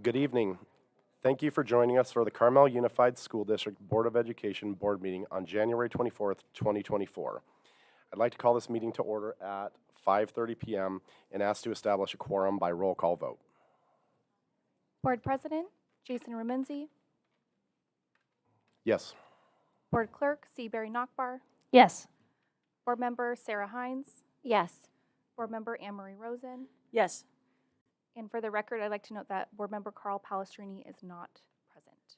Good evening. Thank you for joining us for the Carmel Unified School District Board of Education Board Meeting on January 24th, 2024. I'd like to call this meeting to order at 5:30 p.m. and ask to establish a quorum by roll call vote. Board President, Jason Remenzi. Yes. Board Clerk, C. Barry Nachbar. Yes. Board Member, Sarah Hines. Yes. Board Member, Anne Marie Rosen. Yes. And for the record, I'd like to note that Board Member Carl Palestrini is not present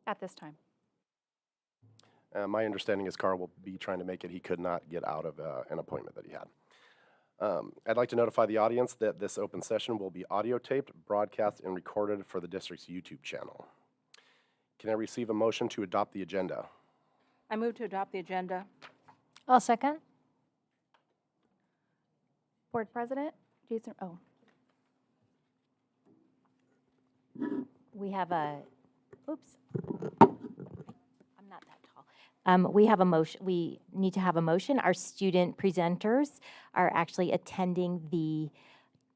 at this time. My understanding is Carl will be trying to make it. He could not get out of an appointment that he had. I'd like to notify the audience that this open session will be audio taped, broadcast, and recorded for the district's YouTube channel. Can I receive a motion to adopt the agenda? I move to adopt the agenda. I'll second. Board President, Jason, We have a, oops, I'm not that tall. We have a motion, we need to have a motion. Our student presenters are actually attending the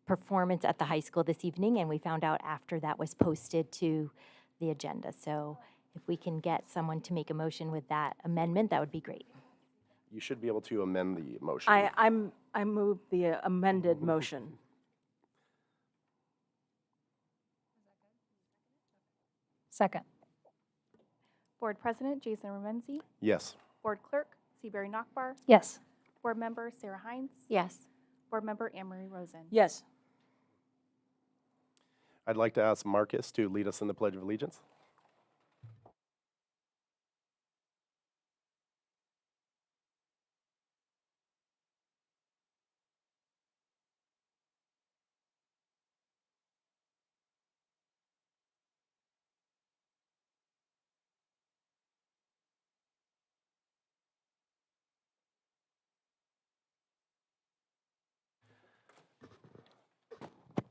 performance at the high school this evening, and we found out after that was posted to the agenda. So if we can get someone to make a motion with that amendment, that would be great. You should be able to amend the motion. I move the amended motion. Second. Board President, Jason Remenzi. Yes. Board Clerk, C. Barry Nachbar. Yes. Board Member, Sarah Hines. Yes. Board Member, Anne Marie Rosen. Yes. I'd like to ask Marcus to lead us in the Pledge of Allegiance.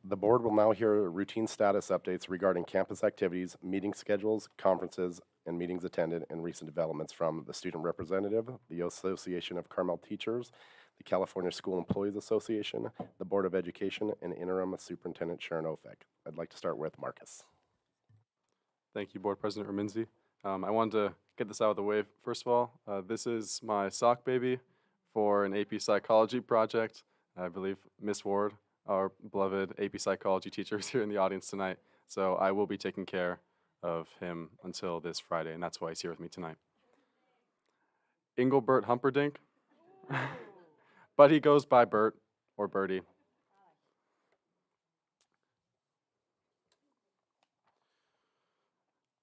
The board will now hear routine status updates regarding campus activities, meeting schedules, conferences, and meetings attended, and recent developments from the student representative, the Association of Carmel Teachers, the California School Employees Association, the Board of Education, and Interim Superintendent Sharon Ofek. I'd like to start with Marcus. Thank you, Board President Remenzi. I wanted to get this out of the way. First of all, this is my sock baby for an AP Psychology project. I believe Miss Ward, our beloved AP Psychology teacher, is here in the audience tonight. So I will be taking care of him until this Friday, and that's why he's here with me tonight. Engelbert Humperdinck, but he goes by Bert or Bertie.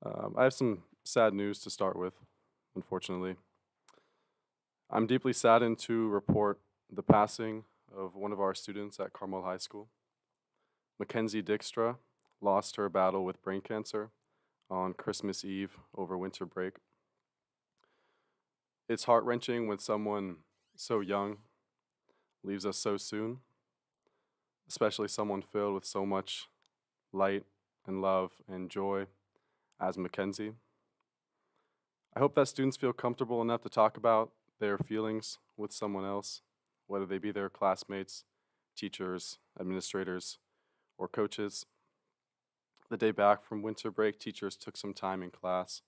I have some sad news to start with, unfortunately. I'm deeply saddened to report the passing of one of our students at Carmel High School. Mackenzie Dykstra lost her battle with brain cancer on Christmas Eve over winter break. It's heart-wrenching when someone so young leaves us so soon, especially someone filled with so much light and love and joy as Mackenzie. I hope that students feel comfortable enough to talk about their feelings with someone else, whether they be their classmates, teachers, administrators, or coaches. The day back from winter break, teachers took some time in class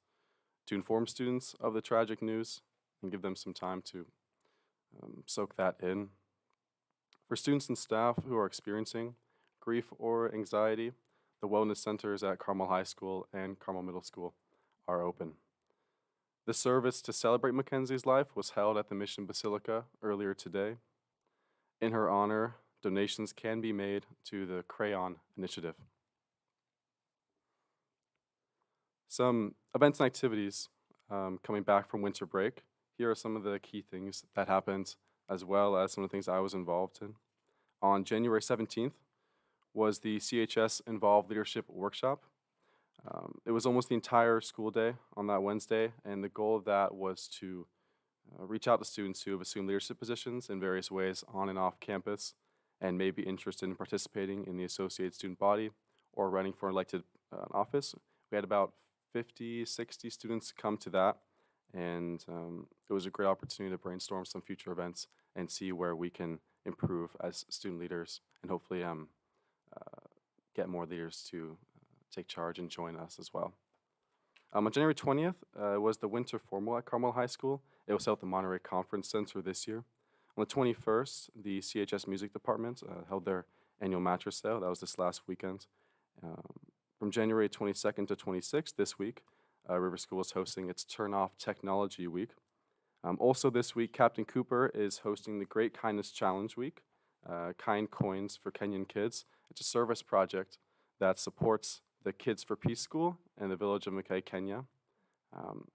to inform students of the tragic news and give them some time to soak that in. For students and staff who are experiencing grief or anxiety, the wellness centers at Carmel High School and Carmel Middle School are open. The service to celebrate Mackenzie's life was held at the Mission Basilica earlier today. In her honor, donations can be made to the Crayon Initiative. Some events and activities coming back from winter break. Here are some of the key things that happened, as well as some of the things I was involved in. On January 17th was the CHS Involved Leadership Workshop. It was almost the entire school day on that Wednesday, and the goal of that was to reach out to students who have assumed leadership positions in various ways on and off campus and may be interested in participating in the associated student body or running for elected office. We had about 50, 60 students come to that, and it was a great opportunity to brainstorm some future events and see where we can improve as student leaders and hopefully get more leaders to take charge and join us as well. On January 20th was the winter formal at Carmel High School. It was held at the Monterey Conference Center this year. On the 21st, the CHS Music Department held their annual mattress sale. That was this last weekend. From January 22nd to 26th this week, River School is hosting its Turn Off Technology Week. Also this week, Captain Cooper is hosting the Great Kindness Challenge Week, Kind Coins for Kenyan Kids. It's a service project that supports the Kids for Peace School in the village of Mackay, Kenya.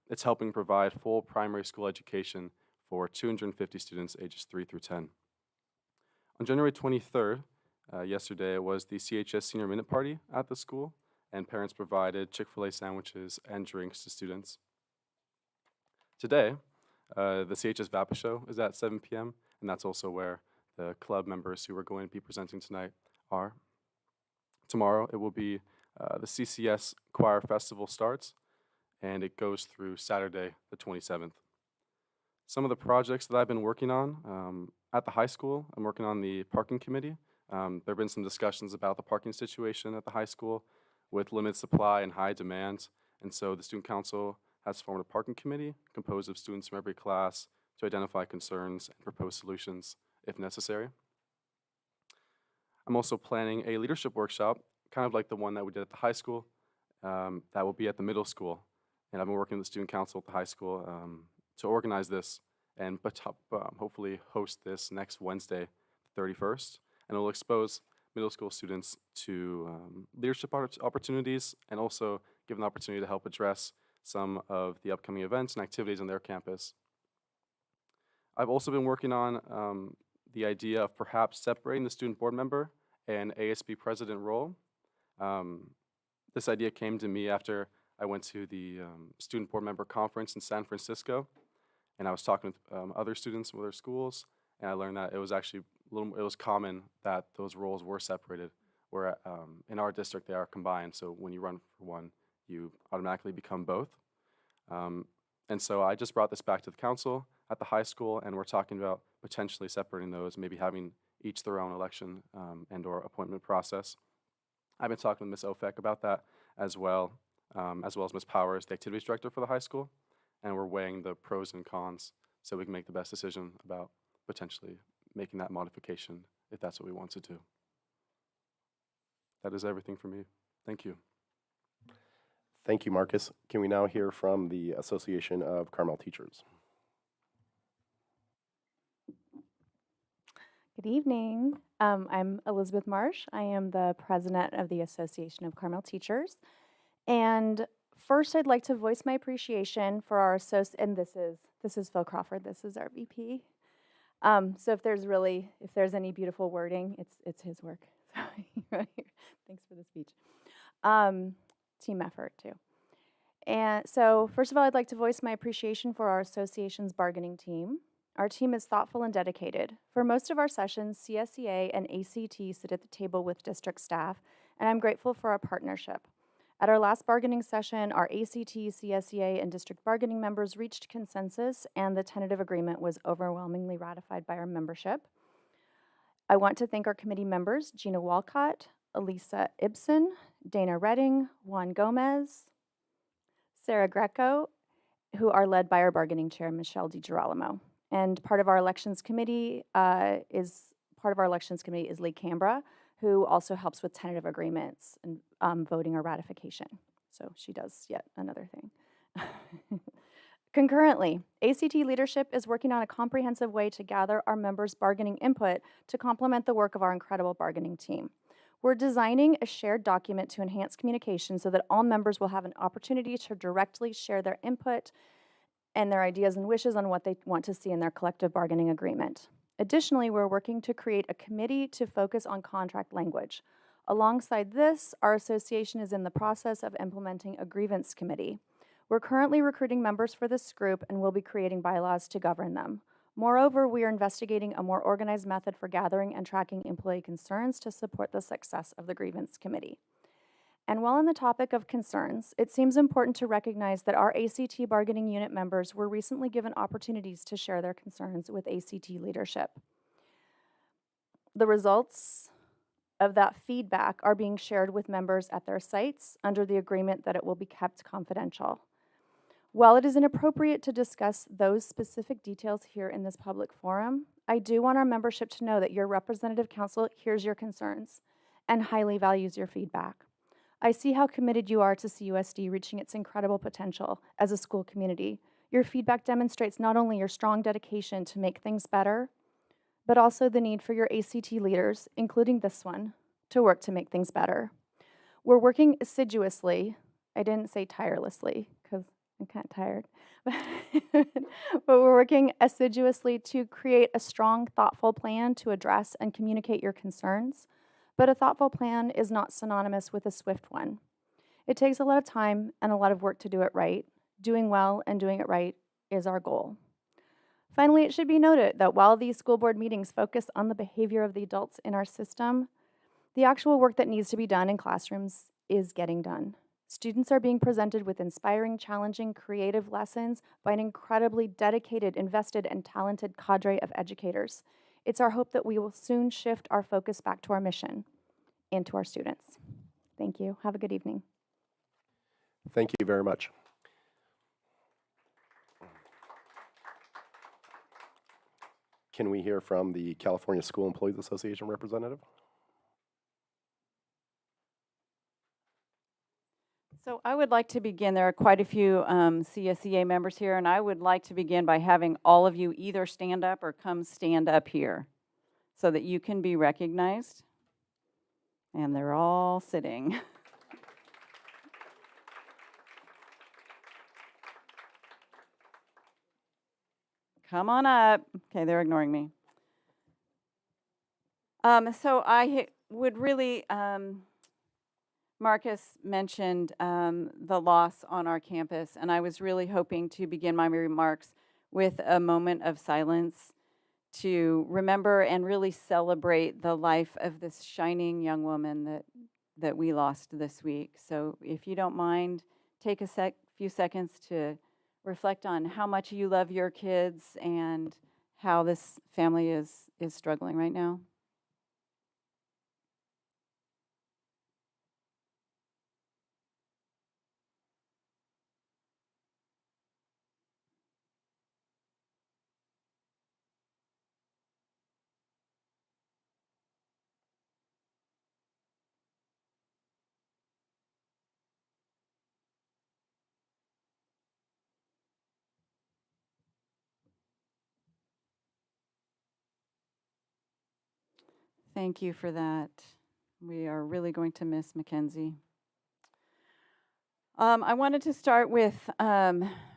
It's helping provide full primary school education for 250 students ages 3 through 10. On January 23rd, yesterday, was the CHS Senior Minute Party at the school, and parents provided Chick-fil-A sandwiches and drinks to students. Today, the CHS Vapa Show is at 7 p.m., and that's also where the club members who are going to be presenting tonight are. Tomorrow, it will be the CCS Choir Festival starts, and it goes through Saturday, the 27th. Some of the projects that I've been working on at the high school, I'm working on the parking committee. There have been some discussions about the parking situation at the high school with limited supply and high demand, and so the student council has formed a parking committee composed of students from every class to identify concerns and propose solutions if necessary. I'm also planning a leadership workshop, kind of like the one that we did at the high school, that will be at the middle school. And I've been working with the student council at the high school to organize this and hopefully host this next Wednesday, the 31st. And it will expose middle school students to leadership opportunities and also give them the opportunity to help address some of the upcoming events and activities on their campus. I've also been working on the idea of perhaps separating the student board member and ASB president role. This idea came to me after I went to the student board member conference in San Francisco, and I was talking with other students from other schools, and I learned that it was actually it was common that those roles were separated, where in our district they are combined. So when you run for one, you automatically become both. And so I just brought this back to the council at the high school, and we're talking about potentially separating those, maybe having each their own election and or appointment process. I've been talking with Ms. Ofek about that as well as Ms. Powers, the activities director for the high school, and we're weighing the pros and cons so we can make the best decision about potentially making that modification if that's what we want to do. That is everything for me. Thank you. Thank you, Marcus. Can we now hear from the Association of Carmel Teachers? Good evening. I'm Elizabeth Marsh. I am the president of the Association of Carmel Teachers. And first, I'd like to voice my appreciation for our and this is Phil Crawford. This is our VP. So if there's any beautiful wording, it's his work. Thanks for the speech. Team effort too. And so first of all, I'd like to voice my appreciation for our association's bargaining team. Our team is thoughtful and dedicated. For most of our sessions, CSEA and ACT sit at the table with district staff, and I'm grateful for our partnership. At our last bargaining session, our ACT, CSEA, and district bargaining members reached consensus, and the tentative agreement was overwhelmingly ratified by our membership. I want to thank our committee members, Gina Walcott, Elisa Ibsen, Dana Redding, Juan Gomez, Sarah Greco, who are led by our bargaining chair, Michelle DiGirolamo. And part of our elections committee is Lee Cambra, who also helps with tentative agreements and voting or ratification. So she does yet another thing. Concurrently, ACT leadership is working on a comprehensive way to gather our members' bargaining input to complement the work of our incredible bargaining team. We're designing a shared document to enhance communication so that all members will have an opportunity to directly share their input and their ideas and wishes on what they want to see in their collective bargaining agreement. Additionally, we're working to create a committee to focus on contract language. Alongside this, our association is in the process of implementing a grievance committee. We're currently recruiting members for this group and will be creating bylaws to govern them. Moreover, we are investigating a more organized method for gathering and tracking employee concerns to support the success of the grievance committee. And while on the topic of concerns, it seems important to recognize that our ACT bargaining unit members were recently given opportunities to share their concerns with ACT leadership. The results of that feedback are being shared with members at their sites under the agreement that it will be kept confidential. While it is inappropriate to discuss those specific details here in this public forum, I do want our membership to know that your representative council hears your concerns and highly values your feedback. I see how committed you are to CUSD reaching its incredible potential as a school community. Your feedback demonstrates not only your strong dedication to make things better, but also the need for your ACT leaders, including this one, to work to make things better. We're working assiduously, I didn't say tirelessly, because I'm kind of tired, but we're working assiduously to create a strong, thoughtful plan to address and communicate your concerns. But a thoughtful plan is not synonymous with a swift one. It takes a lot of time and a lot of work to do it right. Doing well and doing it right is our goal. Finally, it should be noted that while these school board meetings focus on the behavior of the adults in our system, the actual work that needs to be done in classrooms is getting done. Students are being presented with inspiring, challenging, creative lessons by an incredibly dedicated, invested, and talented cadre of educators. It's our hope that we will soon shift our focus back to our mission and to our students. Thank you. Have a good evening. Thank you very much. Can we hear from the California School Employees Association representative? So I would like to begin, there are quite a few CSEA members here, and I would like to begin by having all of you either stand up or come stand up here so that you can be recognized. And they're all sitting. Come on up. Okay, they're ignoring me. So I would really, Marcus mentioned the loss on our campus, and I was really hoping to begin my remarks with a moment of silence to remember and really celebrate the life of this shining young woman that we lost this week. So if you don't mind, take a few seconds to reflect on how much you love your kids and how this family is struggling right now. Thank you for that. We are really going to miss Mackenzie. I wanted to start with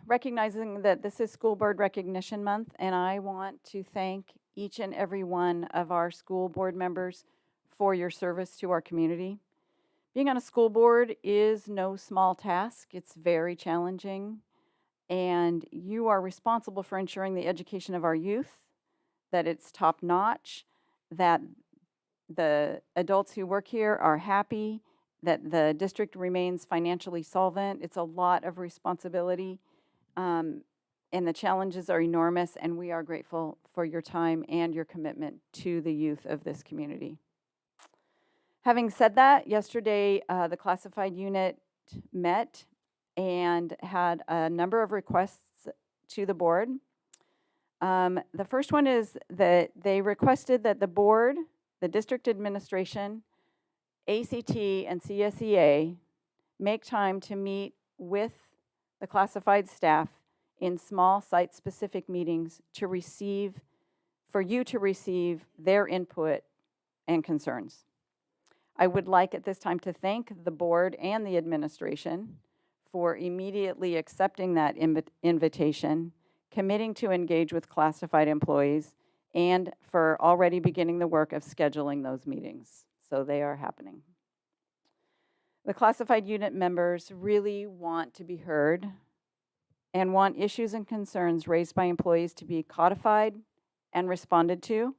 recognizing that this is School Board Recognition Month, and I want to thank each and every one of our school board members for your service to our community. Being on a school board is no small task. It's very challenging, and you are responsible for ensuring the education of our youth, that it's top-notch, that the adults who work here are happy, that the district remains financially solvent. It's a lot of responsibility, and the challenges are enormous, and we are grateful for your time and your commitment to the youth of this community. Having said that, yesterday the classified unit met and had a number of requests to the board. The first one is that they requested that the board, the district administration, ACT, and CSEA make time to meet with the classified staff in small site-specific meetings for you to receive their input and concerns. I would like at this time to thank the board and the administration for immediately accepting that invitation, committing to engage with classified employees, and for already beginning the work of scheduling those meetings. So they are happening. The classified unit members really want to be heard and want issues and concerns raised by employees to be codified and responded to,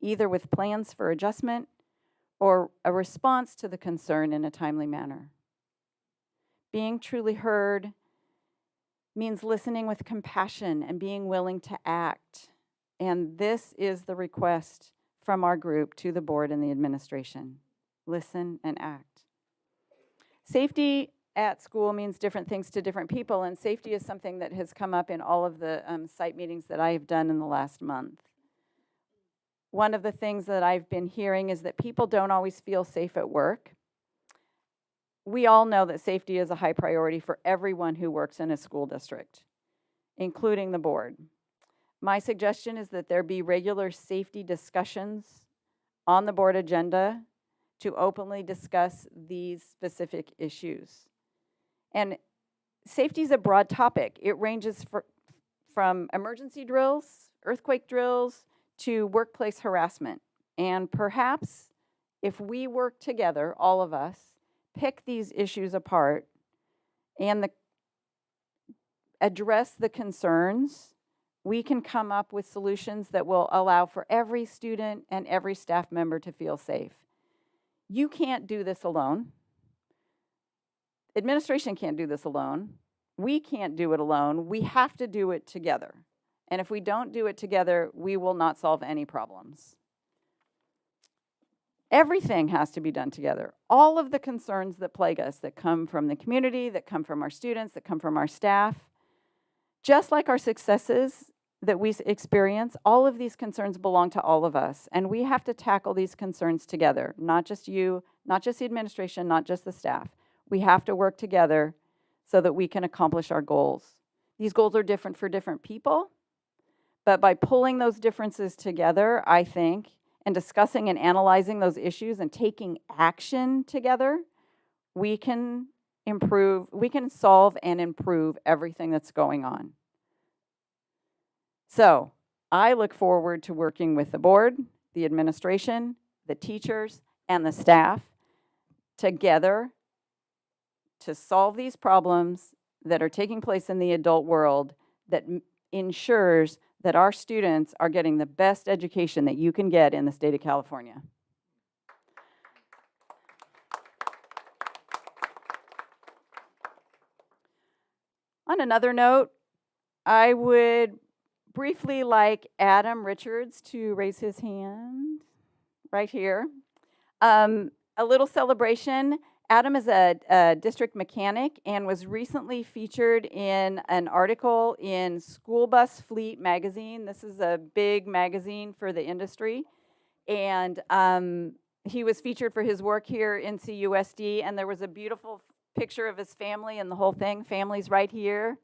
either with plans for adjustment or a response to the concern in a timely manner. Being truly heard means listening with compassion and being willing to act. And this is the request from our group to the board and the administration. listen, and act. Safety at school means different things to different people, and safety is something that has come up in all of the site meetings that I have done in the last month. One of the things that I've been hearing is that people don't always feel safe at work. We all know that safety is a high priority for everyone who works in a school district, including the board. My suggestion is that there be regular safety discussions on the board agenda to openly discuss these specific issues. And safety is a broad topic. It ranges from emergency drills, earthquake drills, to workplace harassment. And perhaps if we work together, all of us, pick these issues apart and address the concerns, we can come up with solutions that will allow for every student and every staff member to feel safe. You can't do this alone. Administration can't do this alone. We can't do it alone. We have to do it together. And if we don't do it together, we will not solve any problems. Everything has to be done together. All of the concerns that plague us, that come from the community, that come from our students, that come from our staff, just like our successes that we experience, all of these concerns belong to all of us. And we have to tackle these concerns together, not just you, not just the administration, not just the staff. We have to work together so that we can accomplish our goals. These goals are different for different people, but by pulling those differences together, I think, and discussing and analyzing those issues and taking action together, we can solve and improve everything that's going on. So I look forward to working with the board, the administration, the teachers, and the staff together to solve these problems that are taking place in the adult world that ensures that our students are getting the best education that you can get in the state of California. On another note, I would briefly like Adam Richards to raise his hand right here. A little celebration. Adam is a district mechanic and was recently featured in an article in School Bus Fleet magazine. This is a big magazine for the industry. And he was featured for his work here in CUSD, and there was a beautiful picture of his family and the whole thing. Family's right here.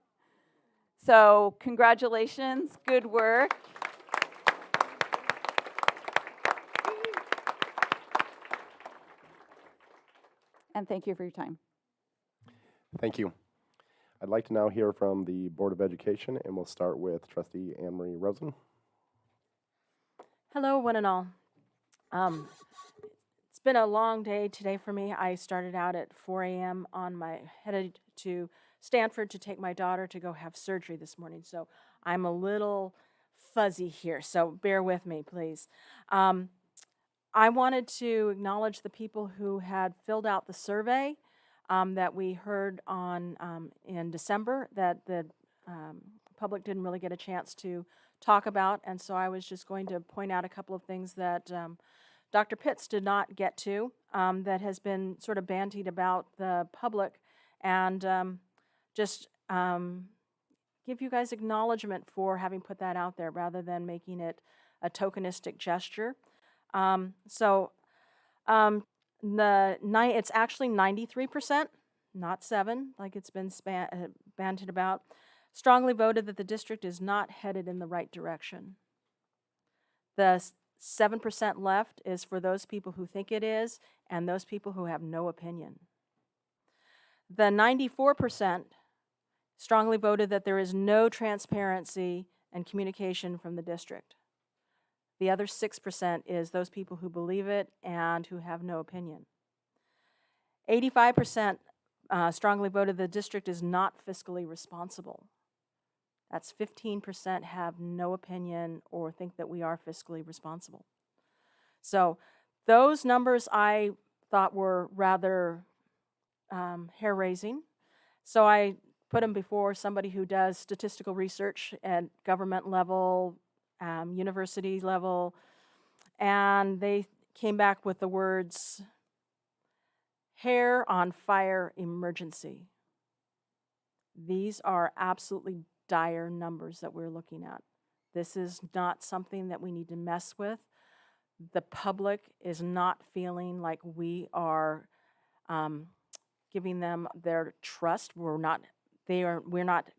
So congratulations, good work. And thank you for your time. Thank you. I'd like to now hear from the Board of Education, and we'll start with Trustee Anne Marie Rosen. Hello, one and all. It's been a long day today for me. I started out at 4 a.m. headed to Stanford to take my daughter to go have surgery this morning. So I'm a little fuzzy here, so bear with me, please. I wanted to acknowledge the people who had filled out the survey that we heard on in December that the public didn't really get a chance to talk about. And so I was just going to point out a couple of things that Dr. Pitts did not get to that has been sort of bandied about the public, and just give you guys acknowledgement for having put that out there rather than making it a tokenistic gesture. It's actually 93%, not 7%, like it's been bandied about, strongly voted that the district is not headed in the right direction. The 7% left is for those people who think it is and those people who have no opinion. The 94% strongly voted that there is no transparency and communication from the district. The other 6% is those people who believe it and who have no opinion. 85% strongly voted the district is not fiscally responsible. That's 15% have no opinion or think that we are fiscally responsible. So those numbers I thought were rather hair-raising. So I put them before somebody who does statistical research at government level, university level, and they came back with the words Hair on fire emergency. These are absolutely dire numbers that we're looking at. This is not something that we need to mess with. The public is not feeling like we are giving them their trust. We're not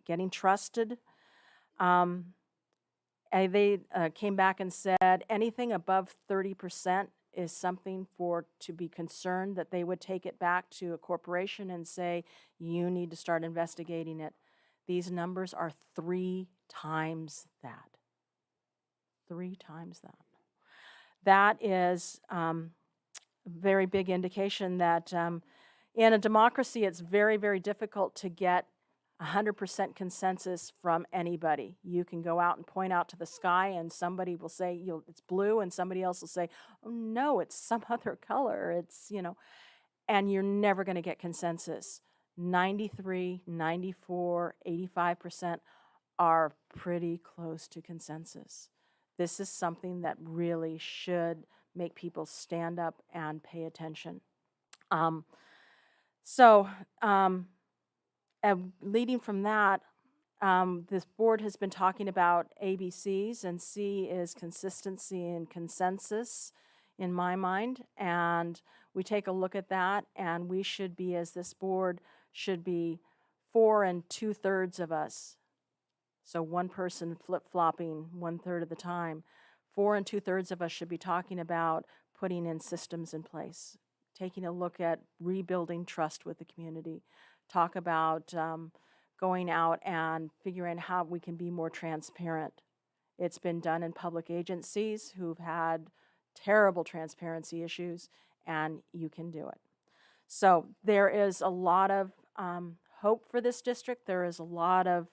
getting trusted. They came back and said anything above 30% is something to be concerned, that they would take it back to a corporation and say, you need to start investigating it. These numbers are 3 times that. 3 times that. That is a very big indication that in a democracy, it's very, very difficult to get 100% consensus from anybody. You can go out and point out to the sky and somebody will say, it's blue, and somebody else will say, oh no, it's some other color. It's, and you're never going to get consensus. 93, 94, 85% are pretty close to consensus. This is something that really should make people stand up and pay attention. Leading from that, this board has been talking about ABCs, and C is consistency and consensus in my mind. And we take a look at that, and we should be, as this board, should be 4 2/3 of us. So one person flip-flopping 1/3 of the time. 4 2/3 of us should be talking about putting in systems in place, taking a look at rebuilding trust with the community, talk about going out and figuring out how we can be more transparent. It's been done in public agencies who've had terrible transparency issues, and you can do it. So there is a lot of hope for this district. There is a lot of,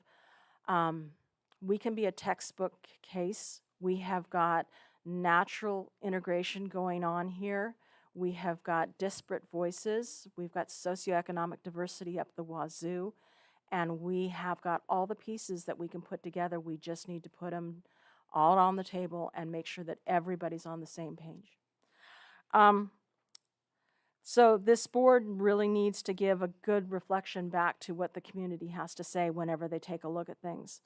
we can be a textbook case. We have got natural integration going on here. We have got disparate voices. We've got socioeconomic diversity up the wazoo. And we have got all the pieces that we can put together. We just need to put them all on the table and make sure that everybody's on the same page. So this board really needs to give a good reflection back to what the community has to say whenever they take a look at things.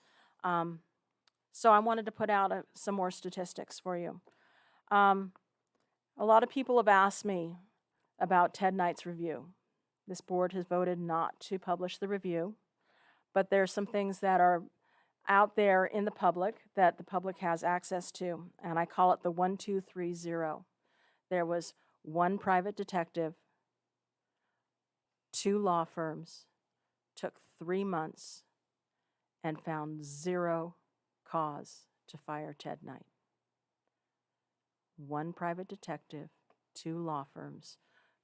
So I wanted to put out some more statistics for you. A lot of people have asked me about Ted Knight's review. This board has voted not to publish the review, but there are some things that are out there in the public that the public has access to, and I call it the 1, 2, 3, 0. There was 1 private detective, 2 law firms, took 3 months, and found 0 cause to fire Ted Knight. 1 private detective, 2 law firms,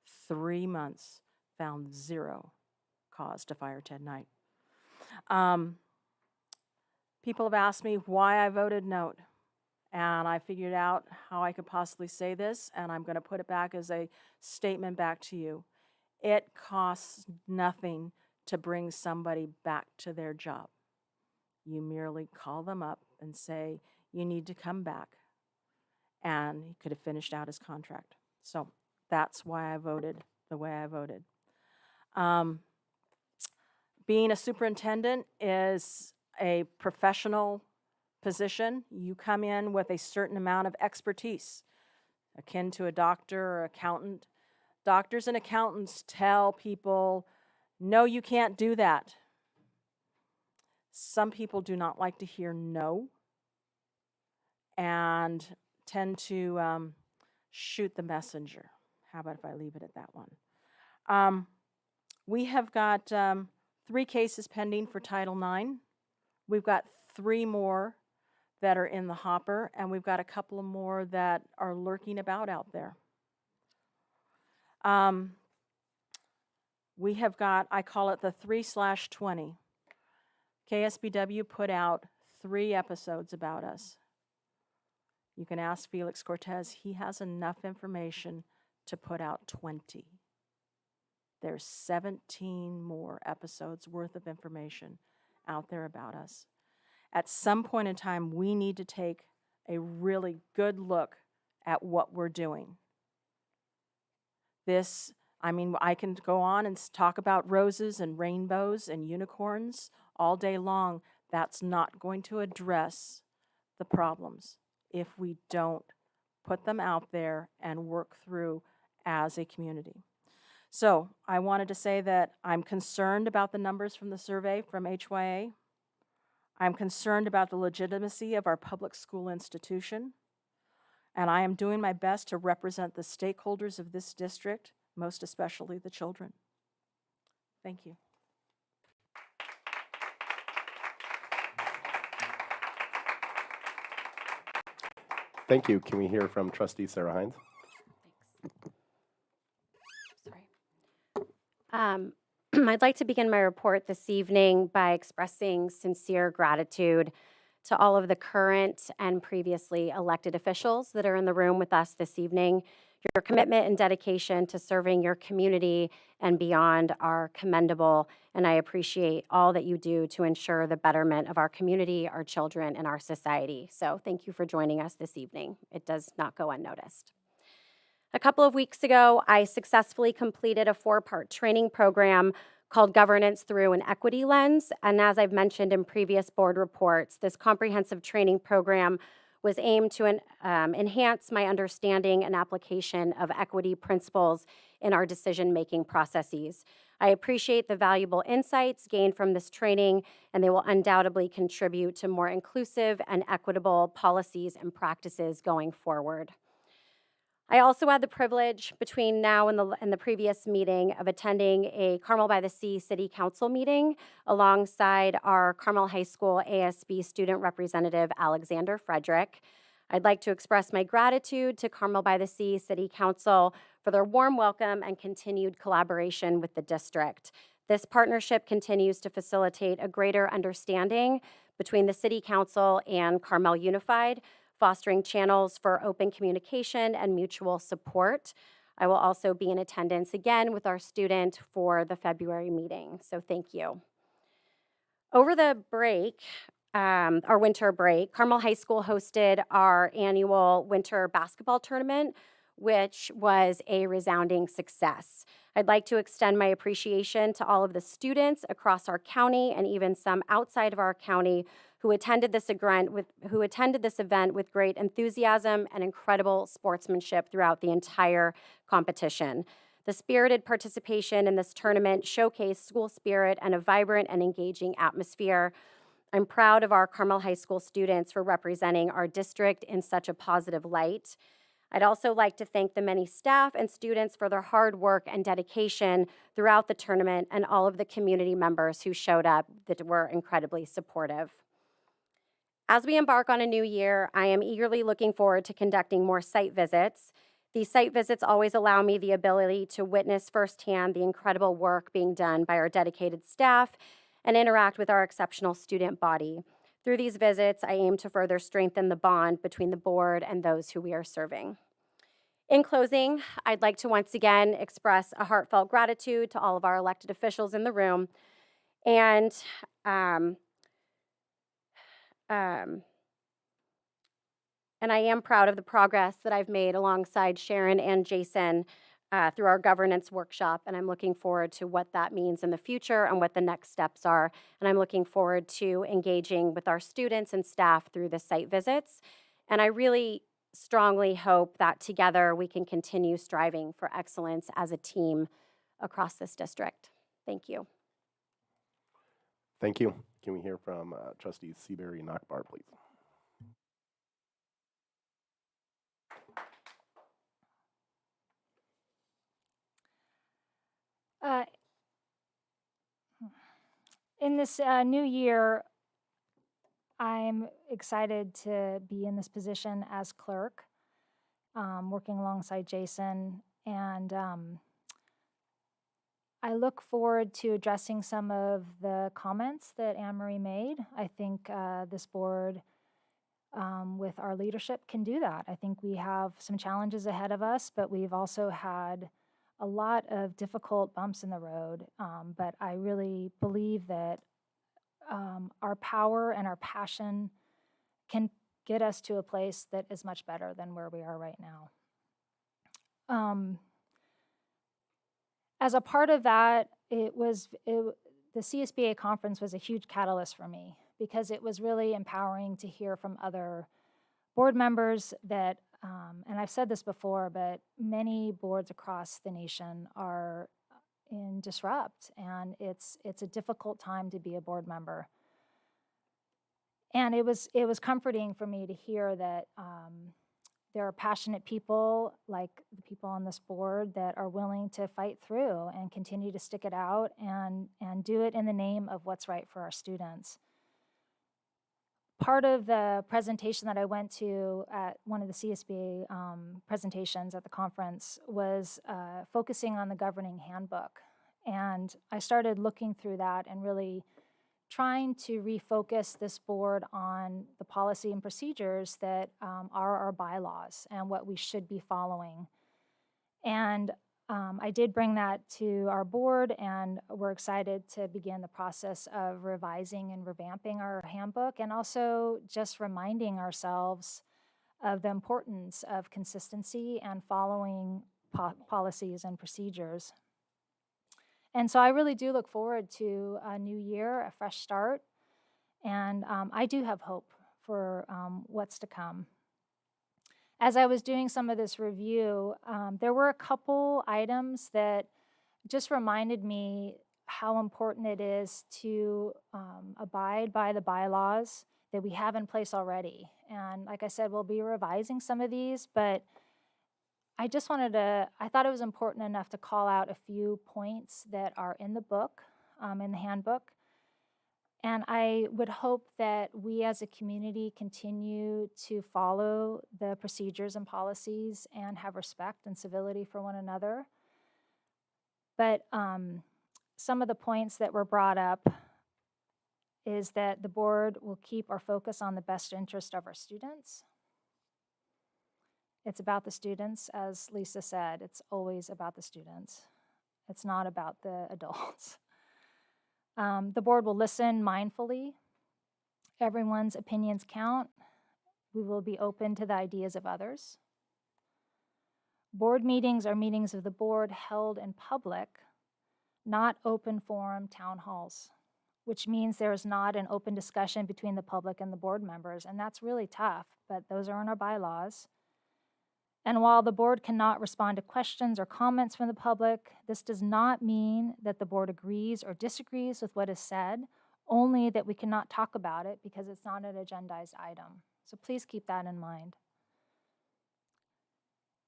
3 months, found 0 cause to fire Ted Knight. People have asked me why I voted no, and I figured out how I could possibly say this, and I'm going to put it back as a statement back to you. It costs nothing to bring somebody back to their job. You merely call them up and say, you need to come back. And he could have finished out his contract. So that's why I voted the way I voted. Being a superintendent is a professional position. You come in with a certain amount of expertise, akin to a doctor or accountant. Doctors and accountants tell people, no, you can't do that. Some people do not like to hear no and tend to shoot the messenger. How about if I leave it at that one? We have got 3 cases pending for Title IX. We've got 3 more that are in the hopper, and we've got a couple of more that are lurking about out there. We have got, I call it the 3/20. KSBW put out 3 episodes about us. You can ask Felix Cortez. He has enough information to put out 20. There's 17 more episodes worth of information out there about us. At some point in time, we need to take a really good look at what we're doing. This I mean, I can go on and talk about roses and rainbows and unicorns all day long. That's not going to address the problems if we don't put them out there and work through as a community. So I wanted to say that I'm concerned about the numbers from the survey from HYA. I'm concerned about the legitimacy of our public school institution. And I am doing my best to represent the stakeholders of this district, most especially the children. Thank you. Thank you. Can we hear from Trustee Sarah Hines? Sorry. I'd like to begin my report this evening by expressing sincere gratitude to all of the current and previously elected officials that are in the room with us this evening. Your commitment and dedication to serving your community and beyond are commendable, and I appreciate all that you do to ensure the betterment of our community, our children, and our society. So thank you for joining us this evening. It does not go unnoticed. A couple of weeks ago, I successfully completed a 4-part training program called Governance Through an Equity Lens. And as I've mentioned in previous board reports, this comprehensive training program was aimed to enhance my understanding and application of equity principles in our decision-making processes. I appreciate the valuable insights gained from this training, and they will undoubtedly contribute to more inclusive and equitable policies and practices going forward. I also had the privilege between now and the previous meeting of attending a Carmel by the Sea City Council meeting alongside our Carmel High School ASB student representative, Alexander Frederick. I'd like to express my gratitude to Carmel by the Sea City Council for their warm welcome and continued collaboration with the district. This partnership continues to facilitate a greater understanding between the City Council and Carmel Unified, fostering channels for open communication and mutual support. I will also be in attendance again with our student for the February meeting, so thank you. Over the break, our winter break, Carmel High School hosted our annual winter basketball tournament, which was a resounding success. I'd like to extend my appreciation to all of the students across our county and even some outside of our county who attended this event with great enthusiasm and incredible sportsmanship throughout the entire competition. The spirited participation in this tournament showcased school spirit and a vibrant and engaging atmosphere. I'm proud of our Carmel High School students for representing our district in such a positive light. I'd also like to thank the many staff and students for their hard work and dedication throughout the tournament and all of the community members who showed up that were incredibly supportive. As we embark on a new year, I am eagerly looking forward to conducting more site visits. These site visits always allow me the ability to witness firsthand the incredible work being done by our dedicated staff and interact with our exceptional student body. Through these visits, I aim to further strengthen the bond between the board and those who we are serving. In closing, I'd like to once again express a heartfelt gratitude to all of our elected officials in the room, and I am proud of the progress that I've made alongside Sharon and Jason through our governance workshop, and I'm looking forward to what that means in the future and what the next steps are. And I'm looking forward to engaging with our students and staff through the site visits. And I really strongly hope that together we can continue striving for excellence as a team across this district. Thank you. Thank you. Can we hear from Trustees Seabury and Akbar, please? In this new year, I'm excited to be in this position as clerk, working alongside Jason, and I look forward to addressing some of the comments that Anne-Marie made. I think this board, with our leadership, can do that. I think we have some challenges ahead of us, but we've also had a lot of difficult bumps in the road. But I really believe that our power and our passion can get us to a place that is much better than where we are right now. as a part of that, the CSBA conference was a huge catalyst for me because it was really empowering to hear from other board members that, and I've said this before, but many boards across the nation are in disrupt, and it's a difficult time to be a board member. And it was comforting for me to hear that there are passionate people like the people on this board that are willing to fight through and continue to stick it out and do it in the name of what's right for our students. Part of the presentation that I went to at one of the CSBA presentations at the conference was focusing on the governing handbook. And I started looking through that and really trying to refocus this board on the policy and procedures that are our bylaws and what we should be following. And I did bring that to our board, and we're excited to begin the process of revising and revamping our handbook, and also just reminding ourselves of the importance of consistency and following policies and procedures. And so I really do look forward to a new year, a fresh start, and I do have hope for what's to come. As I was doing some of this review, there were a couple items that just reminded me how important it is to abide by the bylaws that we have in place already. And like I said, we'll be revising some of these, but I thought it was important enough to call out a few points that are in the book, in the handbook. And I would hope that we as a community continue to follow the procedures and policies and have respect and civility for one another. But some of the points that were brought up is that the board will keep our focus on the best interest of our students. It's about the students, as Lisa said, it's always about the students. It's not about the adults. The board will listen mindfully. Everyone's opinions count. We will be open to the ideas of others. Board meetings are meetings of the board held in public, not open forum town halls, which means there is not an open discussion between the public and the board members, and that's really tough, but those are in our bylaws. And while the board cannot respond to questions or comments from the public, this does not mean that the board agrees or disagrees with what is said, only that we cannot talk about it because it's not an agendized item. So please keep that in mind.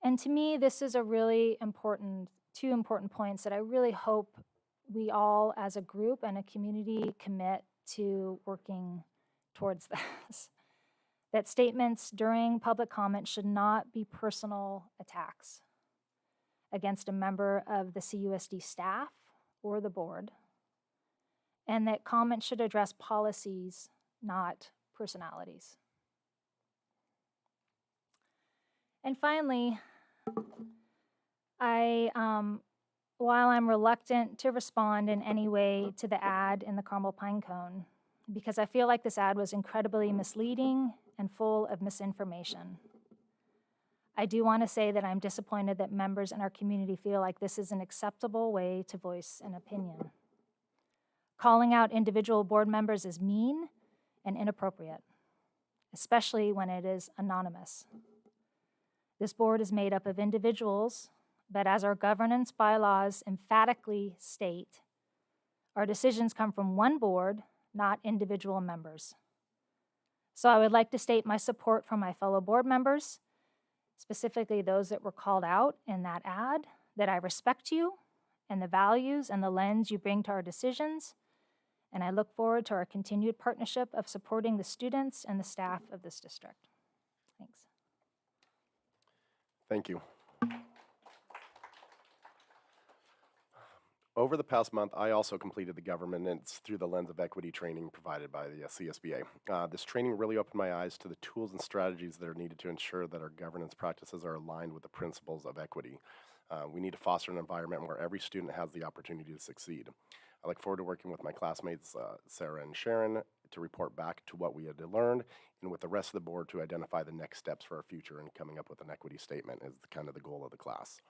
And to me, this is a really two important points that I really hope we all as a group and a community commit to working towards this. That statements during public comment should not be personal attacks against a member of the CUSD staff or the board, and that comments should address policies, not personalities. And finally, while I'm reluctant to respond in any way to the ad in the Carmel Pinecone, because I feel like this ad was incredibly misleading and full of misinformation, I do want to say that I'm disappointed that members in our community feel like this is an acceptable way to voice an opinion. Calling out individual board members is mean and inappropriate, especially when it is anonymous. This board is made up of individuals, but as our governance bylaws emphatically state, our decisions come from one board, not individual members. So I would like to state my support for my fellow board members, specifically those that were called out in that ad, that I respect you and the values and the lens you bring to our decisions, and I look forward to our continued partnership of supporting the students and the staff of this district. Thanks. Thank you. Over the past month, I also completed the governance through the lens of equity training provided by the CSBA. This training really opened my eyes to the tools and strategies that are needed to ensure that our governance practices are aligned with the principles of equity. We need to foster an environment where every student has the opportunity to succeed. I look forward to working with my classmates, Sarah and Sharon, to report back to what we had learned, and with the rest of the board to identify the next steps for our future, and coming up with an equity statement is kind of the goal of the class.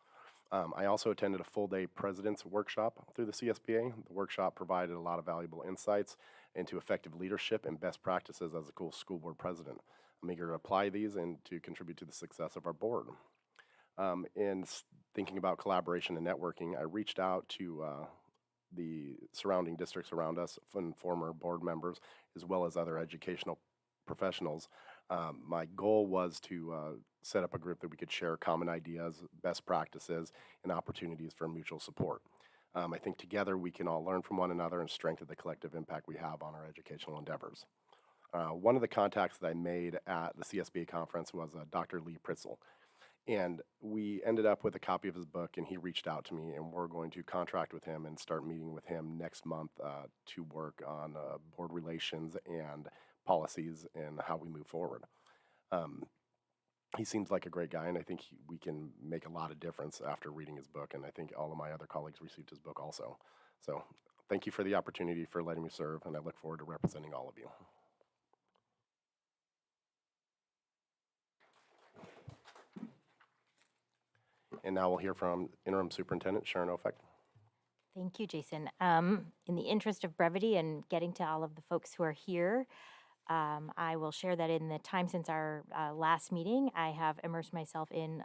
I also attended a full-day president's workshop through the CSBA. The workshop provided a lot of valuable insights into effective leadership and best practices as a cool school board president. I'm eager to apply these and to contribute to the success of our board. Thinking about collaboration and networking, I reached out to the surrounding districts around us and former board members, as well as other educational professionals. My goal was to set up a group that we could share common ideas, best practices, and opportunities for mutual support. I think together we can all learn from one another and strengthen the collective impact we have on our educational endeavors. One of the contacts that I made at the CSBA conference was Dr. Lee Pritzel. And we ended up with a copy of his book, and he reached out to me, and we're going to contract with him and start meeting with him next month to work on board relations and policies and how we move forward. He seems like a great guy, and I think we can make a lot of difference after reading his book, and I think all of my other colleagues received his book also. So thank you for the opportunity for letting me serve, and I look forward to representing all of you. And now we'll hear from Interim Superintendent Sharon Ofek. Thank you, Jason. In the interest of brevity and getting to all of the folks who are here, I will share that in the time since our last meeting, I have immersed myself in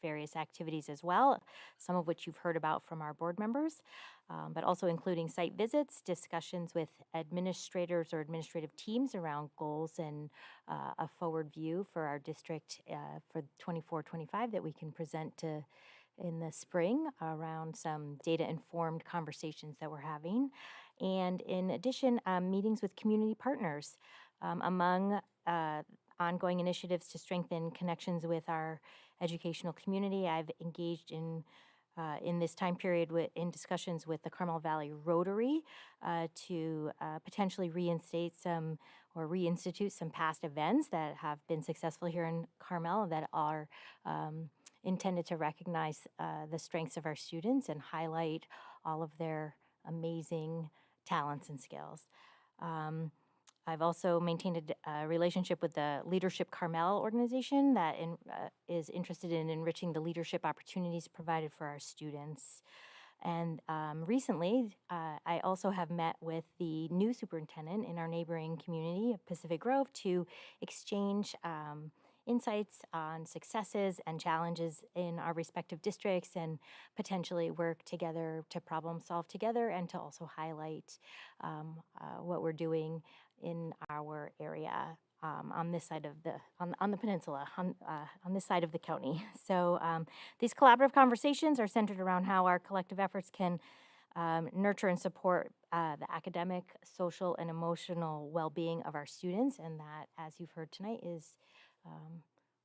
various activities as well, some of which you've heard about from our board members, but also including site visits, discussions with administrators or administrative teams around goals and a forward view for our district for 24-25 that we can present to in the spring around some data-informed conversations that we're having. And in addition, meetings with community partners. Among ongoing initiatives to strengthen connections with our educational community, I've engaged in this time period in discussions with the Carmel Valley Rotary to potentially reinstate some or reinstitute some past events that have been successful here in Carmel that are intended to recognize the strengths of our students and highlight all of their amazing talents and skills. I've also maintained a relationship with the Leadership Carmel organization that is interested in enriching the leadership opportunities provided for our students. And recently, I also have met with the new superintendent in our neighboring community of Pacific Grove to exchange insights on successes and challenges in our respective districts and potentially work together to problem solve together and to also highlight what we're doing in our area on this side of on the peninsula, on this side of the county. So these collaborative conversations are centered around how our collective efforts can nurture and support the academic, social, and emotional well-being of our students, and that, as you've heard tonight, is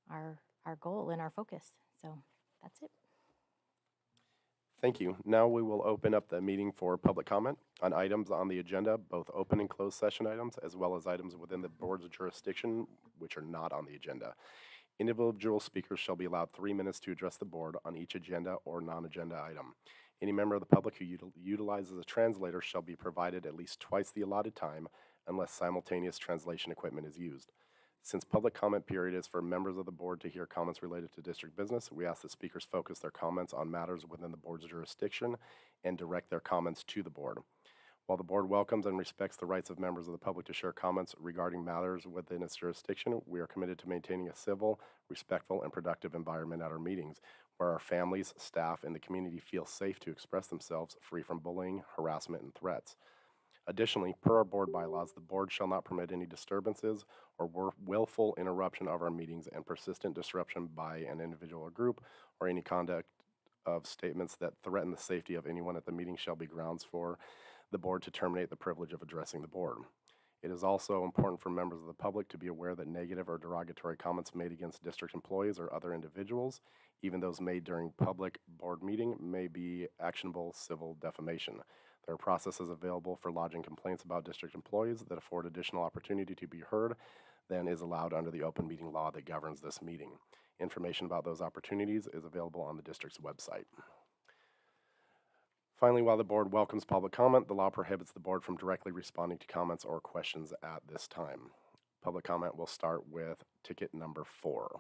our goal and our focus. So that's it. Thank you. Now we will open up the meeting for public comment on items on the agenda, both open and closed session items, as well as items within the board's jurisdiction, which are not on the agenda. Individual speakers shall be allowed 3 minutes to address the board on each agenda or non-agenda item. Any member of the public who utilizes a translator shall be provided at least twice the allotted time unless simultaneous translation equipment is used. Since public comment period is for members of the board to hear comments related to district business, we ask that speakers focus their comments on matters within the board's jurisdiction and direct their comments to the board. While the board welcomes and respects the rights of members of the public to share comments regarding matters within its jurisdiction, we are committed to maintaining a civil, respectful, and productive environment at our meetings where our families, staff, and the community feel safe to express themselves free from bullying, harassment, and threats. Additionally, per our board bylaws, the board shall not permit any disturbances or willful interruption of our meetings and persistent disruption by an individual or group, or any conduct of statements that threaten the safety of anyone at the meeting shall be grounds for the board to terminate the privilege of addressing the board. It is also important for members of the public to be aware that negative or derogatory comments made against district employees or other individuals, even those made during public board meeting, may be actionable civil defamation. There are processes available for lodging complaints about district employees that afford additional opportunity to be heard than is allowed under the open meeting law that governs this meeting. Information about those opportunities is available on the district's website. Finally, while the board welcomes public comment, the law prohibits the board from directly responding to comments or questions at this time. Public comment will start with ticket number 4.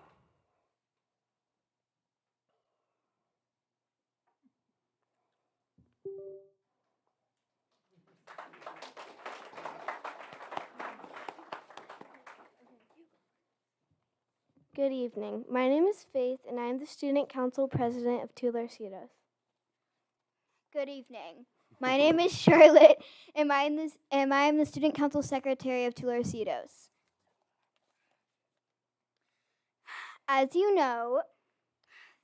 Good evening. My name is Faith, and I am the Student Council President of Tularcitos. Good evening. My name is Charlotte, and I am the Student Council Secretary of Tularcitos. As you know,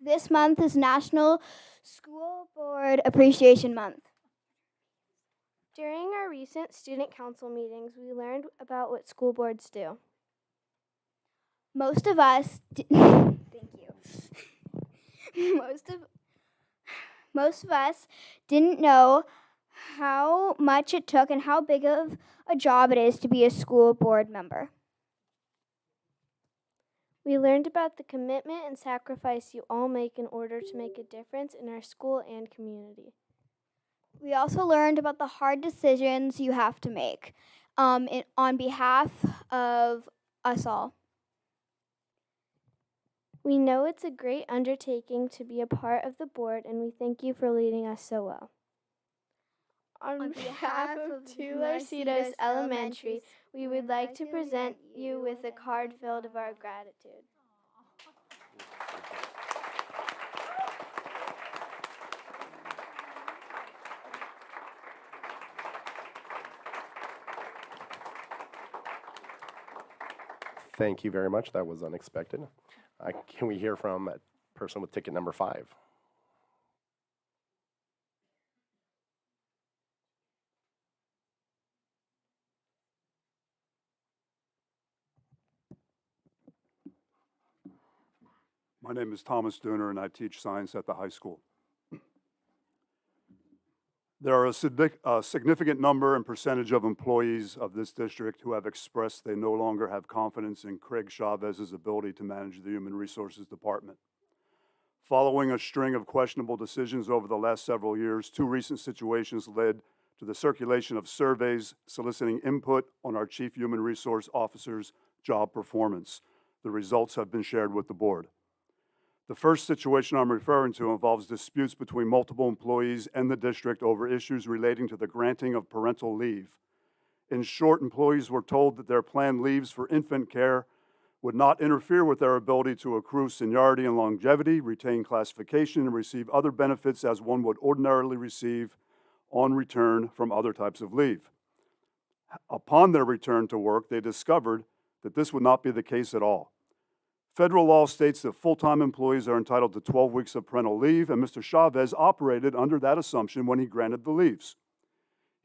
this month is National School Board Appreciation Month. During our recent student council meetings, we learned about what school boards do. Most of us, thank you. Most of us didn't know how much it took and how big of a job it is to be a school board member. We learned about the commitment and sacrifice you all make in order to make a difference in our school and community. We also learned about the hard decisions you have to make on behalf of us all. We know it's a great undertaking to be a part of the board, and we thank you for leading us so well. On behalf of Tularcitos Elementary, we would like to present you with a card filled of our gratitude. Thank you very much. That was unexpected. Can we hear from a person with ticket number 5? My name is Thomas Dooner, and I teach science at the high school. There are a significant number and percentage of employees of this district who have expressed they no longer have confidence in Craig Chavez's ability to manage the Human Resources Department. Following a string of questionable decisions over the last several years, 2 recent situations led to the circulation of surveys soliciting input on our Chief Human Resource Officer's job performance. The results have been shared with the board. The first situation I'm referring to involves disputes between multiple employees and the district over issues relating to the granting of parental leave. In short, employees were told that their planned leaves for infant care would not interfere with their ability to accrue seniority and longevity, retain classification, and receive other benefits as one would ordinarily receive on return from other types of leave. Upon their return to work, they discovered that this would not be the case at all. Federal law states that full-time employees are entitled to 12 weeks of parental leave, and Mr. Chavez operated under that assumption when he granted the leaves.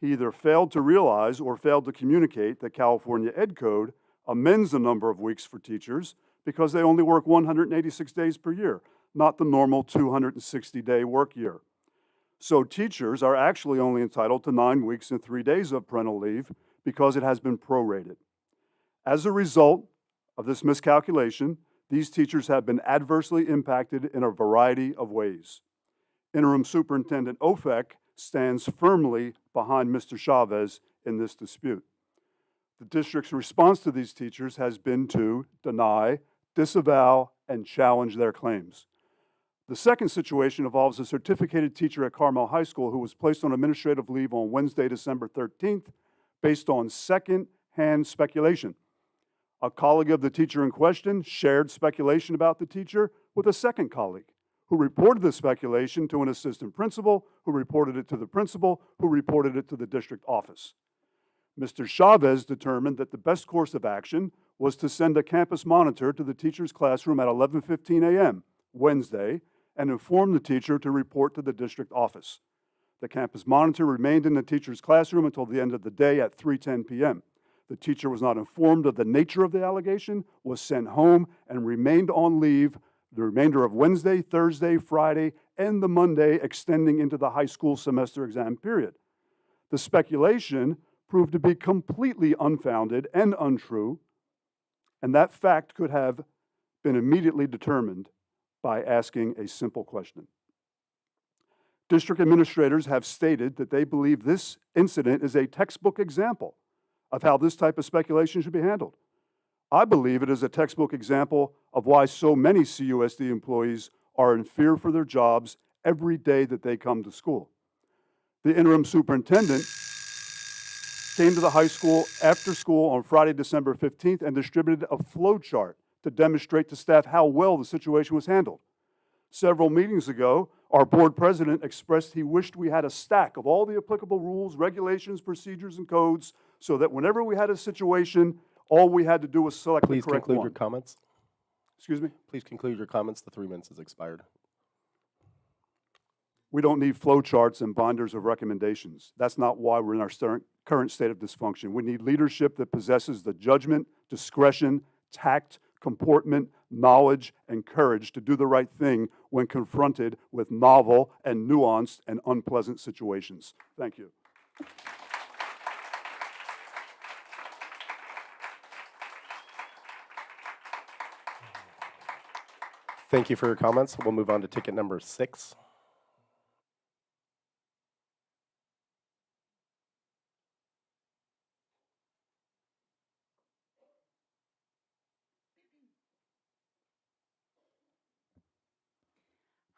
He either failed to realize or failed to communicate that California Ed Code amends the number of weeks for teachers because they only work 186 days per year, not the normal 260-day work year. So teachers are actually only entitled to 9 weeks and 3 days of parental leave because it has been prorated. As a result of this miscalculation, these teachers have been adversely impacted in a variety of ways. Interim Superintendent Ofek stands firmly behind Mr. Chavez in this dispute. The district's response to these teachers has been to deny, disavow, and challenge their claims. The second situation involves a certificated teacher at Carmel High School who was placed on administrative leave on Wednesday, December 13th, based on second-hand speculation. A colleague of the teacher in question shared speculation about the teacher with a second colleague, who reported the speculation to an assistant principal, who reported it to the principal, who reported it to the district office. Mr. Chavez determined that the best course of action was to send a campus monitor to the teacher's classroom at 11:15 a.m. Wednesday and inform the teacher to report to the district office. The campus monitor remained in the teacher's classroom until the end of the day at 3:10 p.m. The teacher was not informed of the nature of the allegation, was sent home, and remained on leave the remainder of Wednesday, Thursday, Friday, and the Monday extending into the high school semester exam period. The speculation proved to be completely unfounded and untrue, and that fact could have been immediately determined by asking a simple question. District administrators have stated that they believe this incident is a textbook example of how this type of speculation should be handled. I believe it is a textbook example of why so many CUSD employees are in fear for their jobs every day that they come to school. The interim superintendent came to the high school after school on Friday, December 15th and distributed a flow chart to demonstrate to staff how well the situation was handled. Several meetings ago, our board president expressed he wished we had a stack of all the applicable rules, regulations, procedures, and codes so that whenever we had a situation, all we had to do was select the Please correct conclude one. your comments. Excuse me? Please conclude your comments. The 3 minutes has expired. We don't need flow charts and binders of recommendations. That's not why we're in our current state of dysfunction. We need leadership that possesses the judgment, discretion, tact, comportment, knowledge, and courage to do the right thing when confronted with novel and nuanced and unpleasant situations. Thank you. Thank you for your comments. We'll move on to ticket number 6.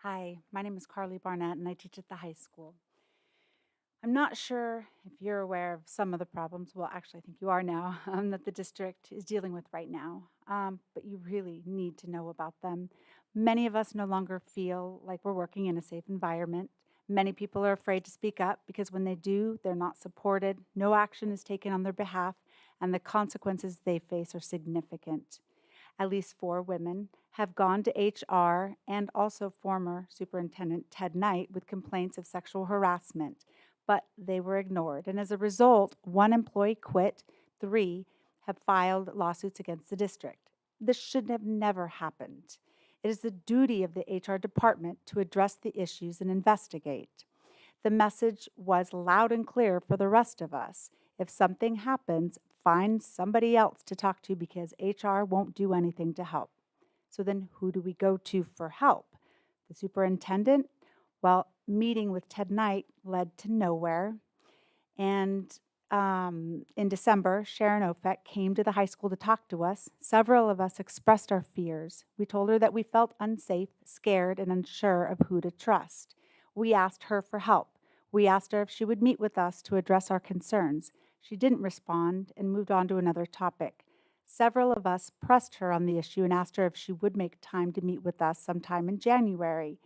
Hi, my name is Carly Barnett, and I teach at the high school. I'm not sure if you're aware of some of the problems, well, actually, I think you are now, that the district is dealing with right now, but you really need to know about them. Many of us no longer feel like we're working in a safe environment. Many people are afraid to speak up because when they do, they're not supported, no action is taken on their behalf, and the consequences they face are significant. At least 4 women have gone to HR and also former Superintendent Ted Knight with complaints of sexual harassment, but they were ignored. And as a result, 1 employee quit, 3 have filed lawsuits against the district. This should have never happened. It is the duty of the HR department to address the issues and investigate. The message was loud and clear for the rest of us. If something happens, find somebody else to talk to because HR won't do anything to help. So then who do we go to for help? The superintendent? Well, meeting with Ted Knight led to nowhere. And in December, Sharon Ofek came to the high school to talk to us. Several of us expressed our fears. We told her that we felt unsafe, scared, and unsure of who to trust. We asked her for help. We asked her if she would meet with us to address our concerns. She didn't respond and moved on to another topic. Several of us pressed her on the issue and asked her if she would make time to meet with us sometime in January.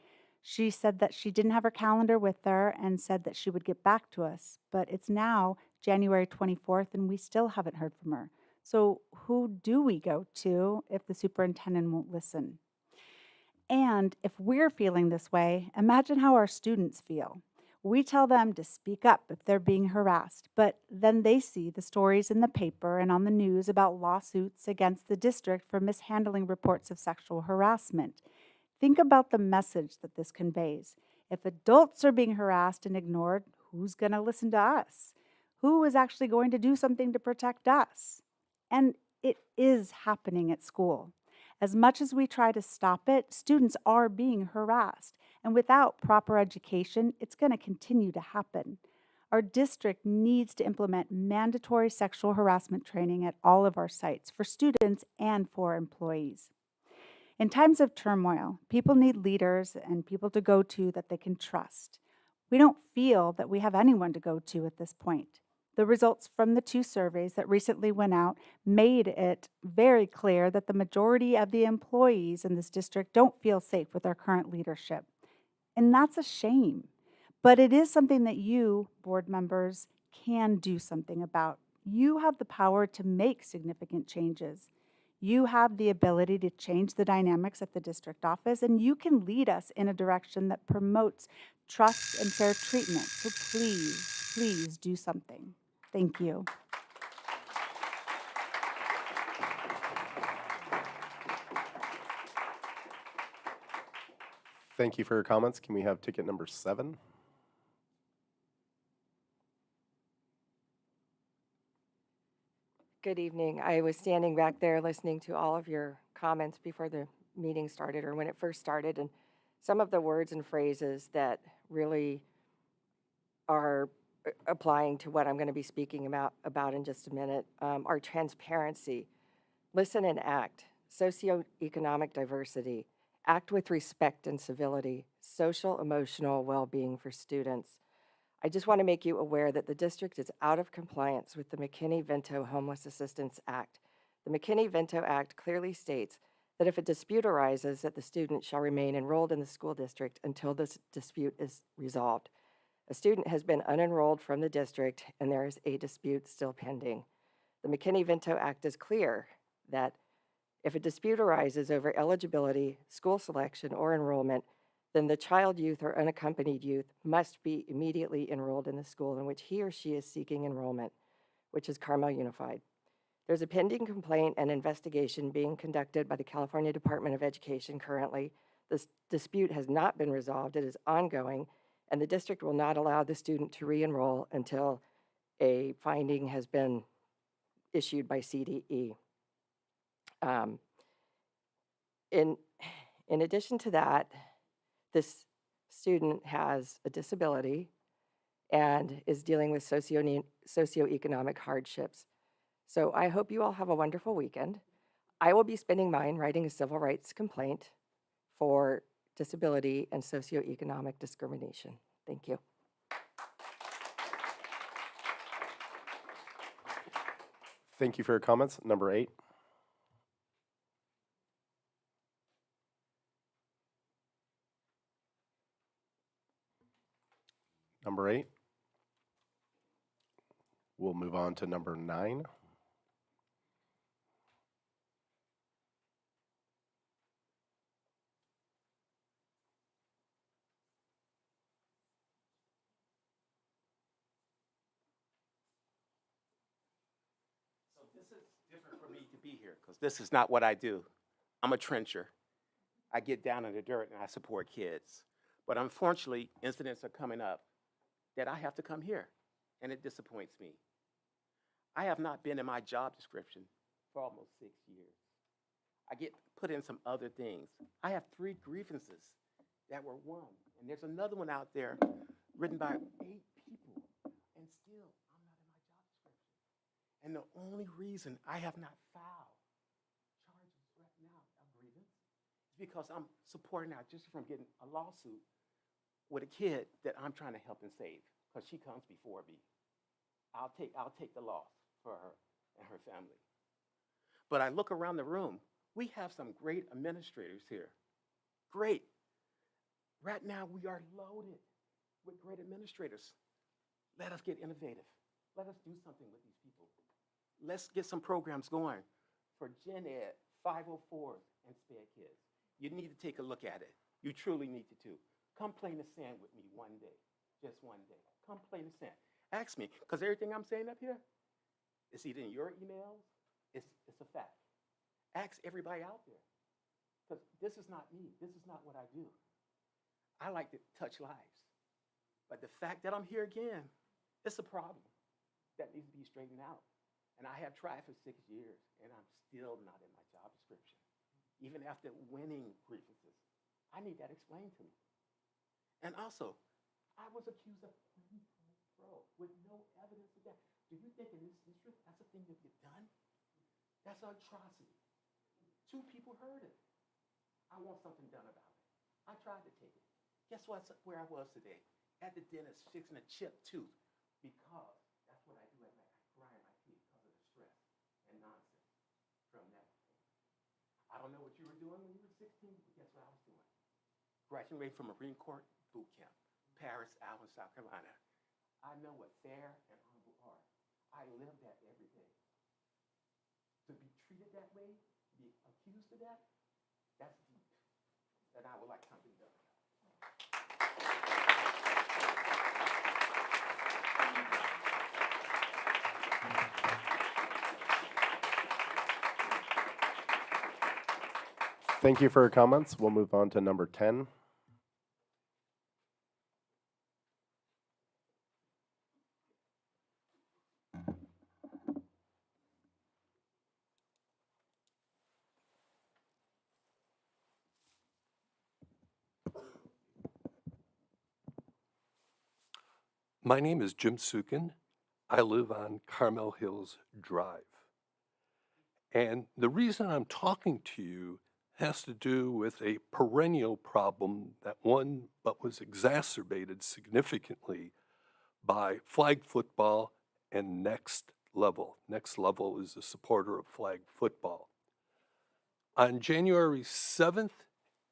She said that she didn't have her calendar with her and said that she would get back to us. But it's now January 24th and we still haven't heard from her. So who do we go to if the superintendent won't listen? And if we're feeling this way, imagine how our students feel. We tell them to speak up if they're being harassed, but then they see the stories in the paper and on the news about lawsuits against the district for mishandling reports of sexual harassment. Think about the message that this conveys. If adults are being harassed and ignored, who's going to listen to us? Who is actually going to do something to protect us? And it is happening at school. As much as we try to stop it, students are being harassed. And without proper education, it's going to continue to happen. Our district needs to implement mandatory sexual harassment training at all of our sites for students and for employees. In times of turmoil, people need leaders and people to go to that they can trust. We don't feel that we have anyone to go to at this point. The results from the 2 surveys that recently went out made it very clear that the majority of the employees in this district don't feel safe with our current leadership. And that's a shame. But it is something that you, board members, can do something about. You have the power to make significant changes. You have the ability to change the dynamics at the district office, and you can lead us in a direction that promotes trust and fair treatment. So please, please do something. Thank you. Thank you for your comments. Can we have ticket number 7? Good evening. I was standing back there listening to all of your comments before the meeting started or when it first started, and some of the words and phrases that really are applying to what I'm going to be speaking about in just a minute are transparency, listen and act, socioeconomic diversity, act with respect and civility, social emotional well-being for students. I just want to make you aware that the district is out of compliance with the McKinney-Vento Homeless Assistance Act. The McKinney-Vento Act clearly states that if a dispute arises, that the student shall remain enrolled in the school district until this dispute is resolved. A student has been unenrolled from the district and there is a dispute still pending. The McKinney-Vento Act is clear that if a dispute arises over eligibility, school selection, or enrollment, then the child, youth, or unaccompanied youth must be immediately enrolled in the school in which he or she is seeking enrollment, which is Carmel Unified. There's a pending complaint and investigation being conducted by the California Department of Education currently. This dispute has not been resolved. It is ongoing, and the district will not allow the student to re-enroll until a finding has been issued by CDE. In addition to that, this student has a disability and is dealing with socioeconomic hardships. So I hope you all have a wonderful weekend. I will be spending mine writing a civil rights complaint for disability and socioeconomic discrimination. Thank you. Thank you for your comments. Number 8. Number 8. We'll move on to number 9. So this is different for me to be here because this is not what I do. I'm a trencher. I get down in the dirt and I support kids. But unfortunately, incidents are coming up that I have to come here, and it disappoints me. I have not been in my job description for almost 6 years. I get put in some other things. I have 3 grievances that were won, and there's another one out there written by 8 people, and still I'm not in my job description. And the only reason I have not filed charges right now of grievance is because I'm supporting our district from getting a lawsuit with a kid that I'm trying to help and save, because she comes before me. I'll take the loss for her and her family. But I look around the room. We have some great administrators here. Great. Right now, we are loaded with great administrators. Let us get innovative. Let us do something with these people. Let's get some programs going for Gen Ed, 504s, and SPED kids. You need to take a look at it. You truly need to. Come play in the sand with me one day, just one day. Come play in the sand. Ask me, because everything I'm saying up here, it's either in your emails, it's a fact. Ask everybody out there, because this is not me. This is not what I do. I like to touch lives. But the fact that I'm here again, it's a problem that needs to be straightened out. And I have tried for 6 years, and I'm still not in my job description. Even after winning grievances, I need that explained to me. And also, I was accused of pro with no evidence of that. Do you think in this district that's a thing that get done? That's an atrocity. 2 people heard it. I want something done about it. I tried to take it. Guess what's where I was today? At the dentist fixing a chipped tooth, because that's what I do at night. I grind my teeth because of the stress and nonsense from that. I don't know what you were doing when you were 16, but guess what I was doing? Graduated from Marine Corps boot camp, Paris, Allen, South Carolina. I know what fair and honorable are. I live that every day. To be treated that way, be accused of that, that's deep. And I would like something done. Thank you for your comments. We'll move on to number 10. My name is Jim Sukin. I live on Carmel Hills Drive. And the reason I'm talking to you has to do with a perennial problem that was exacerbated significantly by flag football and Next Level. Next Level is a supporter of flag football. on January 7th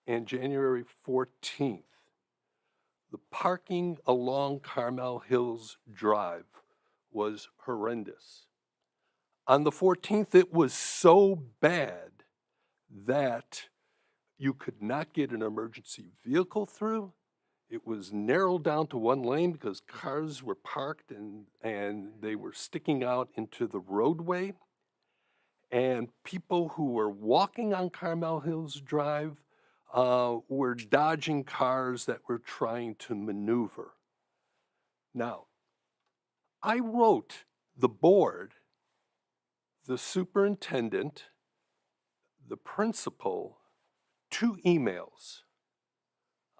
and January 14th, the parking along Carmel Hills Drive was horrendous. On the 14th, it was so bad that you could not get an emergency vehicle through. It was narrowed down to one lane because cars were parked and they were sticking out into the roadway. And people who were walking on Carmel Hills Drive were dodging cars that were trying to maneuver. Now, I wrote the board, the superintendent, the principal, 2 emails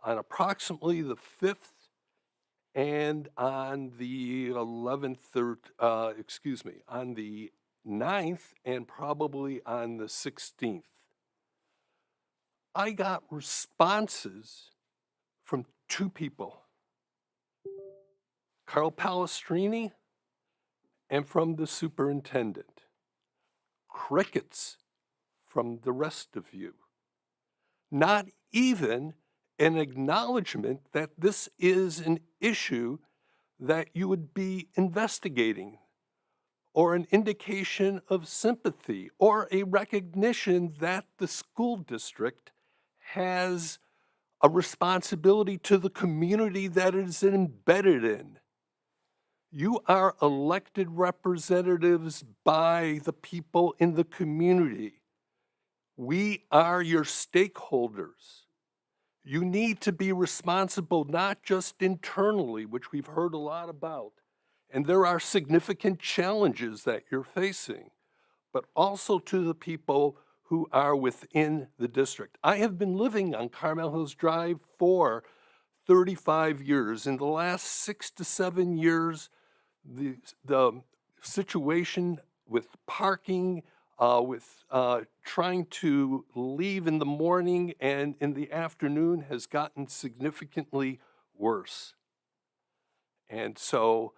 on approximately the 5th and on the 11th, on the 9th and probably on the 16th. I got responses from 2 people, Carl Palestrini and from the superintendent. Crickets from the rest of you. Not even an acknowledgement that this is an issue that you would be investigating, or an indication of sympathy, or a recognition that the school district has a responsibility to the community that it is embedded in. You are elected representatives by the people in the community. We are your stakeholders. You need to be responsible not just internally, which we've heard a lot about, and there are significant challenges that you're facing, but also to the people who are within the district. I have been living on Carmel Hills Drive for 35 years. In the last 6 to 7 years, the situation with parking, with trying to leave in the morning and in the afternoon has gotten significantly worse. And so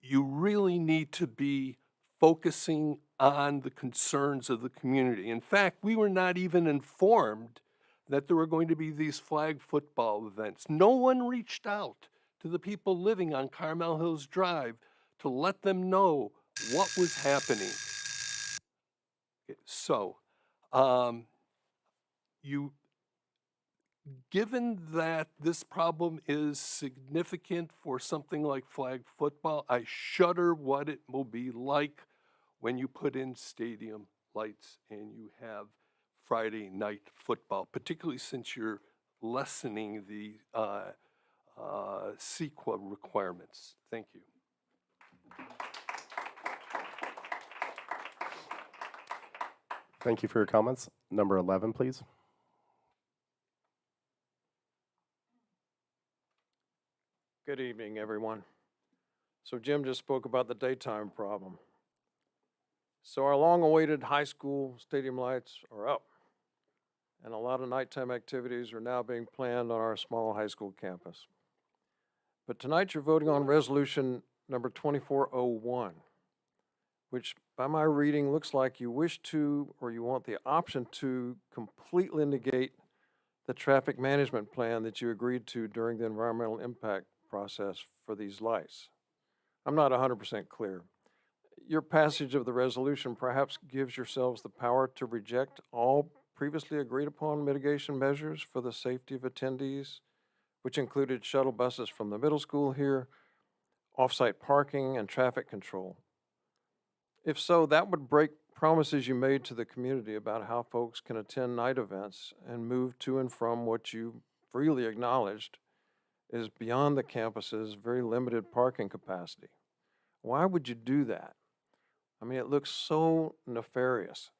you really need to be focusing on the concerns of the community. In fact, we were not even informed that there were going to be these flag football events. No one reached out to the people living on Carmel Hills Drive to let them know what was happening. So, given that this problem is significant for something like flag football, I shudder what it will be like when you put in stadium lights and you have Friday night football, particularly since you're lessening the CEQA requirements. Thank you. Thank you for your comments. Number 11, please. Good evening, everyone. So Jim just spoke about the daytime problem. So our long-awaited high school stadium lights are up, and a lot of nighttime activities are now being planned on our small high school campus. But tonight you're voting on resolution number 2401, which by my reading looks like you wish to, or you want the option to, completely negate the traffic management plan that you agreed to during the environmental impact process for these lights. I'm not 100% clear. Your passage of the resolution perhaps gives yourselves the power to reject all previously agreed upon mitigation measures for the safety of attendees, which included shuttle buses from the middle school here, off-site parking, and traffic control. If so, that would break promises you made to the community about how folks can attend night events and move to and from what you freely acknowledged is beyond the campus's very limited parking capacity. Why would you do that? I mean, it looks so nefarious.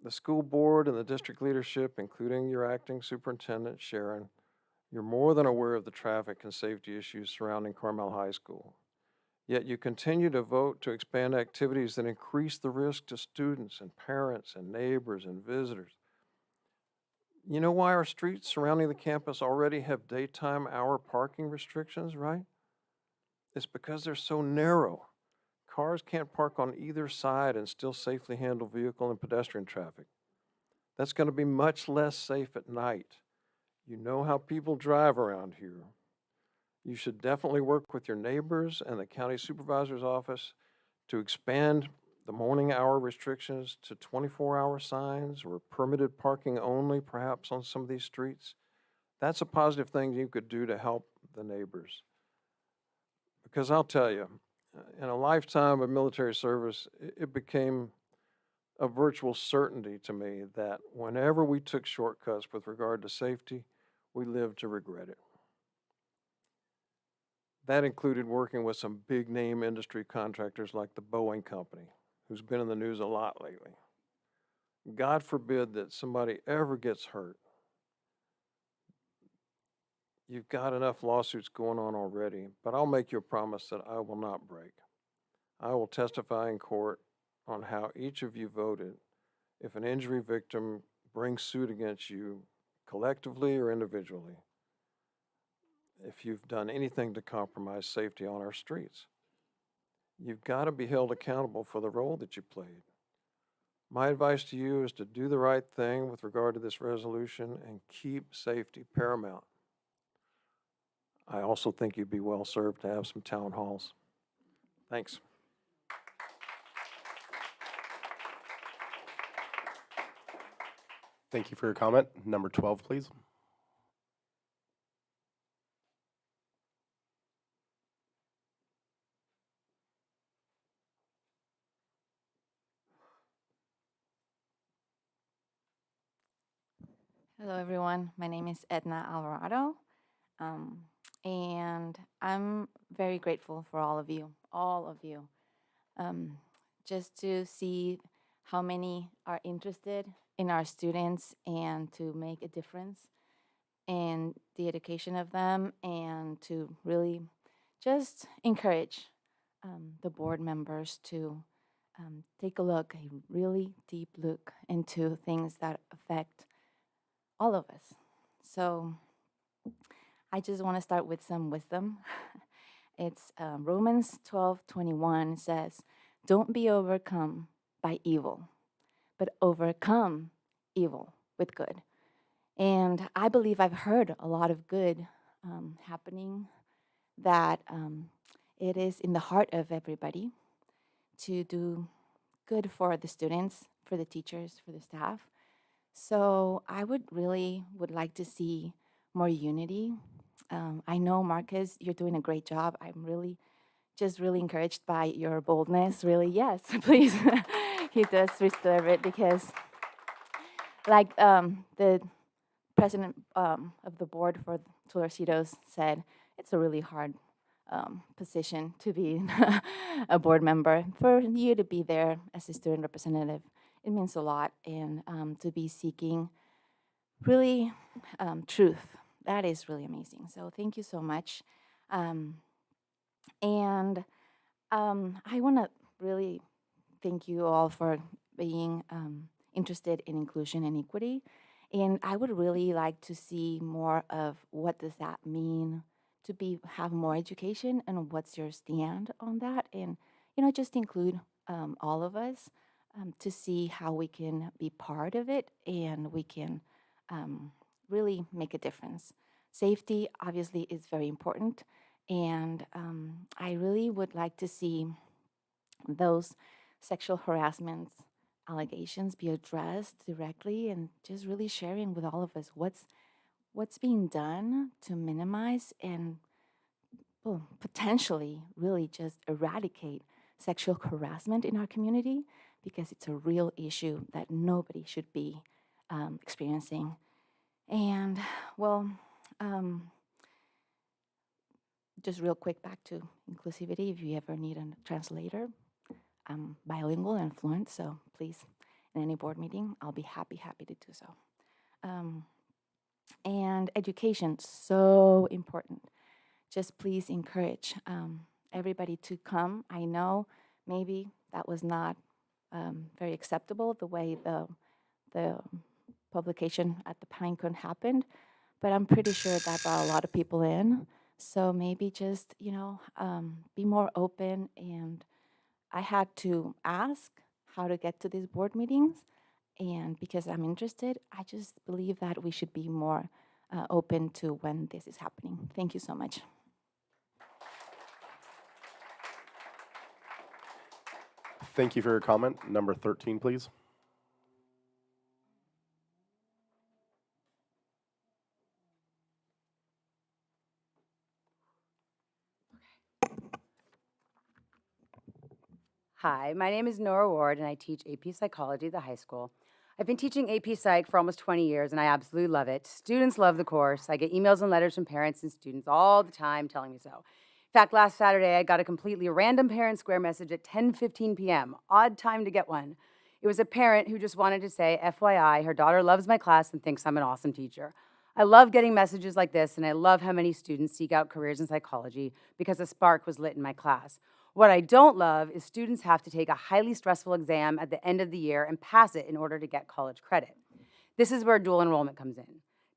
The school board and the district leadership, including your acting superintendent, Sharon, you're more than aware of the traffic and safety issues surrounding Carmel High School. Yet you continue to vote to expand activities that increase the risk to students and parents and neighbors and visitors. You know why our streets surrounding the campus already have daytime hour parking restrictions, right? It's because they're so narrow. Cars can't park on either side and still safely handle vehicle and pedestrian traffic. That's going to be much less safe at night. You know how people drive around here. You should definitely work with your neighbors and the county supervisor's office to expand the morning hour restrictions to 24-hour signs or permitted parking only, perhaps on some of these streets. That's a positive thing you could do to help the neighbors. Because I'll tell you, in a lifetime of military service, it became a virtual certainty to me that whenever we took shortcuts with regard to safety, we lived to regret it. That included working with some big name industry contractors like the Boeing Company, who's been in the news a lot lately. God forbid that somebody ever gets hurt. You've got enough lawsuits going on already, but I'll make you a promise that I will not break. I will testify in court on how each of you voted if an injury victim brings suit against you collectively or individually, if you've done anything to compromise safety on our streets. You've got to be held accountable for the role that you played. My advice to you is to do the right thing with regard to this resolution and keep safety paramount. I also think you'd be well served to have some town halls. Thanks. Thank you for your comment. Number 12, please. Hello, everyone. My name is Edna Alvarado, and I'm very grateful for all of you, just to see how many are interested in our students and to make a difference in the education of them, and to really just encourage the board members to take a really deep look into things that affect all of us. So I just want to start with some wisdom. It's Romans 12:21 says, "Don't be overcome by evil, but overcome evil with good." And I believe I've heard a lot of good happening, that it is in the heart of everybody to do good for the students, for the teachers, for the staff. So I would like to see more unity. I know, Marcus, you're doing a great job. I'm really encouraged by your boldness. Really, yes, please. He does deserve it, because like the president of the board for Tulorcitos said, it's a really hard position to be a board member. For you to be there as a student representative, it means a lot, and to be seeking really truth. That is really amazing. So thank you so much. And I want to really thank you all for being interested in inclusion and equity. And I would really like to see more of what does that mean to have more education, and what's your stand on that, and just include all of us. To see how we can be part of it, and we can really make a difference. Safety obviously is very important, and I really would like to see those sexual harassment allegations be addressed directly, and just really sharing with all of us what's being done to minimize and potentially really just eradicate sexual harassment in our community, because it's a real issue that nobody should be experiencing. And just real quick, back to inclusivity. If you ever need a translator, I'm bilingual and fluent, so please, in any board meeting, I'll be happy to do so. And education, so important. Just please encourage everybody to come. I know maybe that was not very acceptable, the way the publication at the Pinecone happened, but I'm pretty sure that brought a lot of people in. So maybe just, be more open. And I had to ask how to get to these board meetings, And because I'm interested, I just believe that we should be more open to when this is happening. Thank you so much. Thank you for your comment. Number 13, please. Hi, my name is Nora Ward, and I teach AP Psychology at the high school. I've been teaching AP Psych for almost 20 years, and I absolutely love it. Students love the course. I get emails and letters from parents and students all the time telling me so. In fact, last Saturday, I got a completely random Parent Square message at 10:15 p.m., odd time to get one. It was a parent who just wanted to say, FYI, her daughter loves my class and thinks I'm an awesome teacher. I love getting messages like this, and I love how many students seek out careers in psychology because a spark was lit in my class. What I don't love is students have to take a highly stressful exam at the end of the year and pass it in order to get college credit. This is where dual enrollment comes in.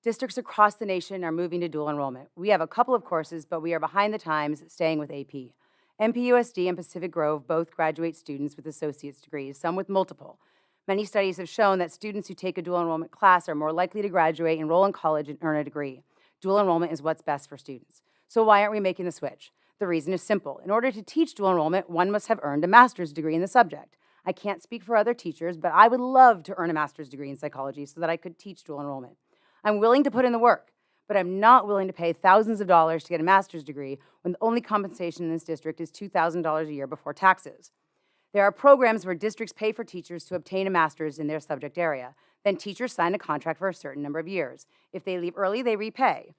Districts across the nation are moving to dual enrollment. We have a couple of courses, but we are behind the times, staying with AP. MPUSD and Pacific Grove both graduate students with associate's degrees, some with multiple. Many studies have shown that students who take a dual enrollment class are more likely to graduate, enroll in college, and earn a degree. Dual enrollment is what's best for students. So why aren't we making the switch? The reason is simple. In order to teach dual enrollment, one must have earned a master's degree in the subject. I can't speak for other teachers, but I would love to earn a master's degree in psychology so that I could teach dual enrollment. I'm willing to put in the work, but I'm not willing to pay thousands of dollars to get a master's degree when the only compensation in this district is $2,000 a year before taxes. There are programs where districts pay for teachers to obtain a master's in their subject area. Then teachers sign a contract for a certain number of years. If they leave early, they repay.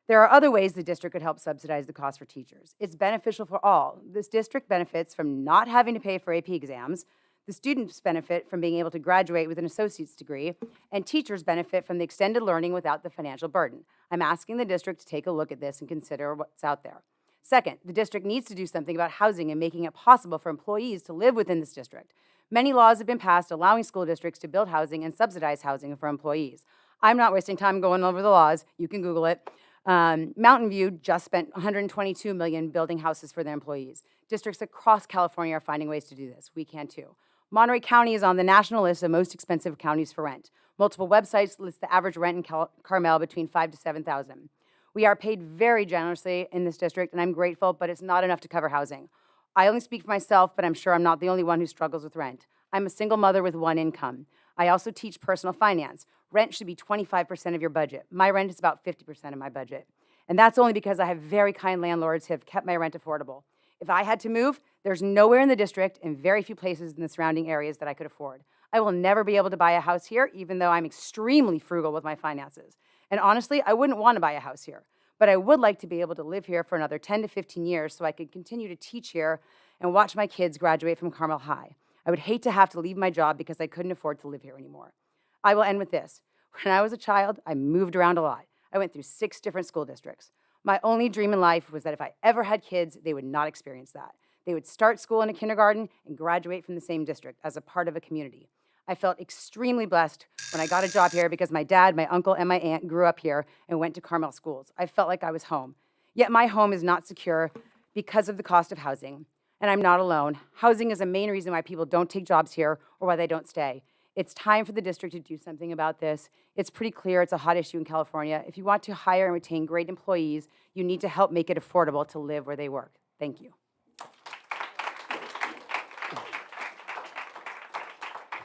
There are other ways the district could help subsidize the cost for teachers. It's beneficial for all. This district benefits from not having to pay for AP exams. The students benefit from being able to graduate with an associate's degree, and teachers benefit from the extended learning without the financial burden. I'm asking the district to take a look at this and consider what's out there. Second, the district needs to do something about housing and making it possible for employees to live within this district. Many laws have been passed allowing school districts to build housing and subsidize housing for employees. I'm not wasting time going over the laws. You can Google it. Mountain View just spent $122 million building houses for their employees. Districts across California are finding ways to do this. We can too. Monterey County is on the national list of most expensive counties for rent. Multiple websites list the average rent in Carmel between $5,000 to $7,000. We are paid very generously in this district, and I'm grateful, but it's not enough to cover housing. I only speak for myself, but I'm sure I'm not the only one who struggles with rent. I'm a single mother with one income. I also teach personal finance. Rent should be 25% of your budget. My rent is about 50% of my budget. And that's only because I have very kind landlords who have kept my rent affordable. If I had to move, there's nowhere in the district and very few places in the surrounding areas that I could afford. I will never be able to buy a house here, even though I'm extremely frugal with my finances. And honestly, I wouldn't want to buy a house here. But I would like to be able to live here for another 10 to 15 years so I could continue to teach here and watch my kids graduate from Carmel High. I would hate to have to leave my job because I couldn't afford to live here anymore. I will end with this. When I was a child, I moved around a lot. I went through 6 different school districts. My only dream in life was that if I ever had kids, they would not experience that. They would start school in a kindergarten and graduate from the same district as a part of a community. I felt extremely blessed when I got a job here because my dad, my uncle, and my aunt grew up here and went to Carmel schools. I felt like I was home. Yet my home is not secure because of the cost of housing. And I'm not alone. Housing is a main reason why people don't take jobs here or why they don't stay. It's time for the district to do something about this. It's pretty clear it's a hot issue in California. If you want to hire and retain great employees, you need to help make it affordable to live where they work. Thank you.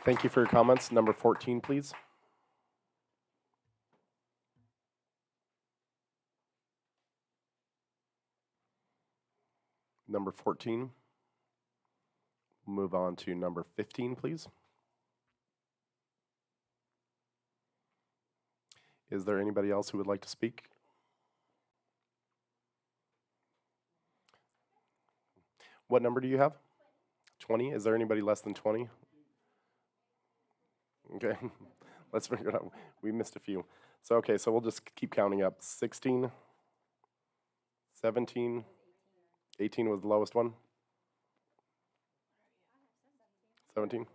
Thank you for your comments. Number 14, please. Number 14. Move on to number 15, please. Is there anybody else who would like to speak? What number do you have? 20? Is there anybody less than 20? Okay, let's figure it out. We missed a few. So, okay, so we'll just keep counting up. 16, 17, 18 was the lowest one. 17?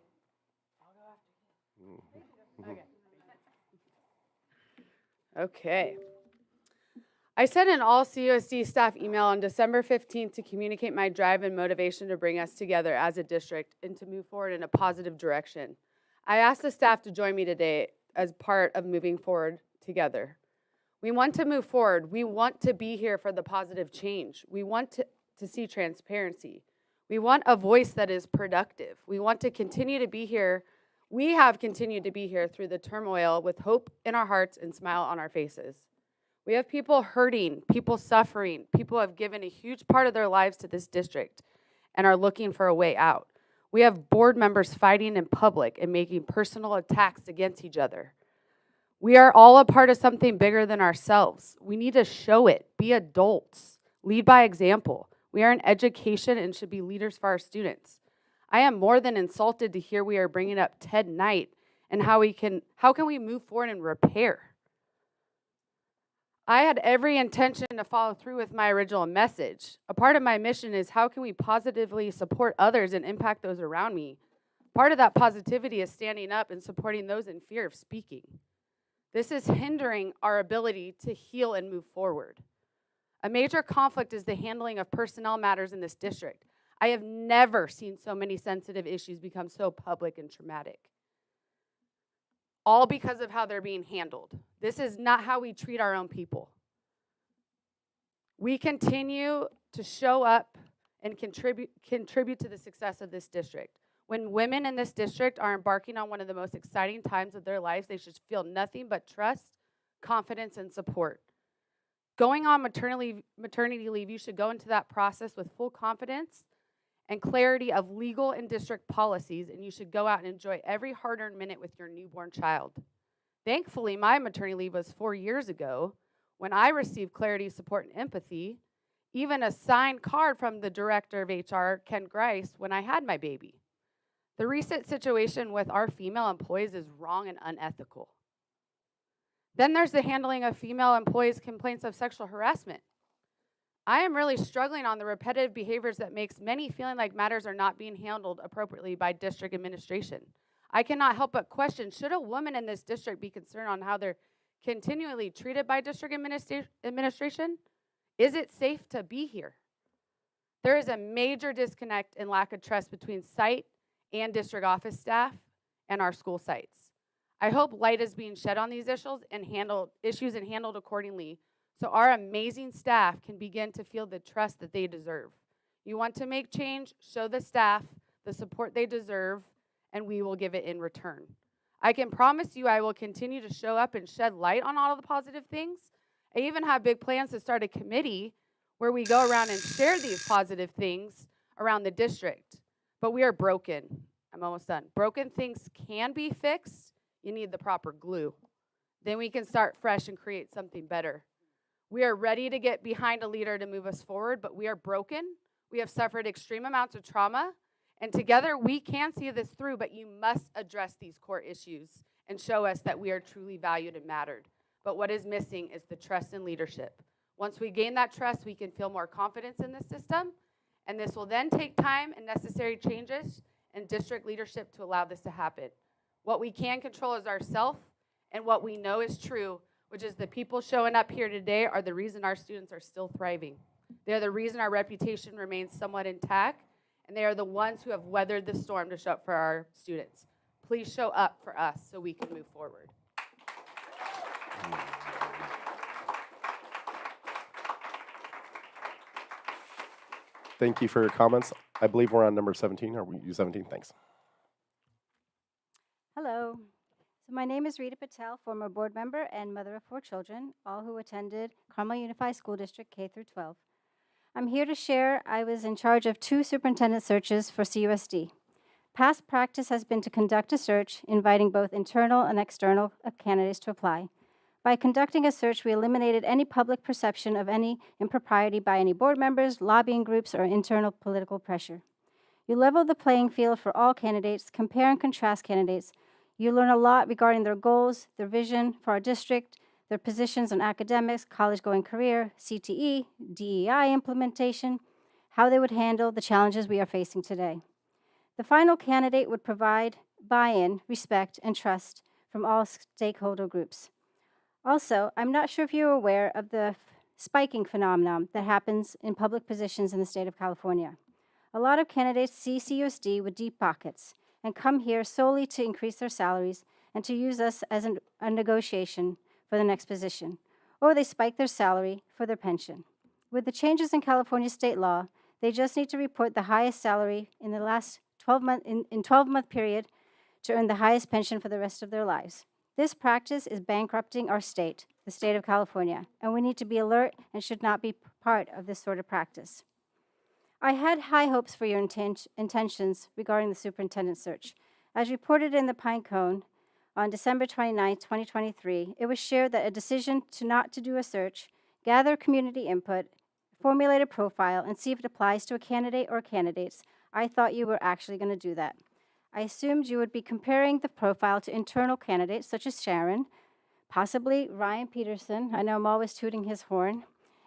Okay. I sent an all CUSD staff email on December 15th to communicate my drive and motivation to bring us together as a district and to move forward in a positive direction. I asked the staff to join me today as part of moving forward together. We want to move forward. We want to be here for the positive change. We want to see transparency. We want a voice that is productive. We want to continue to be here. We have continued to be here through the turmoil with hope in our hearts and smile on our faces. We have people hurting, people suffering, people have given a huge part of their lives to this district and are looking for a way out. We have board members fighting in public and making personal attacks against each other. We are all a part of something bigger than ourselves. We need to show it, be adults, lead by example. We are in education and should be leaders for our students. I am more than insulted to hear we are bringing up Ted Knight and how can we move forward and repair. I had every intention to follow through with my original message. A part of my mission is how can we positively support others and impact those around me. Part of that positivity is standing up and supporting those in fear of speaking. This is hindering our ability to heal and move forward. A major conflict is the handling of personnel matters in this district. I have never seen so many sensitive issues become so public and traumatic. All because of how they're being handled. This is not how we treat our own people. We continue to show up and contribute to the success of this district. When women in this district are embarking on one of the most exciting times of their lives, they should feel nothing but trust, confidence, and support. Going on maternity leave, you should go into that process with full confidence and clarity of legal and district policies, and you should go out and enjoy every hard-earned minute with your newborn child. Thankfully, my maternity leave was 4 years ago when I received clarity, support, and empathy, even a signed card from the director of HR, Ken Grice, when I had my baby. The recent situation with our female employees is wrong and unethical. Then there's the handling of female employees' complaints of sexual harassment. I am really struggling on the repetitive behaviors that makes many feeling like matters are not being handled appropriately by district administration. I cannot help but question, should a woman in this district be concerned on how they're continually treated by district administration? Is it safe to be here? There is a major disconnect and lack of trust between site and district office staff and our school sites. I hope light is being shed on these issues and handled accordingly, so our amazing staff can begin to feel the trust that they deserve. You want to make change, show the staff the support they deserve, and we will give it in return. I can promise you I will continue to show up and shed light on all of the positive things. I even have big plans to start a committee where we go around and share these positive things around the district. But we are broken. I'm almost done. Broken things can be fixed. You need the proper glue. Then we can start fresh and create something better. We are ready to get behind a leader to move us forward, but we are broken. We have suffered extreme amounts of trauma, and together we can see this through, but you must address these core issues and show us that we are truly valued and mattered. But what is missing is the trust and leadership. Once we gain that trust, we can feel more confidence in the system, and this will then take time and necessary changes in district leadership to allow this to happen. What we can control is ourselves, and what we know is true, which is the people showing up here today are the reason our students are still thriving. They're the reason our reputation remains somewhat intact, and they are the ones who have weathered the storm to show up for our students. Please show up for us so we can move forward. Thank you for your comments. I believe we're on number 17. Are we 17? Thanks. Hello. So my name is Rita Patel, former board member and mother of 4 children, all who attended Carmel Unified School District K through 12. I'm here to share I was in charge of 2 superintendent searches for CUSD. Past practice has been to conduct a search, inviting both internal and external candidates to apply. By conducting a search, we eliminated any public perception of any impropriety by any board members, lobbying groups, or internal political pressure. You level the playing field for all candidates, compare and contrast candidates. You learn a lot regarding their goals, their vision for our district, their positions on academics, college-going career, CTE, DEI implementation, how they would handle the challenges we are facing today. The final candidate would provide buy-in, respect, and trust from all stakeholder groups. Also, I'm not sure if you're aware of the spiking phenomenon that happens in public positions in the state of California. A lot of candidates see CUSD with deep pockets. and come here solely to increase their salaries and to use us as a negotiation for the next position, or they spike their salary for their pension. With the changes in California state law, they just need to report the highest salary in the last 12-month period to earn the highest pension for the rest of their lives. This practice is bankrupting our state, the state of California, and we need to be alert and should not be part of this sort of practice. I had high hopes for your intentions regarding the superintendent search. As reported in the Pine Cone on December 29, 2023, it was shared that a decision not to do a search, gather community input, formulate a profile, and see if it applies to a candidate or candidates. I thought you were actually going to do that. I assumed you would be comparing the profile to internal candidates such as Sharon, possibly Ryan Peterson. I know I'm always tooting his horn.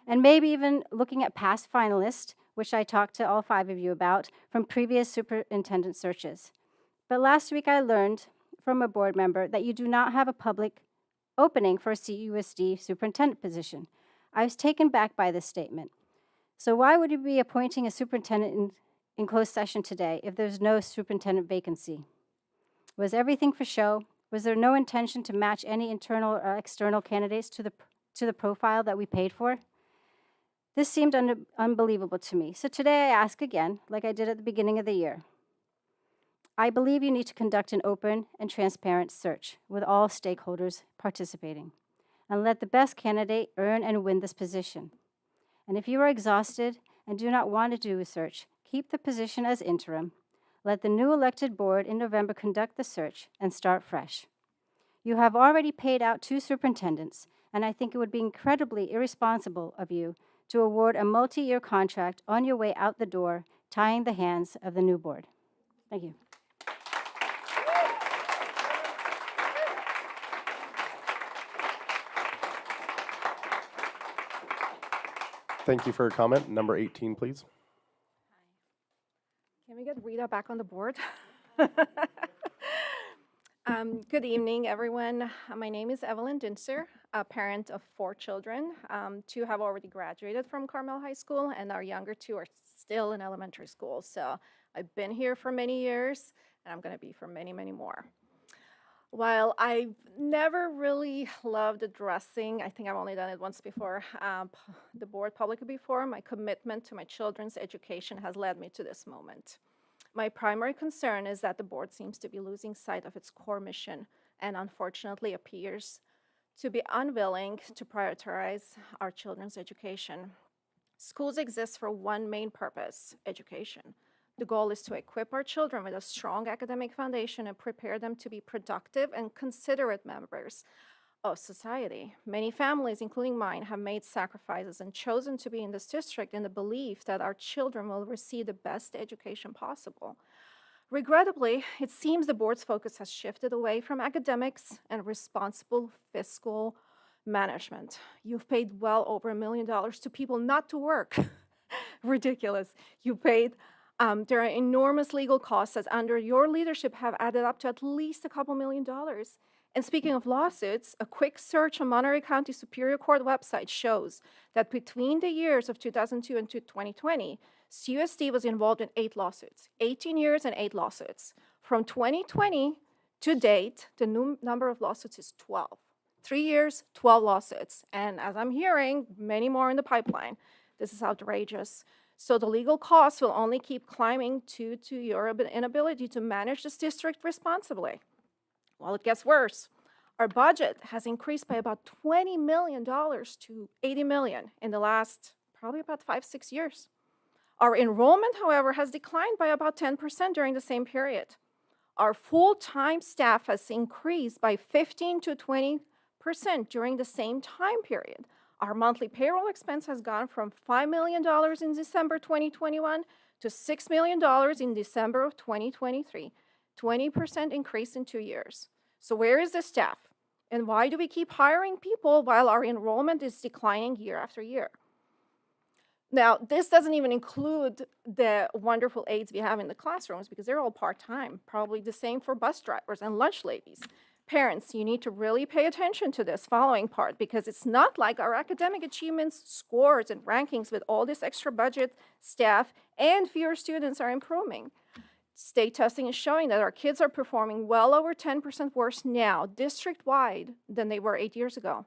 And maybe even looking at past finalists, which I talked to all 5 of you about from previous superintendent searches. But last week I learned from a board member that you do not have a public opening for a CUSD superintendent position. I was taken back by this statement. So why would you be appointing a superintendent in closed session today if there's no superintendent vacancy? Was everything for show? Was there no intention to match any internal or external candidates to the profile that we paid for? This seemed unbelievable to me. So today I ask again, like I did at the beginning of the year. I believe you need to conduct an open and transparent search with all stakeholders participating and let the best candidate earn and win this position. And if you are exhausted and do not want to do a search, keep the position as interim. Let the new elected board in November conduct the search and start fresh. You have already paid out 2 superintendents, and I think it would be incredibly irresponsible of you to award a multi-year contract on your way out the door, tying the hands of the new board. Thank you. Thank you for your comment. Number 18, please. Can we get Rita back on the board? Good evening, everyone. My name is Evelyn Dinser, a parent of 4 children. 2 have already graduated from Carmel High School, and our younger 2 are still in elementary school. So I've been here for many years, and I'm going to be for many, many more. While I've never really loved addressing, I think I've only done it once before, the board publicly before, my commitment to my children's education has led me to this moment. My primary concern is that the board seems to be losing sight of its core mission and unfortunately appears to be unwilling to prioritize our children's education. Schools exist for one main purpose: education. The goal is to equip our children with a strong academic foundation and prepare them to be productive and considerate members of society. Many families, including mine, have made sacrifices and chosen to be in this district in the belief that our children will receive the best education possible. Regrettably, it seems the board's focus has shifted away from academics and responsible fiscal management. You've paid well over $1 million to people not to work. Ridiculous. You paid there are enormous legal costs that under your leadership have added up to at least a couple $1 million. And speaking of lawsuits, a quick search on Monterey County Superior Court website shows that between the years of 2002 and 2020, CUSD was involved in 8 lawsuits, 18 years and 8 lawsuits. From 2020 to date, the new number of lawsuits is 12. 3 years, 12 lawsuits. And as I'm hearing, many more in the pipeline. This is outrageous. So the legal costs will only keep climbing due to your inability to manage this district responsibly. Well, it gets worse. Our budget has increased by about $20 million to $80 million in the last probably about 5-6 years. Our enrollment, however, has declined by about 10% during the same period. Our full-time staff has increased by 15 to 20% during the same time period. Our monthly payroll expense has gone from $5 million in December 2021 to $6 million in December of 2023, 20% increase in 2 years. So where is the staff? And why do we keep hiring people while our enrollment is declining year after year? Now, this doesn't even include the wonderful aides we have in the classrooms because they're all part-time, probably the same for bus drivers and lunch ladies. Parents, you need to really pay attention to this following part because it's not like our academic achievements, scores, and rankings with all this extra budget, staff, and fewer students are improving. State testing is showing that our kids are performing well over 10% worse now, district-wide, than they were 8 years ago.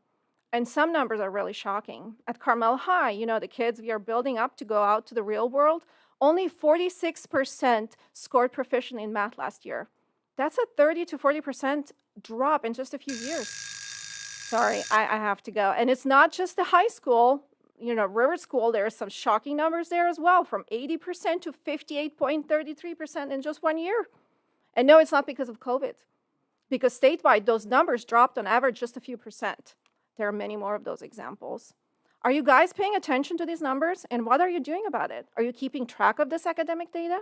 And some numbers are really shocking. At Carmel High, the kids we are building up to go out to the real world, only 46% scored proficient in math last year. That's a 30 to 40% drop in just a few years. Sorry, I have to go. And it's not just the high school. River School, there are some shocking numbers there as well, from 80% to 58.33% in just 1 year. And no, it's not because of COVID. Because statewide, those numbers dropped on average just a few percent. There are many more of those examples. Are you guys paying attention to these numbers? And what are you doing about it? Are you keeping track of this academic data?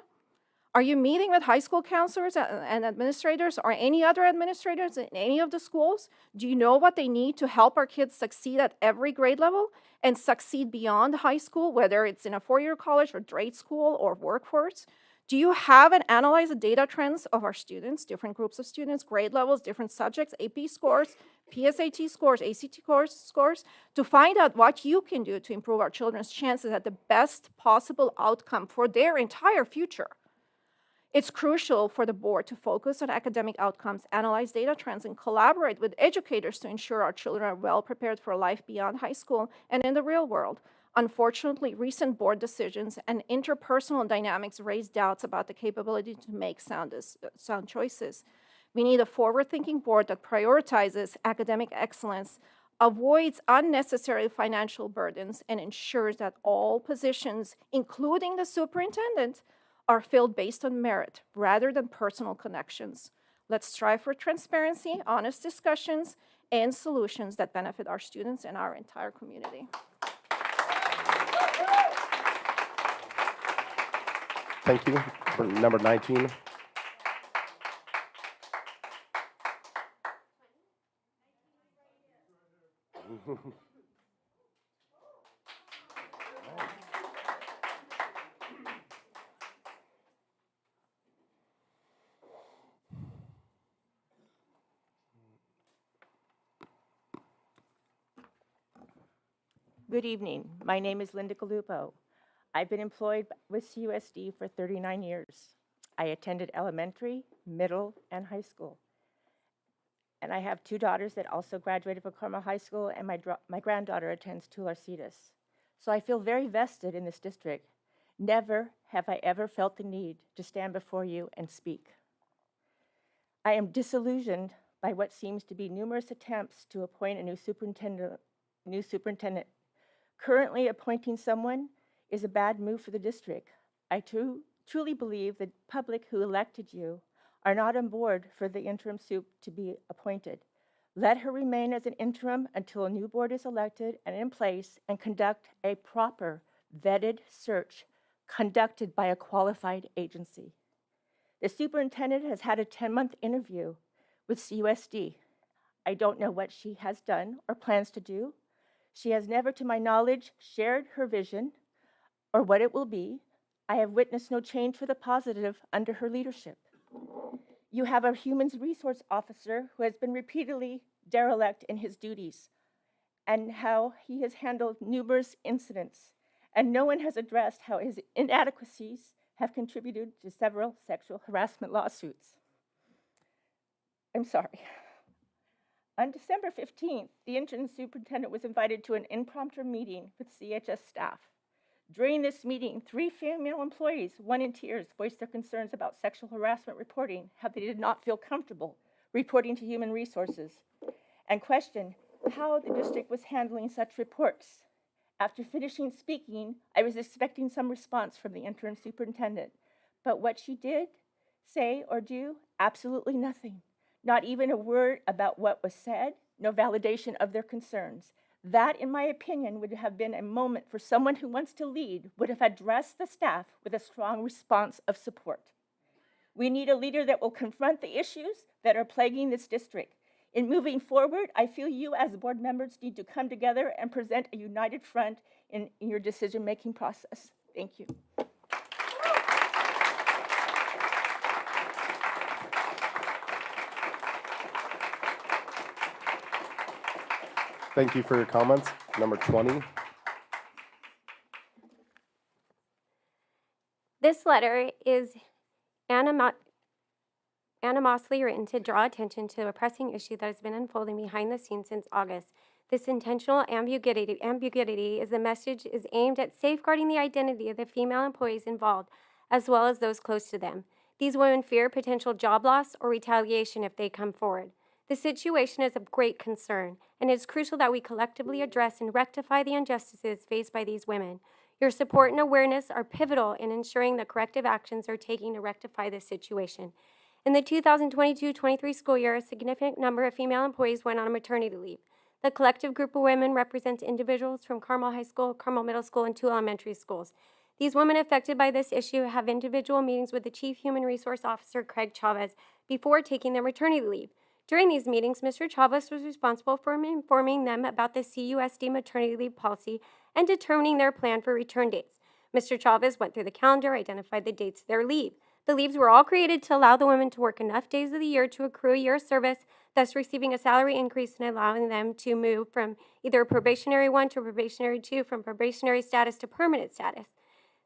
Are you meeting with high school counselors and administrators or any other administrators in any of the schools? Do you know what they need to help our kids succeed at every grade level and succeed beyond high school, whether it's in a four-year college or trade school or workforce? Do you have and analyze the data trends of our students, different groups of students, grade levels, different subjects, AP scores, PSAT scores, ACT scores, to find out what you can do to improve our children's chances at the best possible outcome for their entire future? It's crucial for the board to focus on academic outcomes, analyze data trends, and collaborate with educators to ensure our children are well prepared for life beyond high school and in the real world. Unfortunately, recent board decisions and interpersonal dynamics raise doubts about the capability to make sound choices. We need a forward-thinking board that prioritizes academic excellence, avoids unnecessary financial burdens, and ensures that all positions, including the superintendent, are filled based on merit rather than personal connections. Let's strive for transparency, honest discussions, and solutions that benefit our students and our entire community. Thank you. For number 19. Good evening. My name is Linda Galupo. I've been employed with CUSD for 39 years. I attended elementary, middle, and high school. And I have two daughters that also graduated from Carmel High School, and my granddaughter attends Tularcitas. So I feel very vested in this district. Never have I ever felt the need to stand before you and speak. I am disillusioned by what seems to be numerous attempts to appoint a new superintendent. Currently appointing someone is a bad move for the district. I truly believe the public who elected you are not on board for the interim soup to be appointed. Let her remain as an interim until a new board is elected and in place, and conduct a proper vetted search conducted by a qualified agency. The superintendent has had a 10-month interview with CUSD. I don't know what she has done or plans to do. She has never, to my knowledge, shared her vision or what it will be. I have witnessed no change for the positive under her leadership. You have a human resource officer who has been repeatedly derelict in his duties and how he has handled numerous incidents, and no one has addressed how his inadequacies have contributed to several sexual harassment lawsuits. I'm sorry. On December 15th, the interim superintendent was invited to an impromptu meeting with CHS staff. During this meeting, 3 female employees, one in tears, voiced their concerns about sexual harassment reporting, how they did not feel comfortable reporting to human resources, and questioned how the district was handling such reports. After finishing speaking, I was expecting some response from the interim superintendent, but what she did, say, or do, absolutely nothing. Not even a word about what was said, no validation of their concerns. That, in my opinion, would have been a moment for someone who wants to lead, would have addressed the staff with a strong response of support. We need a leader that will confront the issues that are plaguing this district. In moving forward, I feel you as board members need to come together and present a united front in your decision-making process. Thank you. Thank you for your comments. Number 20. This letter is anonymously written to draw attention to a pressing issue that has been unfolding behind the scenes since August. This intentional ambiguity is the message is aimed at safeguarding the identity of the female employees involved, as well as those close to them. These women fear potential job loss or retaliation if they come forward. The situation is of great concern, and it is crucial that we collectively address and rectify the injustices faced by these women. Your support and awareness are pivotal in ensuring the corrective actions are taken to rectify this situation. In the 2022-23 school year, a significant number of female employees went on maternity leave. The collective group of women represents individuals from Carmel High School, Carmel Middle School, and 2 elementary schools. These women affected by this issue have individual meetings with the Chief Human Resource Officer, Craig Chavez, before taking their maternity leave. During these meetings, Mr. Chavez was responsible for informing them about the CUSD maternity leave policy and determining their plan for return dates. Mr. Chavez went through the calendar, identified the dates of their leave. The leaves were all created to allow the women to work enough days of the year to accrue a year of service, thus receiving a salary increase and allowing them to move from either a probationary 1 to a probationary 2, from probationary status to permanent status.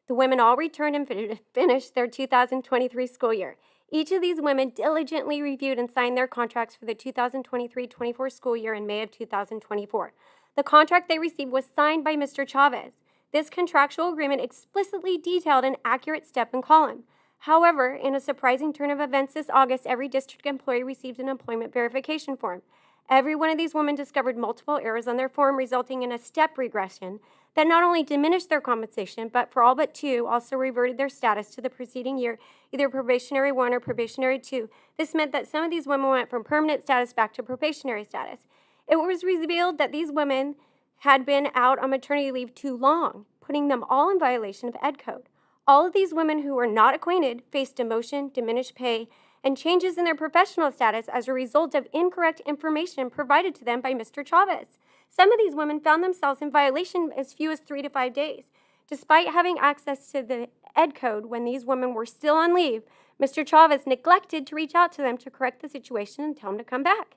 The women all returned and finished their 2023 school year. Each of these women diligently reviewed and signed their contracts for the 2023-24 school year in May of 2024. The contract they received was signed by Mr. Chavez. This contractual agreement explicitly detailed an accurate step and column. However, in a surprising turn of events this August, every district employee received an employment verification form. Every one of these women discovered multiple errors on their form, resulting in a step regression that not only diminished their compensation, but for all but 2, also reverted their status to the preceding year, either probationary 1 or probationary 2. This meant that some of these women went from permanent status back to probationary status. It was revealed that these women had been out on maternity leave too long, putting them all in violation of Ed Code. All of these women who were not acquainted faced demotion, diminished pay, and changes in their professional status as a result of incorrect information provided to them by Mr. Chavez. Some of these women found themselves in violation as few as 3 to 5 days. Despite having access to the Ed Code when these women were still on leave, Mr. Chavez neglected to reach out to them to correct the situation and tell them to come back.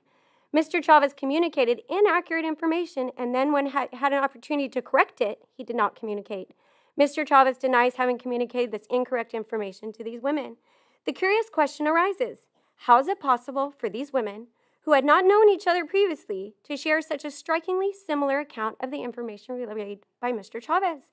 Mr. Chavez communicated inaccurate information, and then when had an opportunity to correct it, he did not communicate. Mr. Chavez denies having communicated this incorrect information to these women. The curious question arises, how is it possible for these women, who had not known each other previously, to share such a strikingly similar account of the information relayed by Mr. Chavez?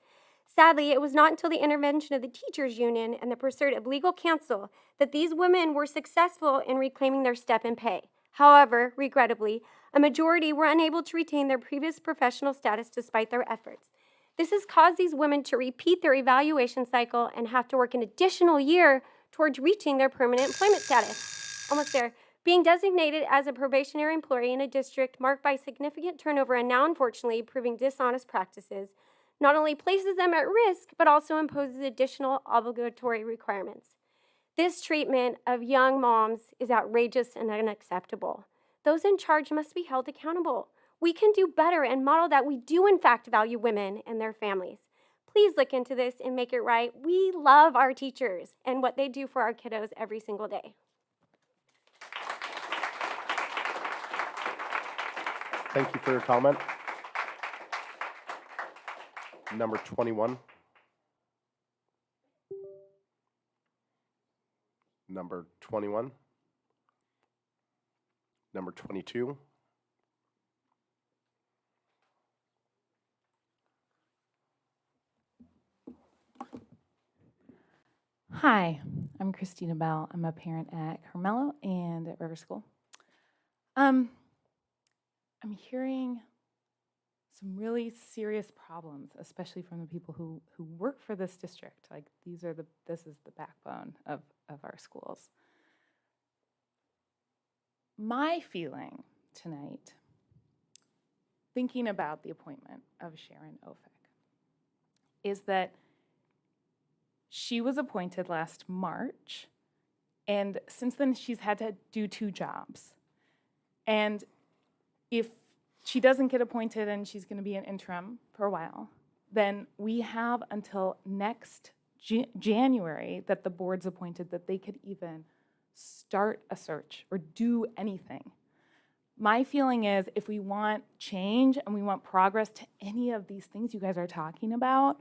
Sadly, it was not until the intervention of the teachers' union and the pursuit of legal counsel that these women were successful in reclaiming their step and pay. However, regrettably, a majority were unable to retain their previous professional status despite their efforts. This has caused these women to repeat their evaluation cycle and have to work an additional year towards reaching their permanent employment status. Almost there. Being designated as a probationary employee in a district marked by significant turnover and now unfortunately proving dishonest practices not only places them at risk, but also imposes additional obligatory requirements. This treatment of young moms is outrageous and unacceptable. Those in charge must be held accountable. We can do better and model that we do in fact value women and their families. Please look into this and make it right. We love our teachers and what they do for our kiddos every single day. Thank you for your comment. Number 21. Number 21. Number 22. Hi, I'm Christina Bell. I'm a parent at Carmelo and at River School. I'm hearing some really serious problems, especially from the people who work for this district. Like this is the backbone of our schools. My feeling tonight, thinking about the appointment of Sharon Ophek, is that she was appointed last March, and since then she's had to do 2 jobs. And if she doesn't get appointed and she's going to be an interim for a while, then we have until next January that the board's appointed that they could even start a search or do anything. My feeling is if we want change and we want progress to any of these things you guys are talking about,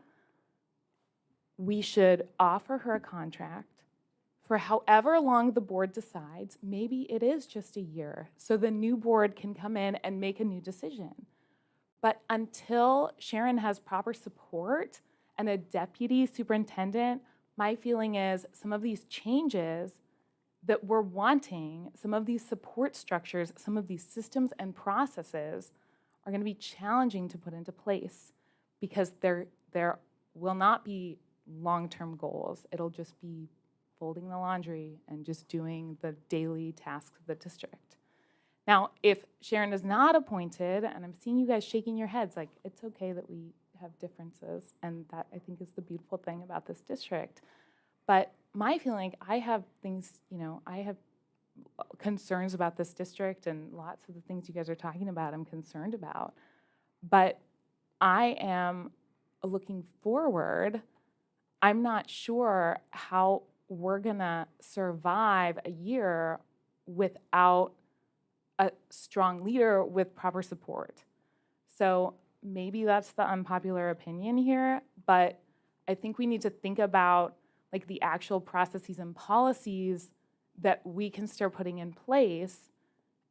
we should offer her a contract for however long the board decides. Maybe it is just a year, so the new board can come in and make a new decision. But until Sharon has proper support and a deputy superintendent, my feeling is some of these changes that we're wanting, some of these support structures, some of these systems and processes are going to be challenging to put into place because there will not be long-term goals. It'll just be folding the laundry and just doing the daily tasks of the district. Now, if Sharon is not appointed, and I'm seeing you guys shaking your heads, like, it's okay that we have differences, and that I think is the beautiful thing about this district. But my feeling, I have things, I have concerns about this district, and lots of the things you guys are talking about I'm concerned about. But I am looking forward. I'm not sure how we're gonna survive a year without a strong leader with proper support. So maybe that's the unpopular opinion here, but I think we need to think about like the actual processes and policies that we can start putting in place,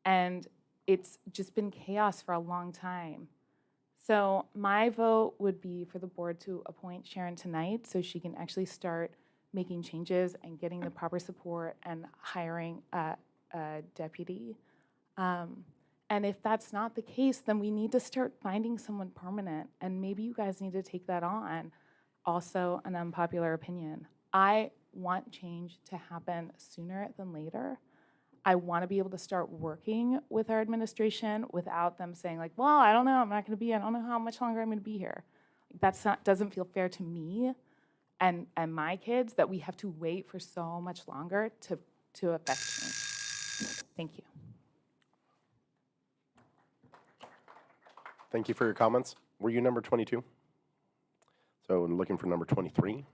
and it's just been chaos for a long time. So my vote would be for the board to appoint Sharon tonight so she can actually start making changes and getting the proper support and hiring a deputy. And if that's not the case, then we need to start finding someone permanent, and maybe you guys need to take that on. Also, an unpopular opinion. I want change to happen sooner than later. I want to be able to start working with our administration without them saying like, well, I don't know, I don't know how much longer I'm going to be here. Doesn't feel fair to me and my kids that we have to wait for so much longer to affect change. Thank you. Thank you for your comments. Were you number 22? So looking for number 23.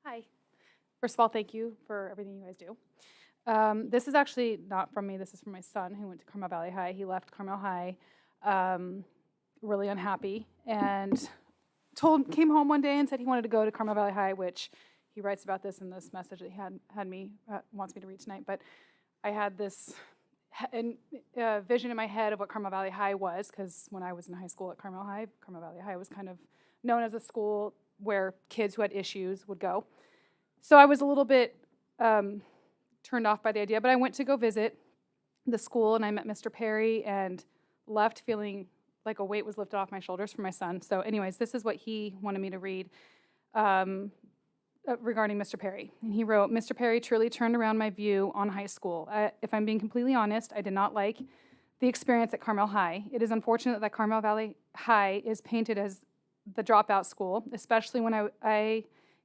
Hi. First of all, thank you for everything you guys do. This is actually not from me. This is from my son who went to Carmel Valley High. He left Carmel High really unhappy and came home one day and said he wanted to go to Carmel Valley High, which he writes about this in this message that he wants me to read tonight. But I had this vision in my head of what Carmel Valley High was, because when I was in high school at Carmel Valley High was kind of known as a school where kids who had issues would go. So I was a little bit turned off by the idea, but I went to go visit the school, and I met Mr. Perry and left feeling like a weight was lifted off my shoulders for my son. So anyways, this is what he wanted me to read regarding Mr. Perry. And he wrote, Mr. Perry truly turned around my view on high school. If I'm being completely honest, I did not like the experience at Carmel High. It is unfortunate that Carmel Valley High is painted as the dropout school, especially when I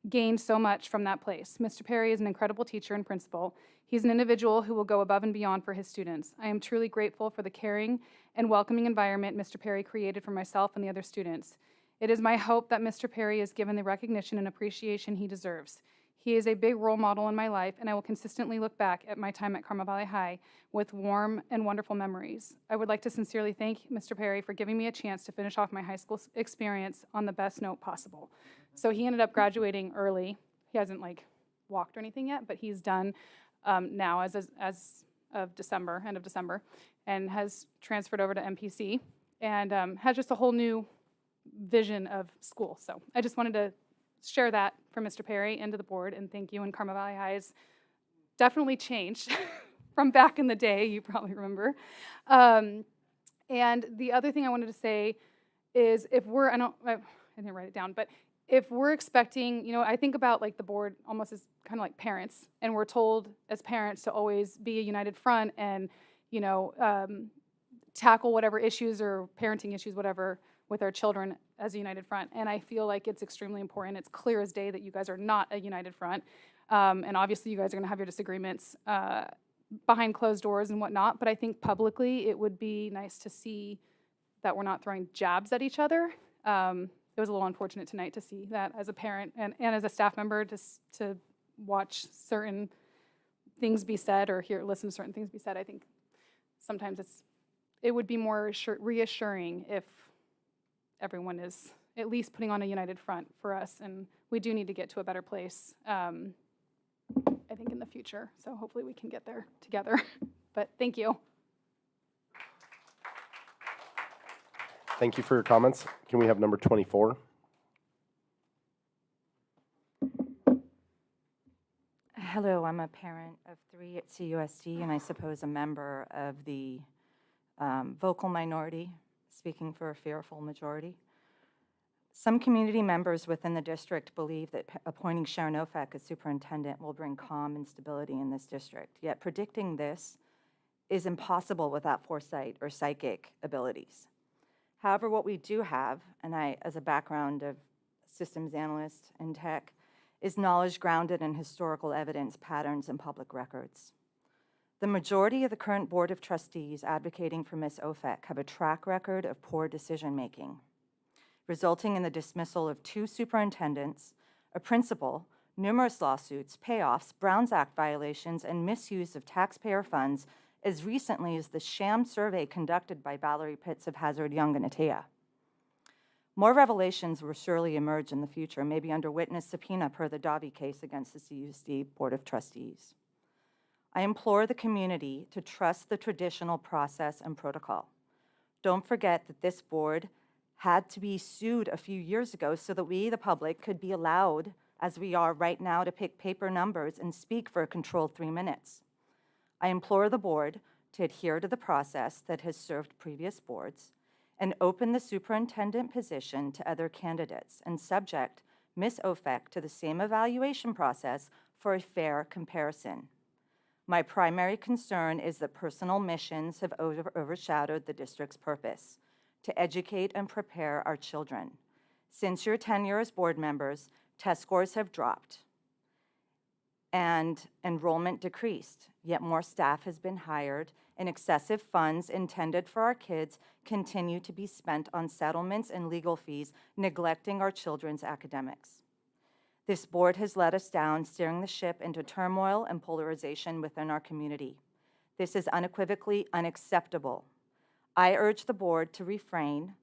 gained so much from that place. Mr. Perry is an incredible teacher and principal. He's an individual who will go above and beyond for his students. I am truly grateful for the caring and welcoming environment Mr. Perry created for myself and the other students. It is my hope that Mr. Perry is given the recognition and appreciation he deserves. He is a big role model in my life, and I will consistently look back at my time at Carmel Valley High with warm and wonderful memories. I would like to sincerely thank Mr. Perry for giving me a chance to finish off my high school experience on the best note possible. So he ended up graduating early. He hasn't walked or anything yet, but he's done now as of December, end of December, and has transferred over to MPC and has just a whole new vision of school. So I just wanted to share that for Mr. Perry and to the board, and thank you. And Carmel Valley High has definitely changed from back in the day, you probably remember. And the other thing I wanted to say is if we're, I didn't write it down, but if we're expecting, I think about the board almost as kind of like parents, and we're told as parents to always be a united front and, tackle whatever issues or parenting issues, whatever, with our children as a united front. And I feel like it's extremely important. It's clear as day that you guys are not a united front. And obviously you guys are gonna have your disagreements behind closed doors and whatnot, but I think publicly it would be nice to see that we're not throwing jabs at each other. It was a little unfortunate tonight to see that as a parent and as a staff member to watch certain things be said or listen to certain things be said. I think sometimes it would be more reassuring if everyone is at least putting on a united front for us, and we do need to get to a better place, I think, in the future. So hopefully we can get there together. But thank you. Thank you for your comments. Can we have number 24? Hello, I'm a parent of 3 at CUSD, and I suppose a member of the vocal minority, speaking for a fearful majority. Some community members within the district believe that appointing Sharon Ofek as superintendent will bring calm and stability in this district, yet predicting this is impossible without foresight or psychic abilities. However, what we do have, and I, as a background of systems analyst in tech, is knowledge grounded in historical evidence, patterns, and public records. The majority of the current Board of Trustees advocating for Ms. Ofek have a track record of poor decision-making, resulting in the dismissal of 2 superintendents, a principal, numerous lawsuits, payoffs, Browns Act violations, and misuse of taxpayer funds as recently as the sham survey conducted by Valerie Pitts of Hazard, Young, and Atea. More revelations will surely emerge in the future, maybe under witness subpoena per the Davi case against the CUSD Board of Trustees. I implore the community to trust the traditional process and protocol. Don't forget that this board had to be sued a few years ago so that we, the public, could be allowed, as we are right now, to pick paper numbers and speak for a controlled 3 minutes. I implore the board to adhere to the process that has served previous boards and open the superintendent position to other candidates and subject Ms. Ofek to the same evaluation process for a fair comparison. My primary concern is that personal missions have overshadowed the district's purpose to educate and prepare our children. Since your tenure as board members, test scores have dropped and enrollment decreased, yet more staff has been hired and excessive funds intended for our kids continue to be spent on settlements and legal fees, neglecting our children's academics. This board has let us down, steering the ship into turmoil and polarization within our community. This is unequivocally unacceptable. I urge the board to refrain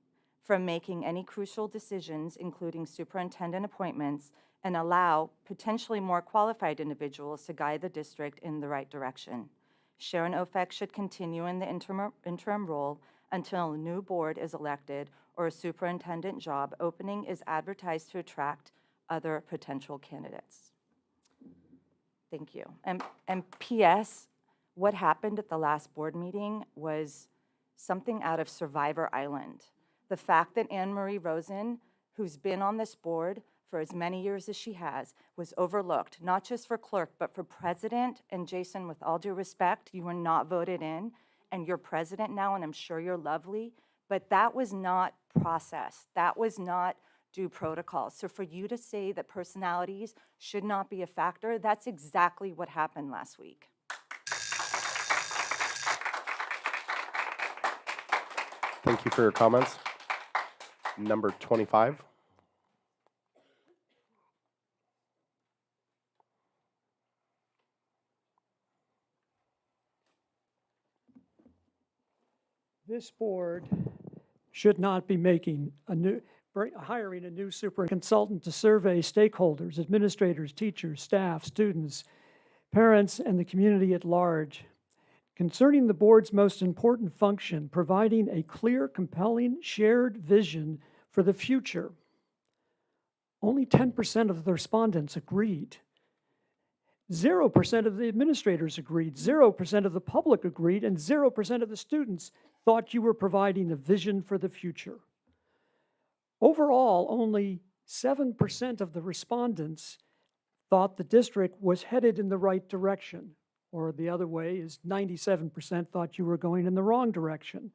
from making any crucial decisions, including superintendent appointments, and allow potentially more qualified individuals to guide the district in the right direction. Sharon Ofek should continue in the interim role until a new board is elected or a superintendent job opening is advertised to attract other potential candidates. Thank you. And P.S., what happened at the last board meeting was something out of Survivor Island. The fact that Anne Marie Rosen, who's been on this board for as many years as she has, was overlooked, not just for clerk, but for president. And Jason, with all due respect, you were not voted in, and you're president now, and I'm sure you're lovely, but that was not process. That was not due protocol. So for you to say that personalities should not be a factor, that's exactly what happened last week. Thank you for your comments. Number 25. This board should not be hiring a new consultant to survey stakeholders, administrators, teachers, staff, students, parents, and the community at large concerning the board's most important function, providing a clear, compelling, shared vision for the future. Only 10% of the respondents agreed. 0% of the administrators agreed, 0% of the public agreed, and 0% of the students thought you were providing a vision for the future. Overall, only 7% of the respondents thought the district was headed in the right direction, or the other way is 97% thought you were going in the wrong direction.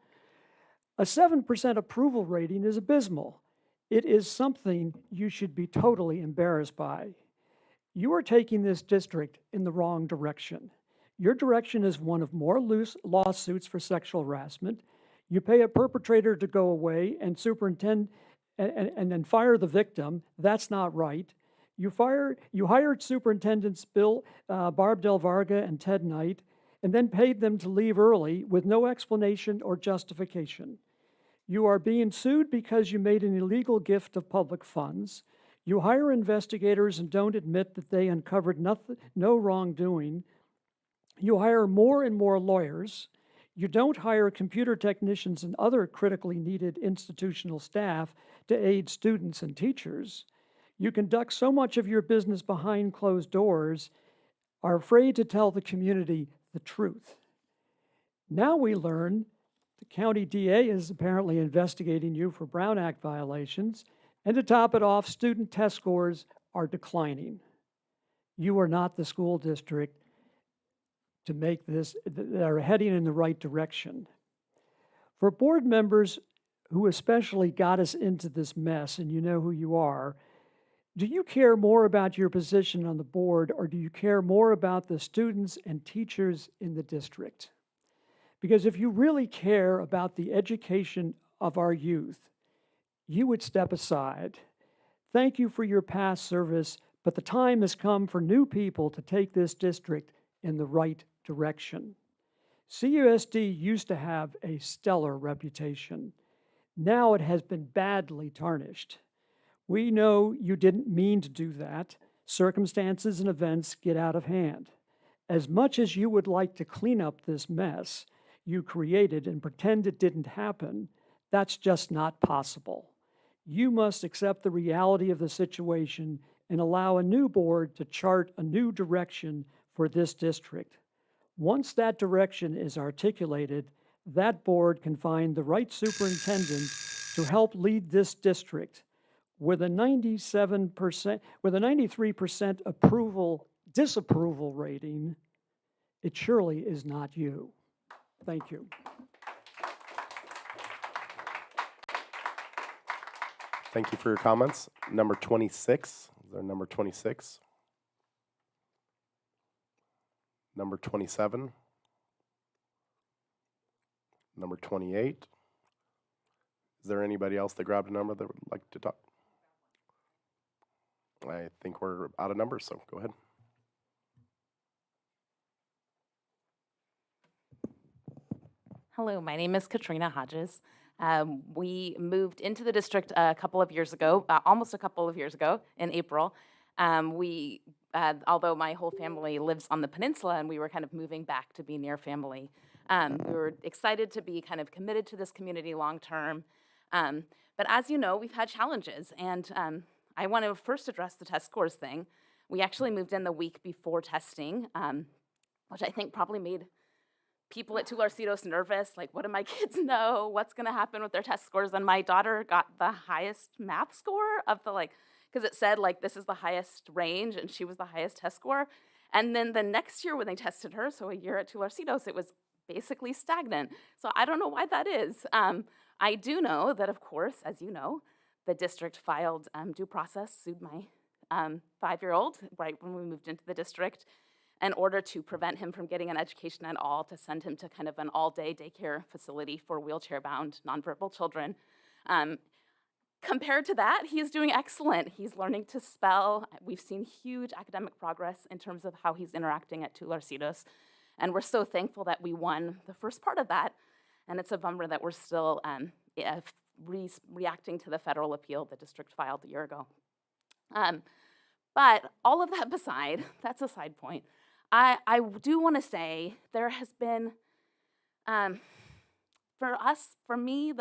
A 7% approval rating is abysmal. It is something you should be totally embarrassed by. You are taking this district in the wrong direction. Your direction is one of more loose lawsuits for sexual harassment. You pay a perpetrator to go away and and then fire the victim. That's not right. You hired superintendents Barb Del Varga and Ted Knight, and then paid them to leave early with no explanation or justification. You are being sued because you made an illegal gift of public funds. You hire investigators and don't admit that they uncovered no wrongdoing. You hire more and more lawyers. You don't hire computer technicians and other critically needed institutional staff to aid students and teachers. You conduct so much of your business behind closed doors, are afraid to tell the community the truth. Now we learn the county DA is apparently investigating you for Brown Act violations, and to top it off, student test scores are declining. You are not the school district to make this, that are heading in the right direction. For board members who especially got us into this mess, and you know who you are, do you care more about your position on the board, or do you care more about the students and teachers in the district? Because if you really care about the education of our youth, you would step aside. Thank you for your past service, but the time has come for new people to take this district in the right direction. CUSD used to have a stellar reputation. Now it has been badly tarnished. We know you didn't mean to do that. Circumstances and events get out of hand. As much as you would like to clean up this mess you created and pretend it didn't happen, that's just not possible. You must accept the reality of the situation and allow a new board to chart a new direction for this district. Once that direction is articulated, that board can find the right superintendent to help lead this district. With a 93% disapproval rating, it surely is not you. Thank you. Thank you for your comments. Number 26, is there number 26? Number 27? Number 28? Is there anybody else that grabbed a number that would like to talk? I think we're out of numbers, so go ahead. Hello, my name is Katrina Hodges. We moved into the district a couple of years ago, almost a couple of years ago in April. Although my whole family lives on the peninsula and we were kind of moving back to be near family, we were excited to be kind of committed to this community long term. But as you know, we've had challenges, and I want to first address the test scores thing. We actually moved in the week before testing, which I think probably made people at Tularcitos nervous, like, what do my kids know? What's going to happen with their test scores? And my daughter got the highest math score of the, because it said, this is the highest range, and she was the highest test score. And then the next year when they tested her, so a year at Tularcitos, it was basically stagnant. So I don't know why that is. I do know that, of course, as you know, the district filed due process, sued my 5-year-old right when we moved into the district, in order to prevent him from getting an education at all, to send him to kind of an all-day daycare facility for wheelchair-bound, nonverbal children. Compared to that, he's doing excellent. He's learning to spell. We've seen huge academic progress in terms of how he's interacting at Tularcitos, and we're so thankful that we won the first part of that, and it's a bummer that we're still reacting to the federal appeal the district filed a year ago. But all of that beside, that's a side point. I do want to say there has been, for me,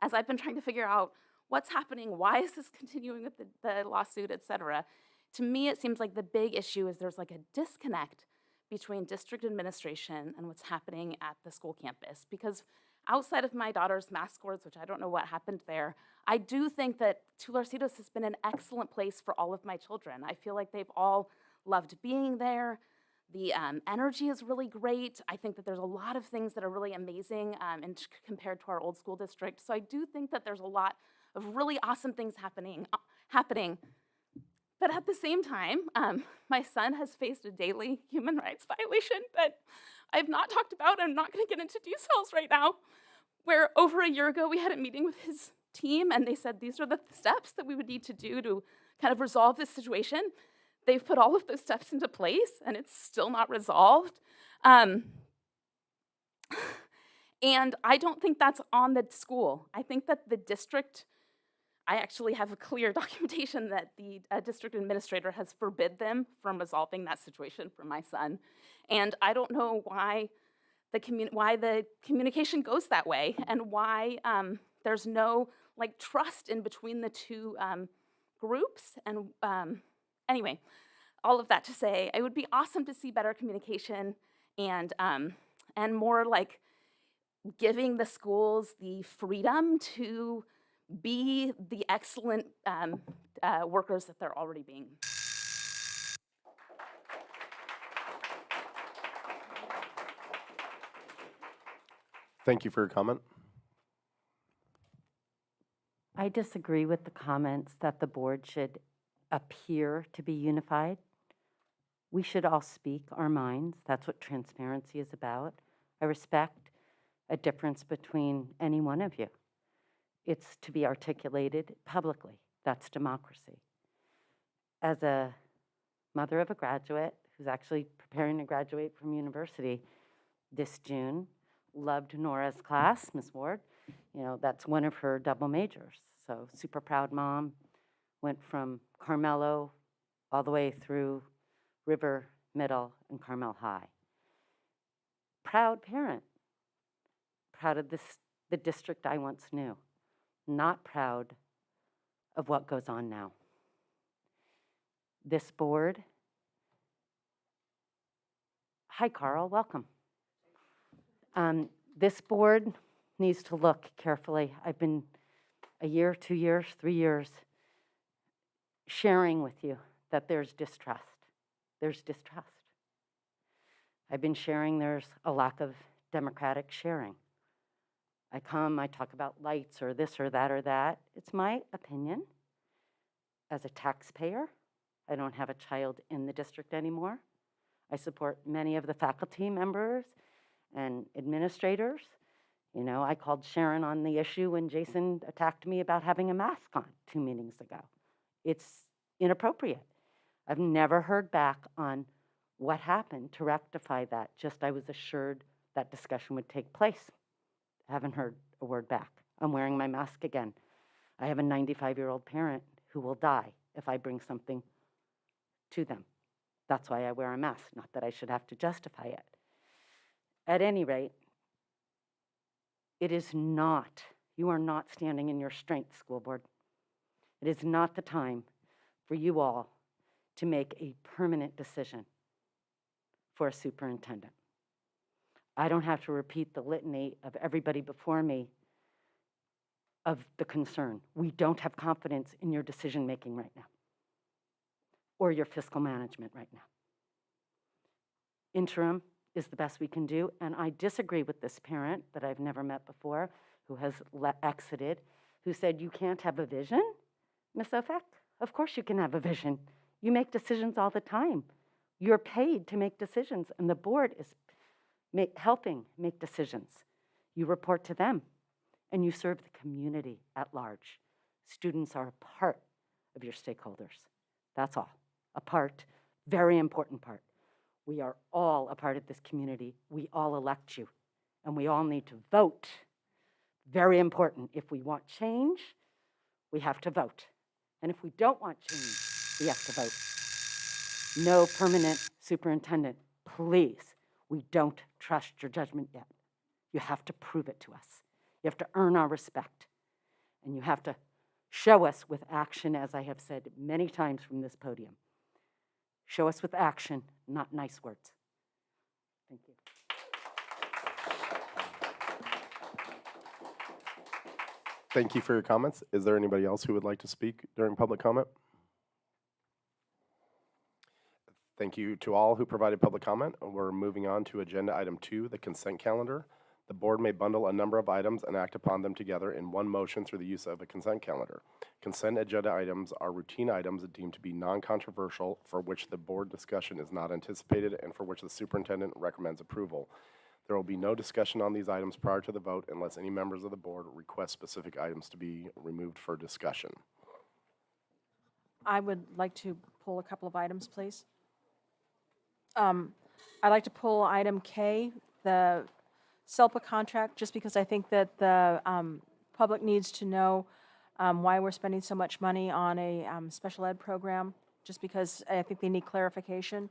as I've been trying to figure out what's happening, why is this continuing with the lawsuit, et cetera, to me it seems like the big issue is there's a disconnect between district administration and what's happening at the school campus. Because outside of my daughter's math scores, which I don't know what happened there, I do think that Tularcitos has been an excellent place for all of my children. I feel like they've all loved being there. The energy is really great. I think that there's a lot of things that are really amazing compared to our old school district. So I do think that there's a lot of really awesome things happening. But at the same time, my son has faced a daily human rights violation that I've not talked about. I'm not going to get into details right now, where over a year ago we had a meeting with his team, and they said these are the steps that we would need to do to kind of resolve this situation. They've put all of those steps into place, and it's still not resolved. And I don't think that's on the school. I think that the district, I actually have a clear documentation that the district administrator has forbid them from resolving that situation for my son. And I don't know why the communication goes that way, and why there's no like trust in between the two groups. And anyway, all of that to say, it would be awesome to see better communication and more like giving the schools the freedom to be the excellent workers that they're already being. Thank you for your comment. I disagree with the comments that the board should appear to be unified. We should all speak our minds. That's what transparency is about. I respect a difference between any one of you. It's to be articulated publicly. That's democracy. As a mother of a graduate who's actually preparing to graduate from university this June, loved Nora's class, Miss Ward. You know, that's one of her double majors. So super proud mom, went from Carmelo all the way through River Middle and Carmel High. Proud parent, proud of the district I once knew, not proud of what goes on now. This board, hi Carl, welcome. This board needs to look carefully. I've been a year, 2 years, 3 years sharing with you that there's distrust. There's distrust. I've been sharing there's a lack of democratic sharing. I come, I talk about lights or this or that or that. It's my opinion. As a taxpayer, I don't have a child in the district anymore. I support many of the faculty members and administrators. You know, I called Sharon on the issue when Jason attacked me about having a mask on 2 meetings ago. It's inappropriate. I've never heard back on what happened to rectify that. Just I was assured that discussion would take place. I haven't heard a word back. I'm wearing my mask again. I have a 95-year-old parent who will die if I bring something to them. That's why I wear a mask, not that I should have to justify it. At any rate, it is not, you are not standing in your strength, school board. It is not the time for you all to make a permanent decision for a superintendent. I don't have to repeat the litany of everybody before me of the concern. We don't have confidence in your decision-making right now or your fiscal management right now. Interim is the best we can do, and I disagree with this parent that I've never met before who has exited, who said, you can't have a vision, Ms. Ofek? Of course you can have a vision. You make decisions all the time. You're paid to make decisions, and the board is helping make decisions. You report to them, and you serve the community at large. Students are a part of your stakeholders. That's all. A part, very important part. We are all a part of this community. We all elect you, and we all need to vote. Very important. If we want change, we have to vote. And if we don't want change, we have to vote. No permanent superintendent, please. We don't trust your judgment yet. You have to prove it to us. You have to earn our respect. And you have to show us with action, as I have said many times from this podium. Show us with action, not nice words. Thank you. Thank you for your comments. Is there anybody else who would like to speak during public comment? Thank you to all who provided public comment. We're moving on to agenda item 2, the consent calendar. The board may bundle a number of items and act upon them together in one motion through the use of a consent calendar. Consent agenda items are routine items deemed to be non-controversial, for which the board discussion is not anticipated and for which the superintendent recommends approval. There will be no discussion on these items prior to the vote unless any members of the board request specific items to be removed for discussion. I would like to pull a couple of items, please. I'd like to pull item K, the SELPA contract, just because I think that the public needs to know why we're spending so much money on a special ed program, just because I think they need clarification.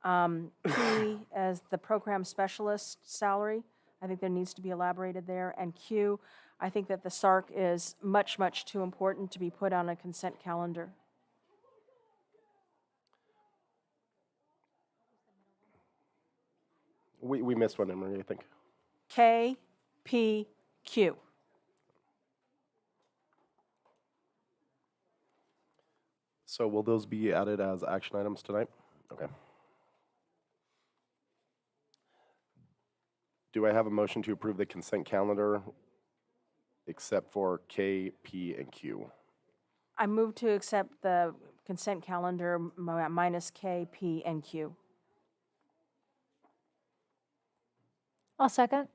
P as the program specialist salary, I think there needs to be elaborated there. And Q, I think that the SARC is much, much too important to be put on a consent calendar. We missed one, Emery, I think. K, P, Q. So will those be added as action items tonight? Okay. Do I have a motion to approve the consent calendar except for K, P, and Q? I move to accept the consent calendar minus K, P, and Q. I'll second.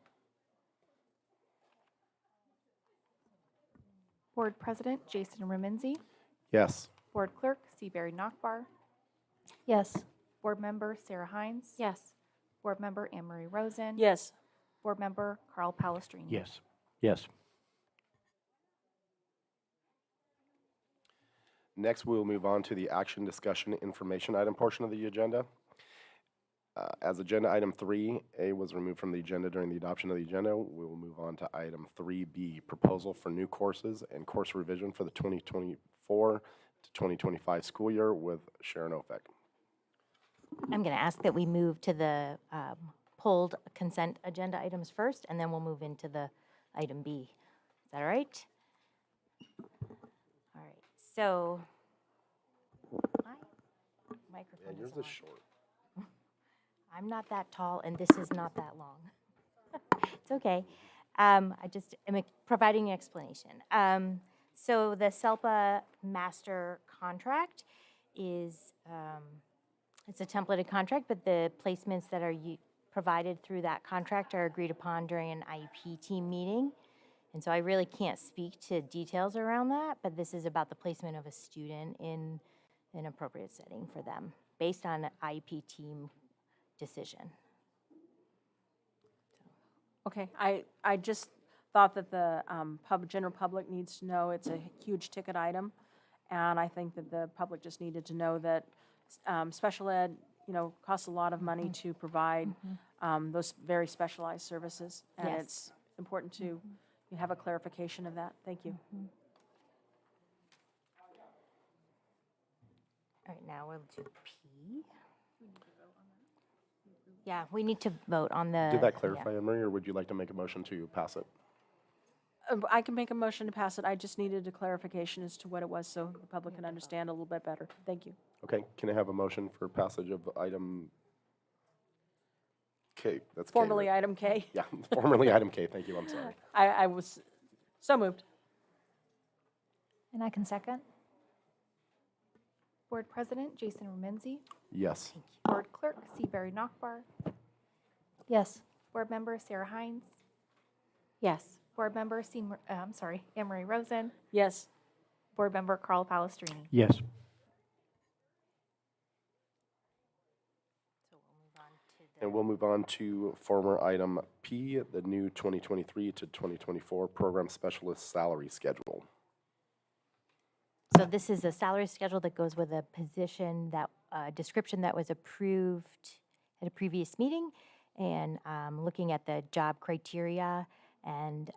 Board President Jason Remenzi. Yes. Board Clerk Seabury Nockbar. Yes. Board Member Sarah Hines. Yes. Board Member Anne-Marie Rosen. Yes. Board Member Carl Palestrini. Yes. Yes. Next, we'll move on to the action, discussion, information item portion of the agenda. As agenda item 3A was removed from the agenda during the adoption of the agenda, we will move on to item 3B, proposal for new courses and course revision for the 2024 to 2025 school year with Sharon Ofek. I'm going to ask that we move to the pulled consent agenda items first, and then we'll move into the item B. Is that all right? All right. So, my microphone Yours is on. is short. I'm not that tall, and this is not that long. It's okay. I just am providing an explanation. So the SELPA master contract is, it's a templated contract, but the placements that are provided through that contract are agreed upon during an IEP team meeting. And so I really can't speak to details around that, but this is about the placement of a student in an appropriate setting for them based on an IEP team decision. Okay, I just thought that the general public needs to know it's a huge ticket item, and I think that the public just needed to know that special ed, costs a lot of money to provide those very specialized services, and Yes. it's important to have a clarification of that. Thank you. All right, now we'll do P. Yeah, we need to vote on the. Did that clarify, Emery, or would you like to make a motion to pass it? I can make a motion to pass it. I just needed a clarification as to what it was so the public can understand a little bit better. Thank you. Okay, can I have a motion for passage of item K? That's K, Formerly right? item K. Yeah, formerly item K, thank you, I'm sorry. I was so moved. And I can second. Board President Jason Remenzi. Yes. Board Clerk Seabury Nockbar. Yes. Board Member Sarah Hines. Yes. Board Member Anne-Marie Rosen. Yes. Board Member Carl Palestrini. Yes. And we'll move on to former item P, the new 2023 to 2024 program specialist salary schedule. So this is a salary schedule that goes with a position that, description that was approved at a previous meeting, and looking at the job criteria and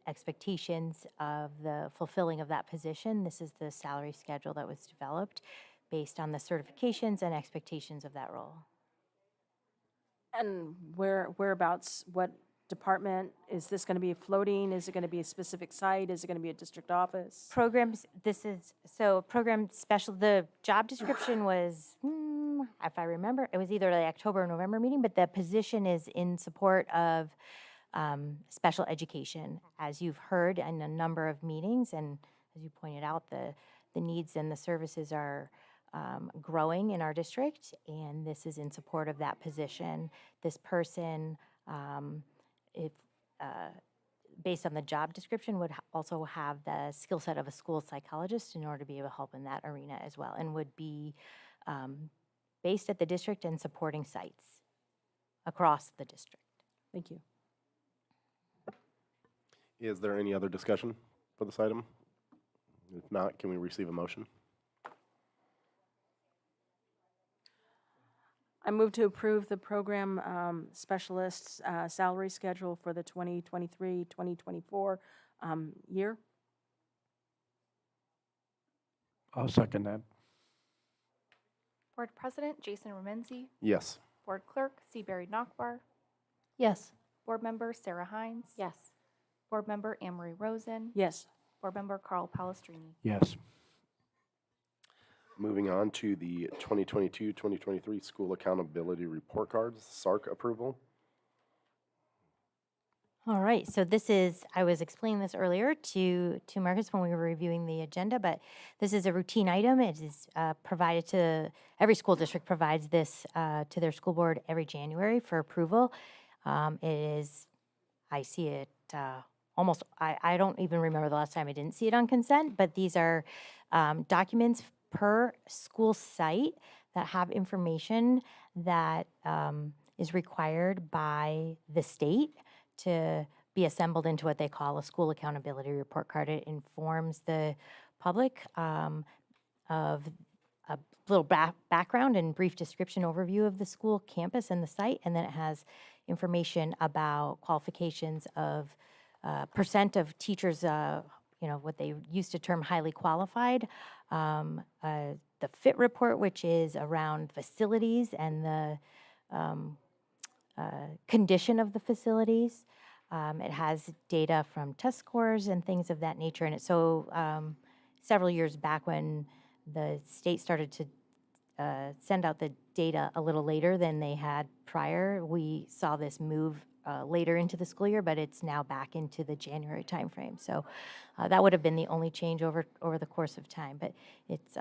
expectations of the fulfilling of that position. This is the salary schedule that was developed based on the certifications and expectations of that role. And whereabouts, what department? Is this going to be floating? Is it going to be a specific site? Is it going to be a district office? Programs, program special, the job description was, if I remember, it was either the October or November meeting, but the position is in support of special education. As you've heard in a number of meetings, and as you pointed out, the needs and the services are growing in our district, and this is in support of that position. This person, based on the job description, would also have the skill set of a school psychologist in order to be able to help in that arena as well, and would be based at the district and supporting sites across the district. Thank you. Is there any other discussion for this item? If not, can we receive a motion? I move to approve the program specialist's salary schedule for the 2023-2024 year. I'll second that. Board President Jason Remenzi, Yes. Board Clerk C. Barry Nachbar, Yes. Board Member Sarah Hines. Yes. Board Member Amory Rosen. Yes. Board Member Carl Palestrini. Yes. Moving on to the 2022-2023 School Accountability Report Cards, SARC approval. All right, so this is, I was explaining this earlier to Marcus when we were reviewing the agenda, but this is a routine item. It is provided to, every school district provides this to their school board every January for approval. It is, I see it almost, I don't even remember the last time I didn't see it on consent, but these are documents per school site that have information that is required by the state to be assembled into what they call a school accountability report card. It informs the public of a little background and brief description overview of the school campus and the site, and then it has information about qualifications of percent of teachers, what they used to term highly qualified, the FIT report, which is around facilities and the condition of the facilities. It has data from test scores and things of that nature in it. So several years back when the state started to send out the data a little later than they had prior, we saw this move later into the school year, but it's now back into the January timeframe. So that would have been the only change over the course of time. But it's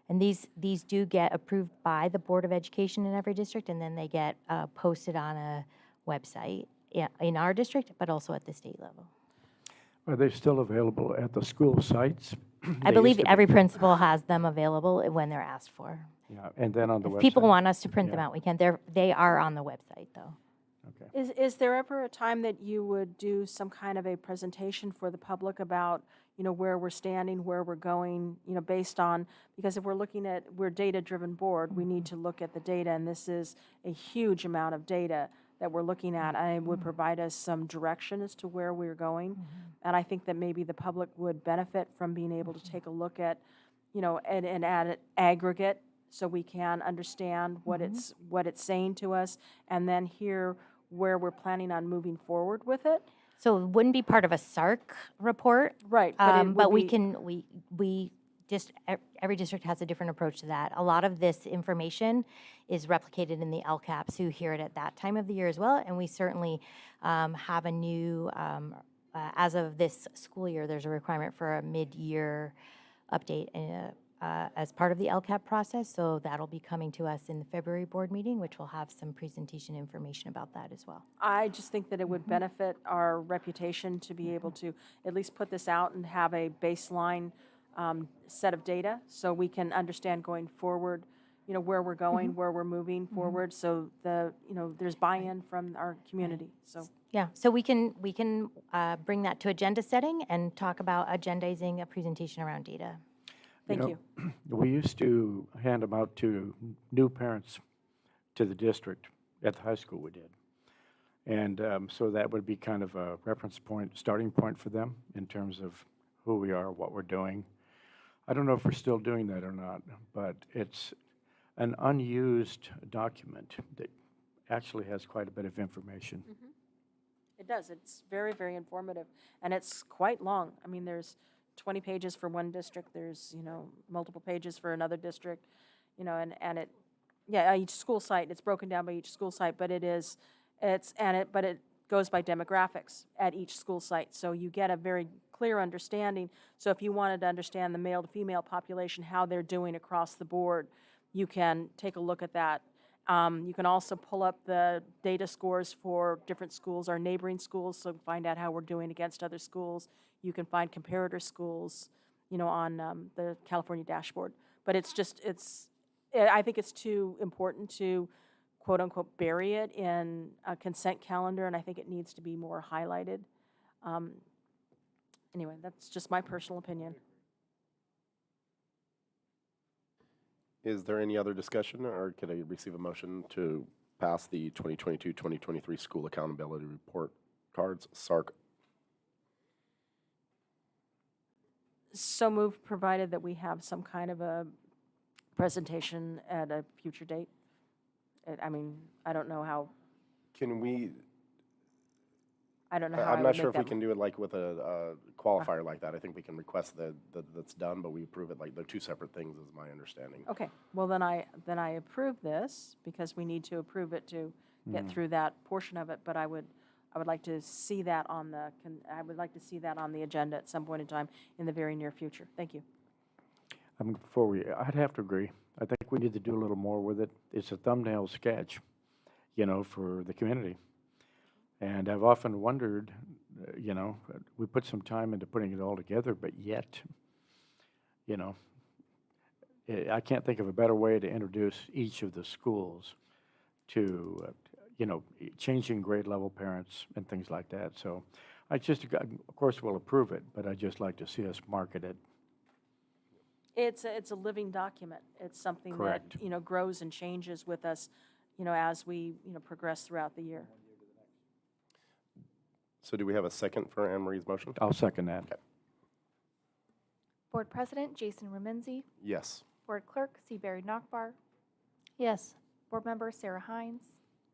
and these do get approved by the Board of Education in every district, and then they get posted on a website in our district, but also at the state level. Are they still available at the school sites? I believe every principal has them available when they're asked for. Yeah, and then on the If website? people want us to print them Yeah. out, we can. They are on the website, though. Okay. Is there ever a time that you would do some kind of a presentation for the public about, where we're standing, where we're going, based on, because if we're looking at, we're a data-driven board, we need to look at the data, and this is a huge amount of data that we're looking at, and it would provide us some direction as to where we're going. And I think that maybe the public would benefit from being able to take a look at, and add an aggregate so we can understand what it's saying to us, and then hear where we're planning on moving forward with it. So it wouldn't be part of a SARC report. Right, but it would but we be- can, we just, every district has a different approach to that. A lot of this information is replicated in the LCAPs who hear it at that time of the year as well. And we certainly have a new, as of this school year, there's a requirement for a mid-year update as part of the LCAP process. So that'll be coming to us in the February board meeting, which will have some presentation information about that as well. I just think that it would benefit our reputation to be able to at least put this out and have a baseline set of data so we can understand going forward, where we're going, where we're moving forward, so there's buy-in from our community, so. Yeah, so we can bring that to agenda setting and talk about agendizing a presentation around data. Thank you. We used to hand them out to new parents to the district. At the high school we did. And so that would be kind of a reference point, starting point for them in terms of who we are, what we're doing. I don't know if we're still doing that or not, but it's an unused document that actually has quite a bit of information. It does. It's very, very informative, and it's quite long. I mean, there's 20 pages for one district. There's, multiple pages for another district, and it, each school site, it's broken down by each school site, but it goes by demographics at each school site. So you get a very clear understanding. So if you wanted to understand the male to female population, how they're doing across the board, you can take a look at that. You can also pull up the data scores for different schools, our neighboring schools, so find out how we're doing against other schools. You can find comparator schools, on the California dashboard. But I think it's too important to, quote unquote, bury it in a consent calendar, and I think it needs to be more highlighted. Anyway, that's just my personal opinion. Is there any other discussion, or could I receive a motion to pass the 2022-2023 School Accountability Report cards, SARC? So moved, provided that we have some kind of a presentation at a future date. I mean, I don't know how, Can we, I don't know how I I'm would not make sure if we that- can do it like with a qualifier like that. I think we can request that that's done, but we approve it like they're two separate things, is my understanding. Okay, well, then I approve this, because we need to approve it to get through that portion of it, but I would like to see that on the agenda at some point in time in the very near future. Thank you. I'd have to agree. I think we need to do a little more with it. It's a thumbnail sketch, for the community. And I've often wondered, we put some time into putting it all together, but yet, I can't think of a better way to introduce each of the schools to, changing grade level parents and things like that. So of course, we'll approve it, but I'd just like to see us market it. It's a living document. It's something that, Correct. Grows and changes with us, as we, progress throughout the year. So do we have a second for Anne Marie's motion? I'll second that. Okay. Board President Jason Remenzi. Yes. Board Clerk Seabury Nockbar. Yes. Board Member Sarah Hines.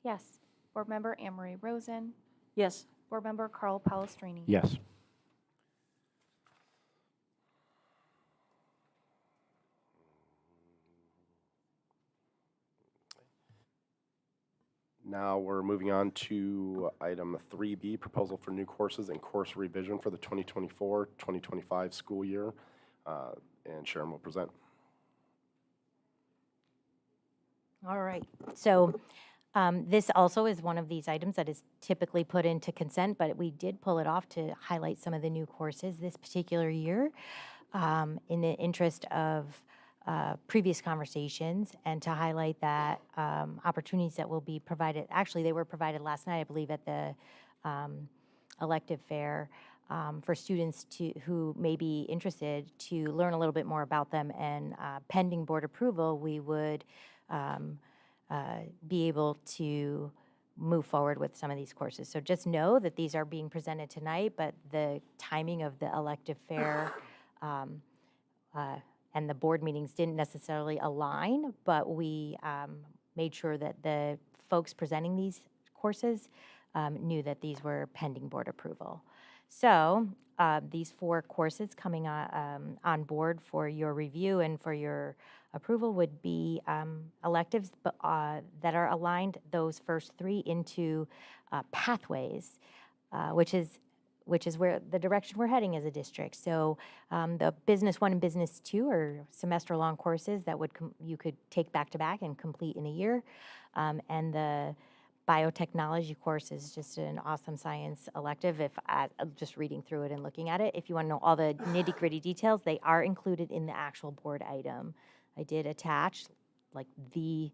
Yes. Board Member Anne Marie Rosen. Yes. Board Member Carl Palestrini. Yes. Now we're moving on to item 3B, proposal for new courses and course revision for the 2024-2025 school year. And Sharon will present. All right. So this also is one of these items that is typically put into consent, but we did pull it off to highlight some of the new courses this particular year in the interest of previous conversations and to highlight that opportunities that will be provided. Actually, they were provided last night, I believe, at the elective fair for students who may be interested to learn a little bit more about them. And pending board approval, we would be able to move forward with some of these courses. So just know that these are being presented tonight, but the timing of the elective fair and the board meetings didn't necessarily align, but we made sure that the folks presenting these courses knew that these were pending board approval. So these 4 courses coming on board for your review and for your approval would be electives that are aligned, those first 3, into pathways, which is where the direction we're heading as a district. So the Business 1 and Business 2 are semester-long courses that you could take back-to-back and complete in a year. And the biotechnology course is just an awesome science elective. Just reading through it and looking at it, if you want to know all the nitty-gritty details, they are included in the actual board item. I did attach like the,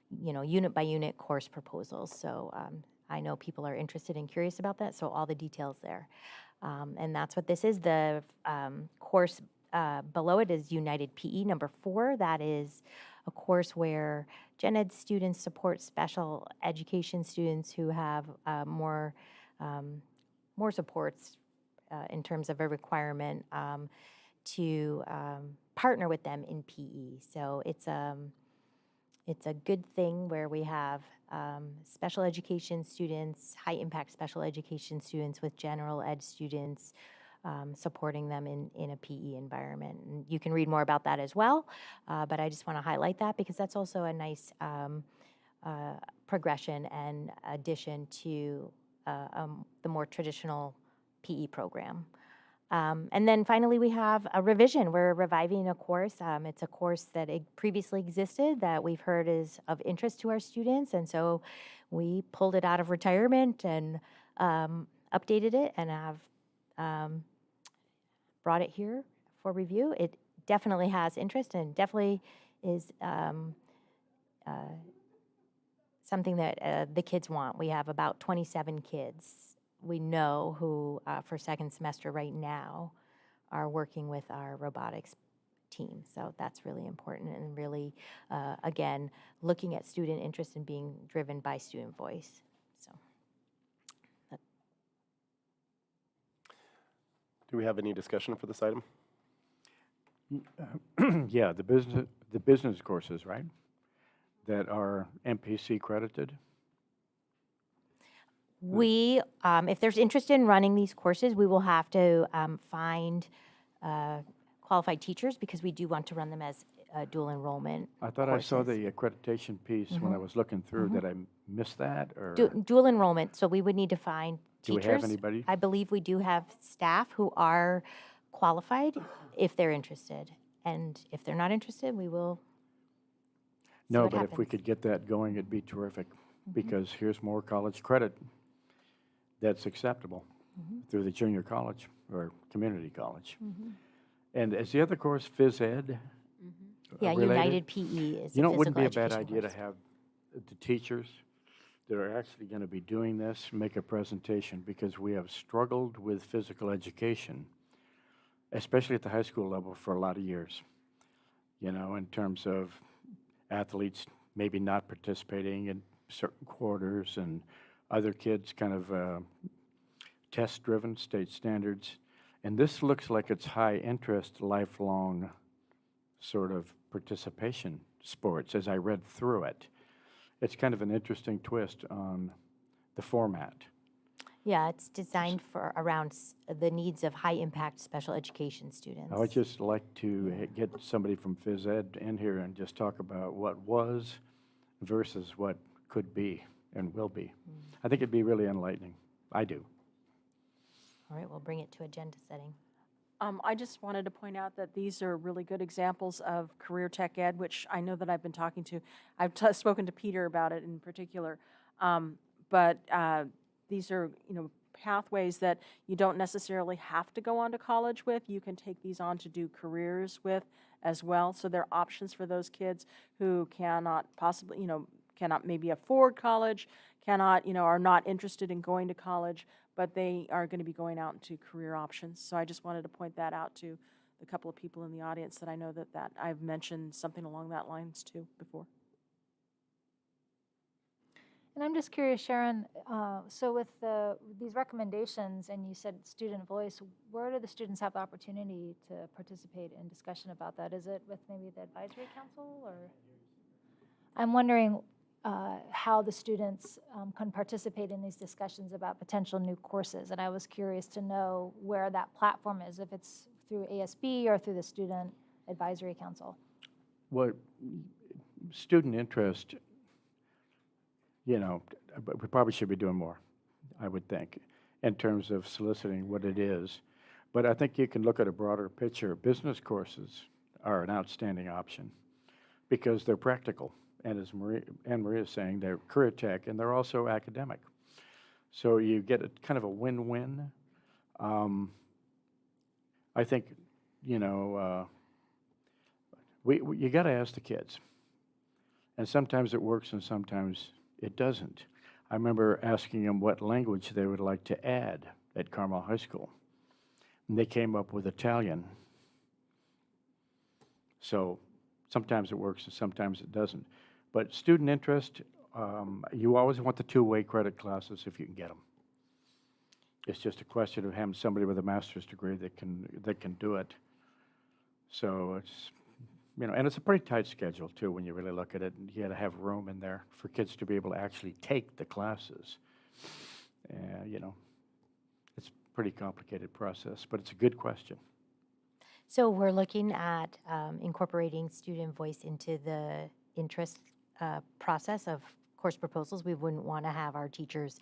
unit-by-unit course proposals. So I know people are interested and curious about that, so all the details there. And that's what this is. The course below it is United PE number 4. That is a course where gen ed students support special education students who have more supports in terms of a requirement to partner with them in PE. So it's a good thing where we have special education students, high impact special education students with general ed students supporting them in a PE environment. And you can read more about that as well, but I just want to highlight that because that's also a nice progression and addition to the more traditional PE program. And then finally, we have a revision. We're reviving a course. It's a course that previously existed that we've heard is of interest to our students. And so we pulled it out of retirement and updated it and have brought it here for review. It definitely has interest and definitely is something that the kids want. We have about 27 kids we know who, for second semester right now, are working with our robotics team. So that's really important, and really, again, looking at student interest and being driven by student voice. So. Do we have any discussion for this item? Yeah, the business courses, right? That are MPC credited? We, if there's interest in running these courses, we will have to find qualified teachers, because we do want to run them as dual enrollment I thought I saw the accreditation piece when I was looking through. Did I miss that, or? Dual enrollment, so we would need to find Do we teachers. have anybody? I believe we do have staff who are qualified if they're interested. And if they're not interested, we will see No, what but if we happens. could get that going, it'd be terrific, because here's more college credit that's acceptable through the junior college or community college. And is the other course phys ed? Yeah, related? United PE is You know, a it wouldn't be physical a bad education idea to course. have the teachers that are actually going to be doing this make a presentation, because we have struggled with physical education, especially at the high school level, for a lot of years. You know, in terms of athletes maybe not participating in certain quarters, and other kids kind of test-driven, state standards. And this looks like it's high-interest, lifelong sort of participation sports, as I read through it. It's kind of an interesting twist on the format. Yeah, it's designed for around the needs of high-impact special education students. I would just like to get somebody from phys ed in here and just talk about what was versus what could be and will be. I think it'd be really enlightening. I do. All right, we'll bring it to agenda setting. I just wanted to point out that these are really good examples of career tech ed, which I know that I've been talking to. I've spoken to Peter about it in particular. But these are, pathways that you don't necessarily have to go on to college with. You can take these on to do careers with as well. So there are options for those kids who cannot possibly, cannot maybe afford college, cannot, are not interested in going to college, but they are going to be going out into career options. So I just wanted to point that out to the couple of people in the audience that I know that I've mentioned something along that lines too before. And I'm just curious, Sharon, so with these recommendations, and you said student voice, where do the students have the opportunity to participate in discussion about that? Is it with maybe the advisory council, or? I'm wondering how the students can participate in these discussions about potential new courses. And I was curious to know where that platform is, if it's through ASB or through the Student Advisory Council. What student interest, we probably should be doing more, I would think, in terms of soliciting what it is. But I think you can look at a broader picture. Business courses are an outstanding option because they're practical. And as Anne Marie is saying, they're career tech, and they're also academic. So you get a kind of a win-win. I think, you got to ask the kids. And sometimes it works and sometimes it doesn't. I remember asking them what language they would like to add at Carmel High School. And they came up with Italian. So sometimes it works and sometimes it doesn't. But student interest, you always want the two-way credit classes if you can get them. It's just a question of having somebody with a master's degree that can do it. So it's, and it's a pretty tight schedule too when you really look at it. And you got to have room in there for kids to be able to actually take the classes. It's a pretty complicated process, but it's a good question. So we're looking at incorporating student voice into the interest process of course proposals. We wouldn't want to have our teachers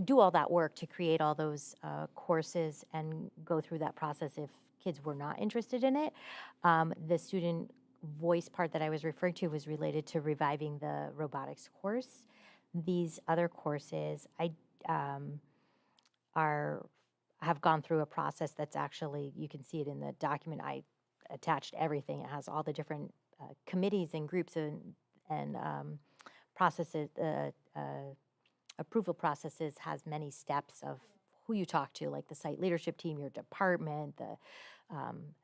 do all that work to create all those courses and go through that process if kids were not interested in it. The student voice part that I was referring to was related to reviving the robotics course. These other courses have gone through a process that's actually, you can see it in the document. I attached everything. It has all the different committees and groups and processes, approval processes has many steps of who you talk to, like the site leadership team, your department, the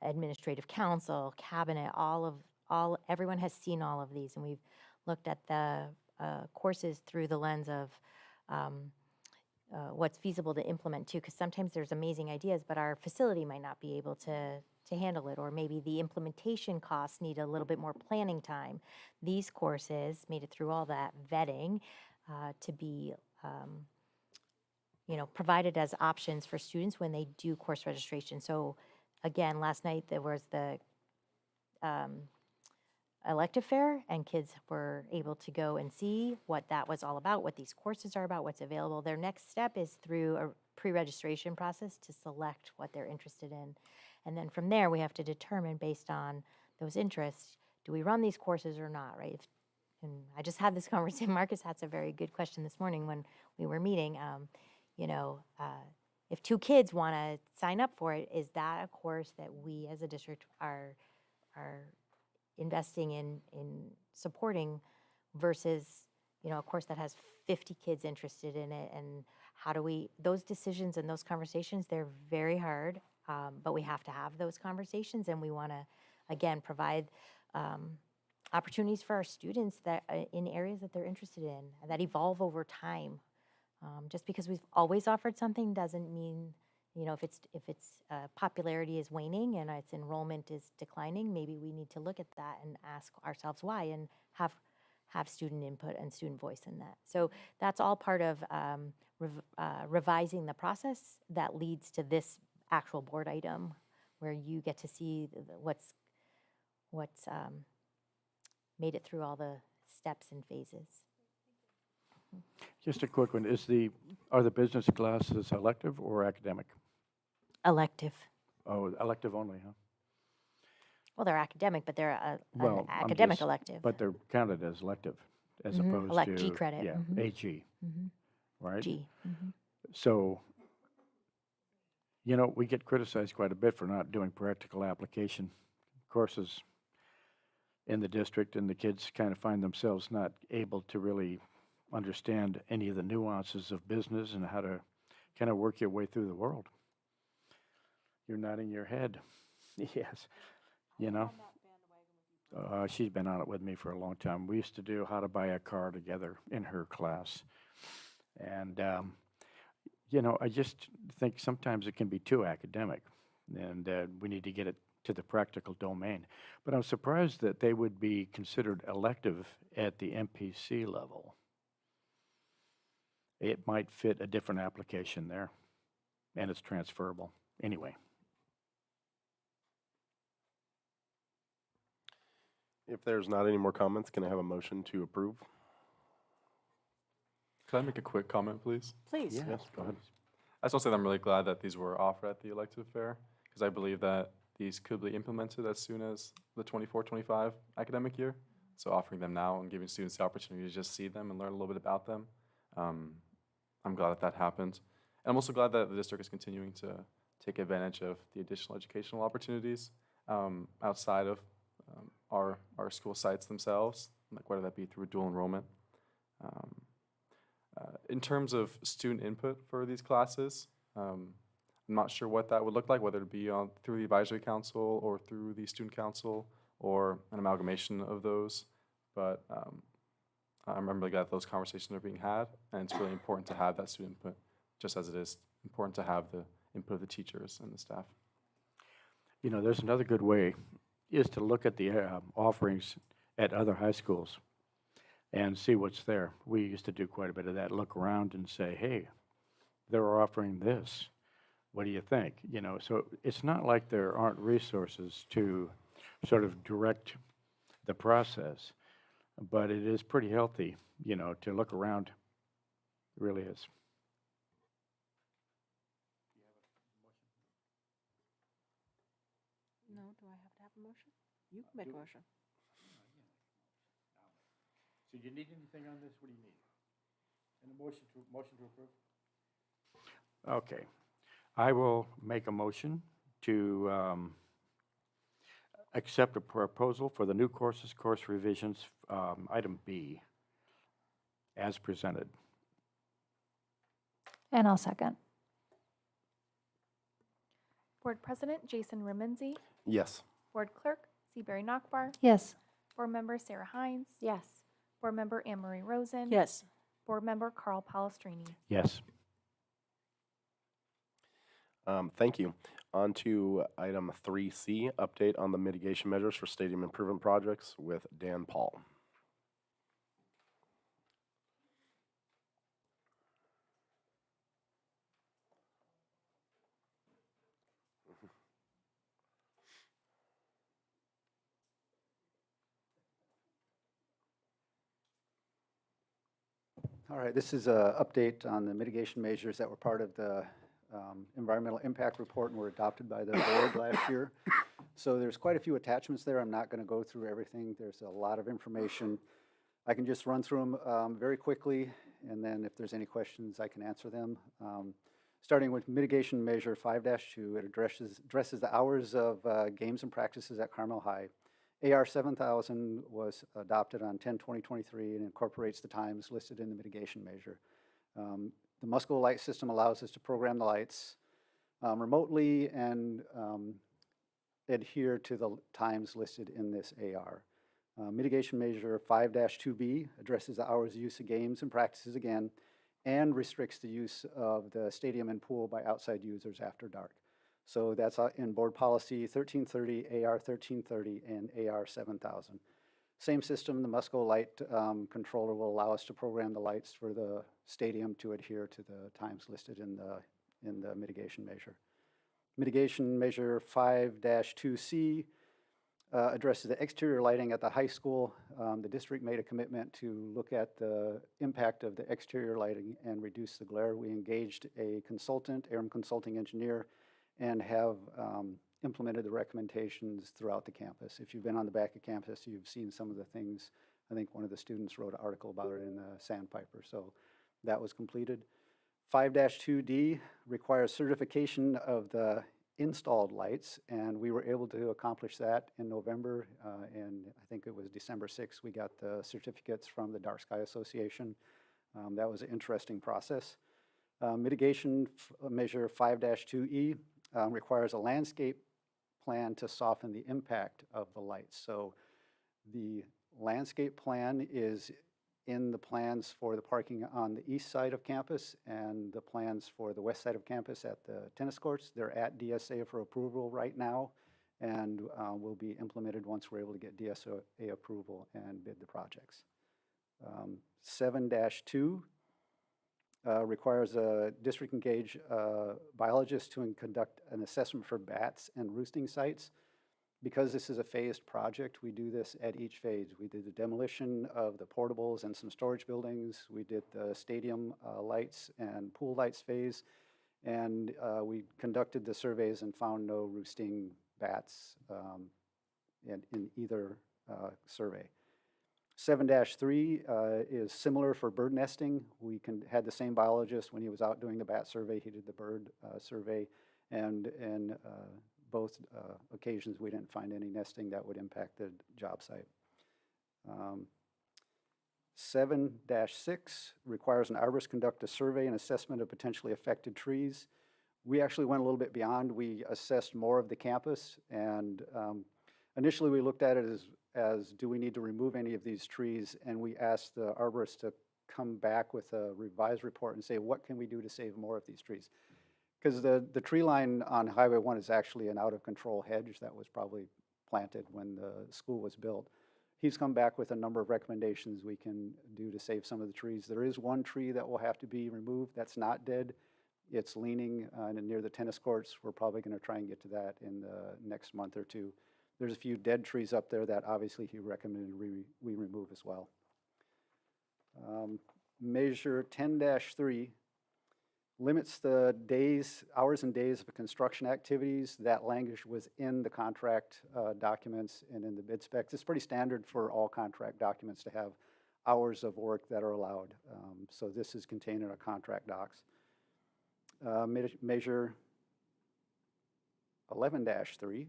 administrative council, cabinet, everyone has seen all of these, and we've looked at the courses through the lens of what's feasible to implement too, because sometimes there's amazing ideas, but our facility might not be able to handle it, or maybe the implementation costs need a little bit more planning time. These courses made it through all that vetting to be provided as options for students when they do course registration. So again, last night there was the elective fair, and kids were able to go and see what that was all about, what these courses are about, what's available. Their next step is through a pre-registration process to select what they're interested in. And then from there, we have to determine based on those interests, do we run these courses or not, right? And I just had this conversation. Marcus had a very good question this morning when we were meeting. If 2 kids want to sign up for it, is that a course that we as a district are investing in supporting versus, a course that has 50 kids interested in it? And how do we, those decisions and those conversations, they're very hard, but we have to have those conversations, and we want to, again, provide opportunities for our students that in areas that they're interested in, that evolve over time. Just because we've always offered something doesn't mean, if its popularity is waning and its enrollment is declining, maybe we need to look at that and ask ourselves why, and have student input and student voice in that. So that's all part of revising the process that leads to this actual board item, where you get to see what's made it through all the steps and phases. Just a quick one, are the business classes elective or academic? Elective. Oh, elective only, huh? Well, they're academic, but they're an Well, academic elective. But they're counted as elective, as Mhm, opposed to. G credit, Yeah, mhm. AG, Mhm. right? G. Mhm. So, we get criticized quite a bit for not doing practical application courses in the district, and the kids kind of find themselves not able to really understand any of the nuances of business and how to kind of work your way through the world. You're nodding your head. Yes. She's been on it with me for a long time. We used to do how to buy a car together in her class. And, I just think sometimes it can be too academic, and we need to get it to the practical domain. But I'm surprised that they would be considered elective at the MPC level. It might fit a different application there, and it's transferable. Anyway. If there's not any more comments, can I have a motion to approve? Could I make a quick comment, please? Please. Yes, go ahead. I just want to say that I'm really glad that these were offered at the elective fair, because I believe that these could be implemented as soon as the 24-25 academic year. So offering them now and giving students the opportunity to just see them and learn a little bit about them, I'm glad that happened. And I'm also glad that the district is continuing to take advantage of the additional educational opportunities outside of our school sites themselves, like whether that be through dual enrollment. In terms of student input for these classes, I'm not sure what that would look like, whether it be through the advisory council or through the student council or an amalgamation of those. But I'm really glad that those conversations are being had, and it's really important to have that student input, just as it is important to have the input of the teachers and the staff. There's another good way, is to look at the offerings at other high schools and see what's there. We used to do quite a bit of that, look around and say, hey, they're offering this. What do you think? So it's not like there aren't resources to sort of direct the process, but it is pretty healthy, to look around. It really is. No, do I have to have a motion? You can make a motion. So do you need anything on this? What do you need? And a motion to approve? Okay. I will make a motion to accept a proposal for the new course revisions, item B, as presented. And I'll second. Board President Jason Remenzi, Yes. Board Clerk Seabury Nockbar, Yes. Board Member Sarah Hines, Yes. Board Member Anne Marie Rosen, Yes. Board Member Carl Palestrini. Yes. Thank you. On to item 3C, update on the mitigation measures for stadium improvement projects with Dan Paul. All right, this is an update on the mitigation measures that were part of the environmental impact report and were adopted by the board last year. So there's quite a few attachments there. I'm not going to go through everything. There's a lot of information. I can just run through them very quickly, and then if there's any questions, I can answer them. Starting with mitigation measure 5-2, it addresses the hours of games and practices at Carmel High. AR 7000 was adopted on 10/20/23 and incorporates the times listed in the mitigation measure. The Musco light system allows us to program the lights remotely and adhere to the times listed in this AR. Mitigation measure 5-2B addresses the hours of use of games and practices again and restricts the use of the stadium and pool by outside users after dark. So that's in board policy 1330, AR 1330, and AR 7000. Same system, the Musco light controller will allow us to program the lights for the stadium to adhere to the times listed in the mitigation measure. Mitigation measure 5-2C addresses the exterior lighting at the high school. The district made a commitment to look at the impact of the exterior lighting and reduce the glare. We engaged a consultant, Aram Consulting Engineer, and have implemented the recommendations throughout the campus. If you've been on the back of campus, you've seen some of the things. I think one of the students wrote an article about it in the Sandpiper, so that was completed. 5-2D requires certification of the installed lights, and we were able to accomplish that in November, and I think it was December 6th, we got the certificates from the Dark Sky Association. That was an interesting process. Mitigation measure 5-2E requires a landscape plan to soften the impact of the lights. So the landscape plan is in the plans for the parking on the east side of campus and the plans for the west side of campus at the tennis courts. They're at DSA for approval right now and will be implemented once we're able to get DSA approval and bid the projects. 7-2 requires a district engage biologist to conduct an assessment for bats and roosting sites. Because this is a phased project, we do this at each phase. We did the demolition of the portables and some storage buildings. We did the stadium lights and pool lights phase. And we conducted the surveys and found no roosting bats in either survey. 7-3 is similar for bird nesting. We had the same biologist when he was out doing the bat survey. He did the bird survey, and in both occasions we didn't find any nesting that would impact the job site. 7-6 requires an arborist conduct a survey and assessment of potentially affected trees. We actually went a little bit beyond. We assessed more of the campus, and initially we looked at it as do we need to remove any of these trees, and we asked the arborist to come back with a revised report and say what can we do to save more of these trees. Because the tree line on Highway 1 is actually an out-of-control hedge that was probably planted when the school was built. He's come back with a number of recommendations we can do to save some of the trees. There is one tree that will have to be removed that's not dead. It's leaning near the tennis courts. We're probably going to try and get to that in the next month or two. There's a few dead trees up there that obviously he recommended we remove as well. Measure 10-3 limits the hours and days of construction activities. That language was in the contract documents and in the bid specs. It's pretty standard for all contract documents to have hours of work that are allowed. So this is contained in our contract docs. Measure 11-3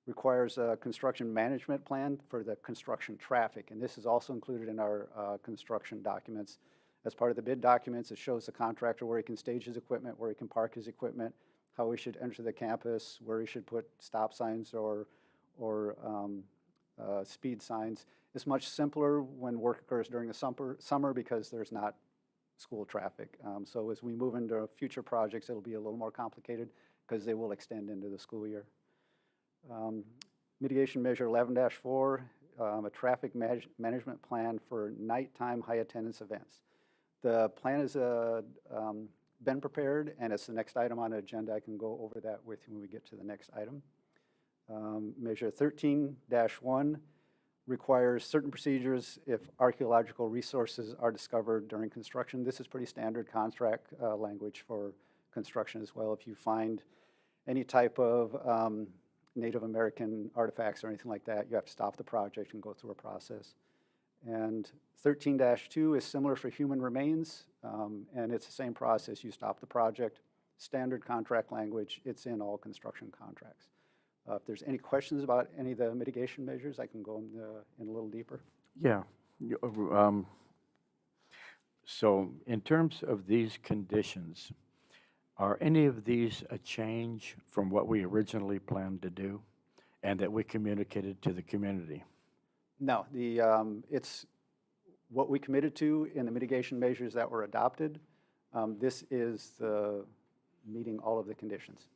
requires a construction management plan for the construction traffic, and this is also included in our construction documents. As part of the bid documents, it shows the contractor where he can stage his equipment, where he can park his equipment, how he should enter the campus, where he should put stop signs or speed signs. It's much simpler when work occurs during the summer because there's not school traffic. So as we move into future projects, it'll be a little more complicated because they will extend into the school year. Mitigation measure 11-4, a traffic management plan for nighttime high attendance events. The plan has been prepared, and it's the next item on the agenda. I can go over that with you when we get to the next item. Measure 13-1 requires certain procedures if archaeological resources are discovered during construction. This is pretty standard contract language for construction as well. If you find any type of Native American artifacts or anything like that, you have to stop the project and go through a process. And 13-2 is similar for human remains, and it's the same process. You stop the project, standard contract language. It's in all construction contracts. If there's any questions about any of the mitigation measures, I can go in a little deeper. Yeah. So in terms of these conditions, are any of these a change from what we originally planned to do and that we communicated to the community? No, it's what we committed to in the mitigation measures that were adopted. This is meeting all of the conditions.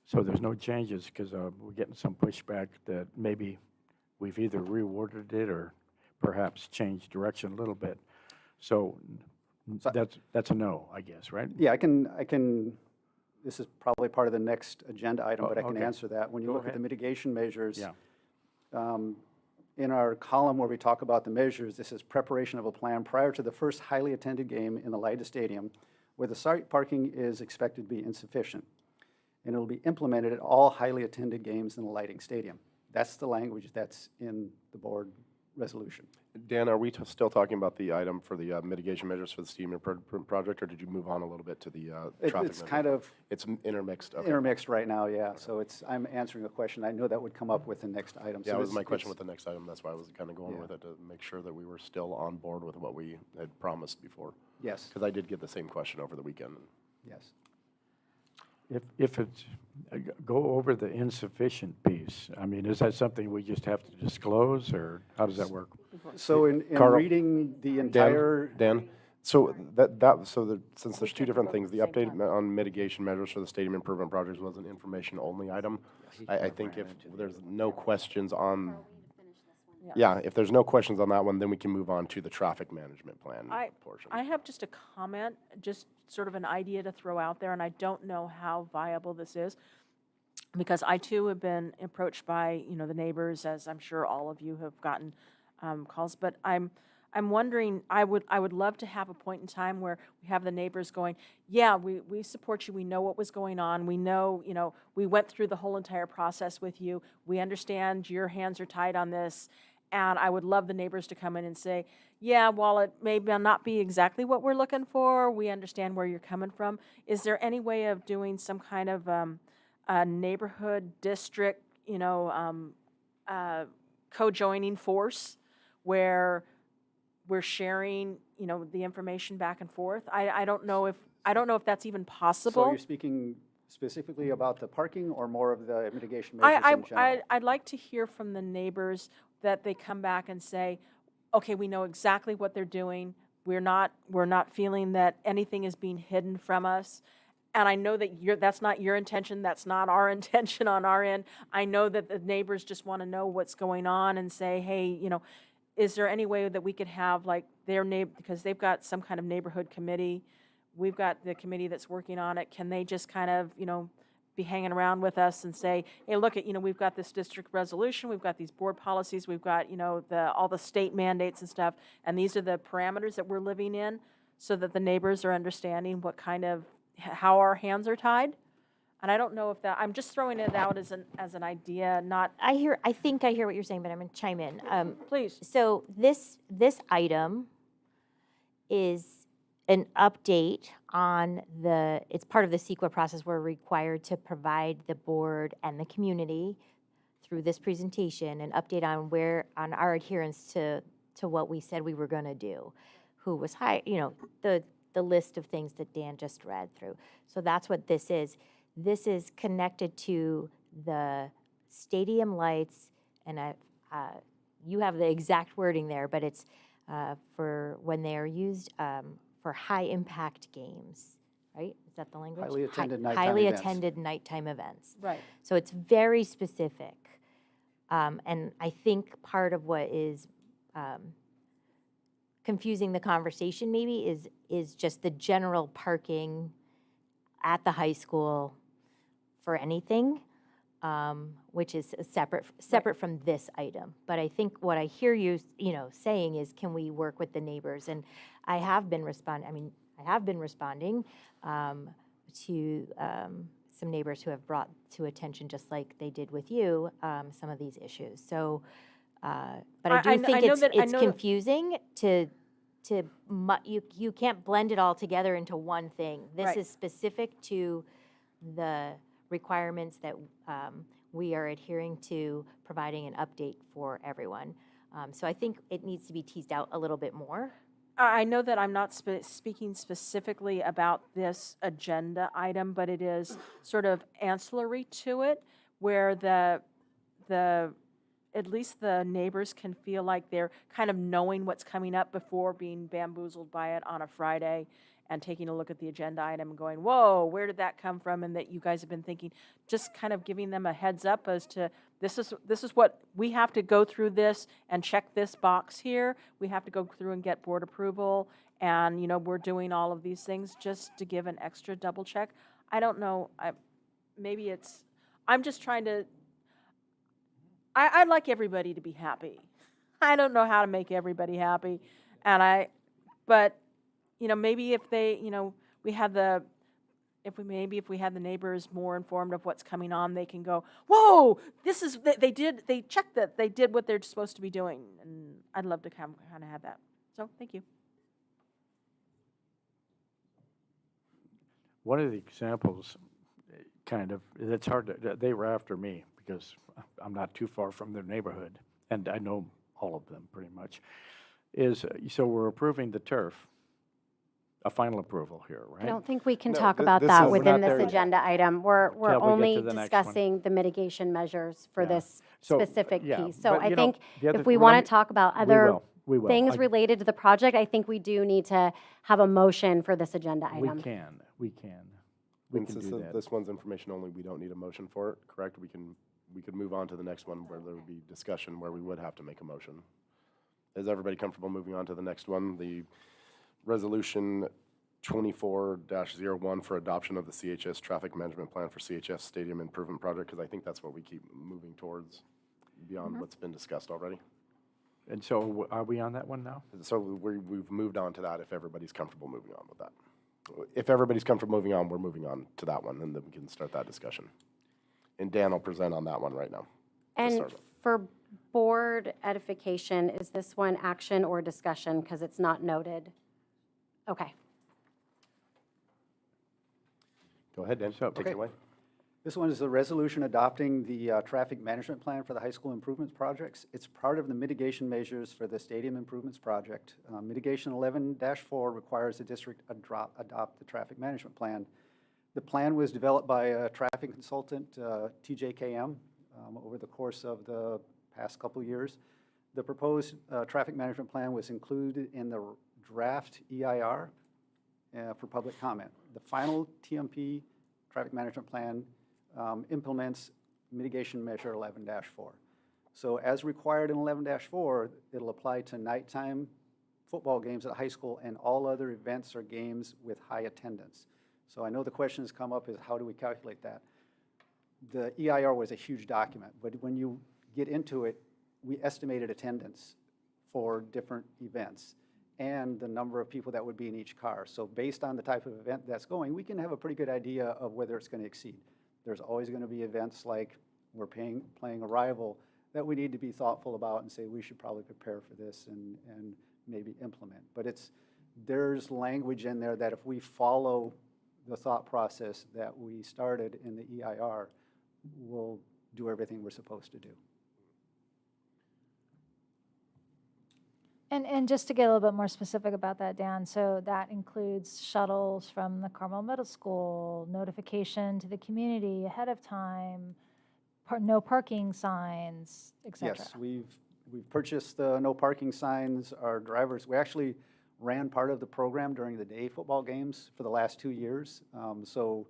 So there's no changes because we're getting some pushback that maybe we've either reworded it or perhaps changed direction a little bit. So that's a no, I guess, right? Yeah, I can. This is probably part of the next agenda item, but I can okay. answer that. When you Go look at ahead. the mitigation measures, Yeah. In our column where we talk about the measures, this is preparation of a plan prior to the first highly attended game in the Leida Stadium, where the site parking is expected to be insufficient. And it'll be implemented at all highly attended games in the Lighting Stadium. That's the language that's in the board resolution. Dan, are we still talking about the item for the mitigation measures for the stadium project, or did you move on a little bit to the traffic? It's kind of it's intermixed. Okay. intermixed right now, yeah. So I'm answering a question. I know that would come up with the next item. Yeah, So that was it's- my question it's- with the next item. That's why I was kind of going Yeah. with it, to make sure that we were still on board with what we had promised before. Yes. Because I did get the same question over the weekend. Yes. If it's, go over the insufficient piece. I mean, is that something we just have to disclose, or how does that work? So in Carl- reading the entire. Dan, so since there's two different things, the update on mitigation measures for the stadium improvement projects was an information-only item. I think if there's no questions on, if there's no questions on that one, then we can move on to the traffic management plan portion. I have just a comment, just sort of an idea to throw out there, and I don't know how viable this is, because I too have been approached by, the neighbors, as I'm sure all of you have gotten calls, but I'm wondering, I would love to have a point in time where we have the neighbors going, yeah, we support you, we know what was going on, we know, we went through the whole entire process with you, we understand your hands are tied on this, and I would love the neighbors to come in and say, yeah, while it may not be exactly what we're looking for, we understand where you're coming from. Is there any way of doing some kind of a neighborhood district, co-joining force where we're sharing, the information back and forth? I don't know if that's even possible. So you're speaking specifically about the parking or more of the mitigation measures in general? I'd like to hear from the neighbors that they come back and say, okay, we know exactly what they're doing. We're not feeling that anything is being hidden from us. And I know that that's not your intention. That's not our intention on our end. I know that the neighbors just want to know what's going on and say, hey, is there any way that we could have like their neighbor, because they've got some kind of neighborhood committee. We've got the committee that's working on it. Can they just kind of, be hanging around with us and say, hey, look at, we've got this district resolution, we've got these board policies, we've got, all the state mandates and stuff, and these are the parameters that we're living in, so that the neighbors are understanding what kind of, how our hands are tied. And I don't know if that, I'm just throwing it out as an idea, not. I think I hear what you're saying, but I'm going to chime in. Please. So this item is an update on it's part of the CEQA process. We're required to provide the board and the community through this presentation an update on our adherence to what we said we were going to do. who was high, the list of things that Dan just read through. So that's what this is. This is connected to the stadium lights, and you have the exact wording there, but it's for when they are used for high-impact games, right? Is that the language? Highly attended nighttime Highly events. attended nighttime events. Right. So it's very specific. And I think part of what is confusing the conversation maybe is just the general parking at the high school for anything, which is separate from this item. But I think what I hear you, saying is, can we work with the neighbors? And I have been responding to some neighbors who have brought to attention, just like they did with you, some of these issues. So, but I do think it's confusing you can't blend it all together into one thing. This is specific to the requirements that we are adhering to, providing an update for everyone. So I think it needs to be teased out a little bit more. I know that I'm not speaking specifically about this agenda item, but it is sort of ancillary to it, where at least the neighbors can feel like they're kind of knowing what's coming up before being bamboozled by it on a Friday and taking a look at the agenda item and going, whoa, where did that come from? And that you guys have been thinking, just kind of giving them a heads up as to this is what we have to go through this and check this box here. We have to go through and get board approval. And, we're doing all of these things just to give an extra double check. I don't know. I'm just trying to, I'd like everybody to be happy. I don't know how to make everybody happy. But maybe if we had the neighbors more informed of what's coming on, they can go, whoa, they checked that, they did what they're supposed to be doing. And I'd love to kind of have that. So, thank you. One of the examples, that's hard to, they were after me because I'm not too far from their neighborhood, and I know all of them pretty much, so we're approving the turf, a final approval here, right? I don't think we can No, talk th- about this that is- within We're not this there yet. agenda item. We're Till we get only to the next one. discussing the mitigation measures for Yeah. this So, specific yeah, piece. So but, I think the other if we thing- want let to talk about we other will. things I- related to the project, I think we do need to have a motion for this agenda We item. can And do since that. this one's information only, we don't need a motion for it, correct? We could move on to the next one where there would be discussion where we would have to make a motion. Is everybody comfortable moving on to the next one? The resolution 24-01 for adoption of the CHS traffic management plan for CHS Stadium Improvement Project, because I think that's what we keep moving towards beyond what's been discussed already. And so are we on that one now? So we've moved on to that if everybody's comfortable moving on with that. If everybody's comfortable moving on, we're moving on to that one, and then we can start that discussion. And Dan will present on that one right now. And for board edification, is this one action or discussion because it's not noted? Okay. Go ahead, Dan, take it away. This one is a resolution adopting the traffic management plan for the high school improvements projects. It's part of the mitigation measures for the stadium improvements project. Mitigation 11-4 requires the district adopt the traffic management plan. The plan was developed by a traffic consultant, TJKM, over the course of the past couple years. The proposed traffic management plan was included in the draft EIR for public comment. The final TMP traffic management plan implements mitigation measure 11-4. So as required in 11-4, it'll apply to nighttime football games at high school and all other events or games with high attendance. So I know the question has come up is how do we calculate that? The EIR was a huge document, but when you get into it, we estimated attendance for different events and the number of people that would be in each car. So based on the type of event that's going, we can have a pretty good idea of whether it's going to exceed. There's always going to be events like we're playing a rival that we need to be thoughtful about and say we should probably prepare for this and maybe implement. But there's language in there that if we follow the thought process that we started in the EIR, we'll do everything we're supposed to do. And just to get a little bit more specific about that, Dan, so that includes shuttles from the Carmel Middle School, notification to the community ahead of time, no parking signs, et cetera. Yes, we've purchased the no parking signs. Our drivers, we actually ran part of the program during the day football games for the last 2 years. So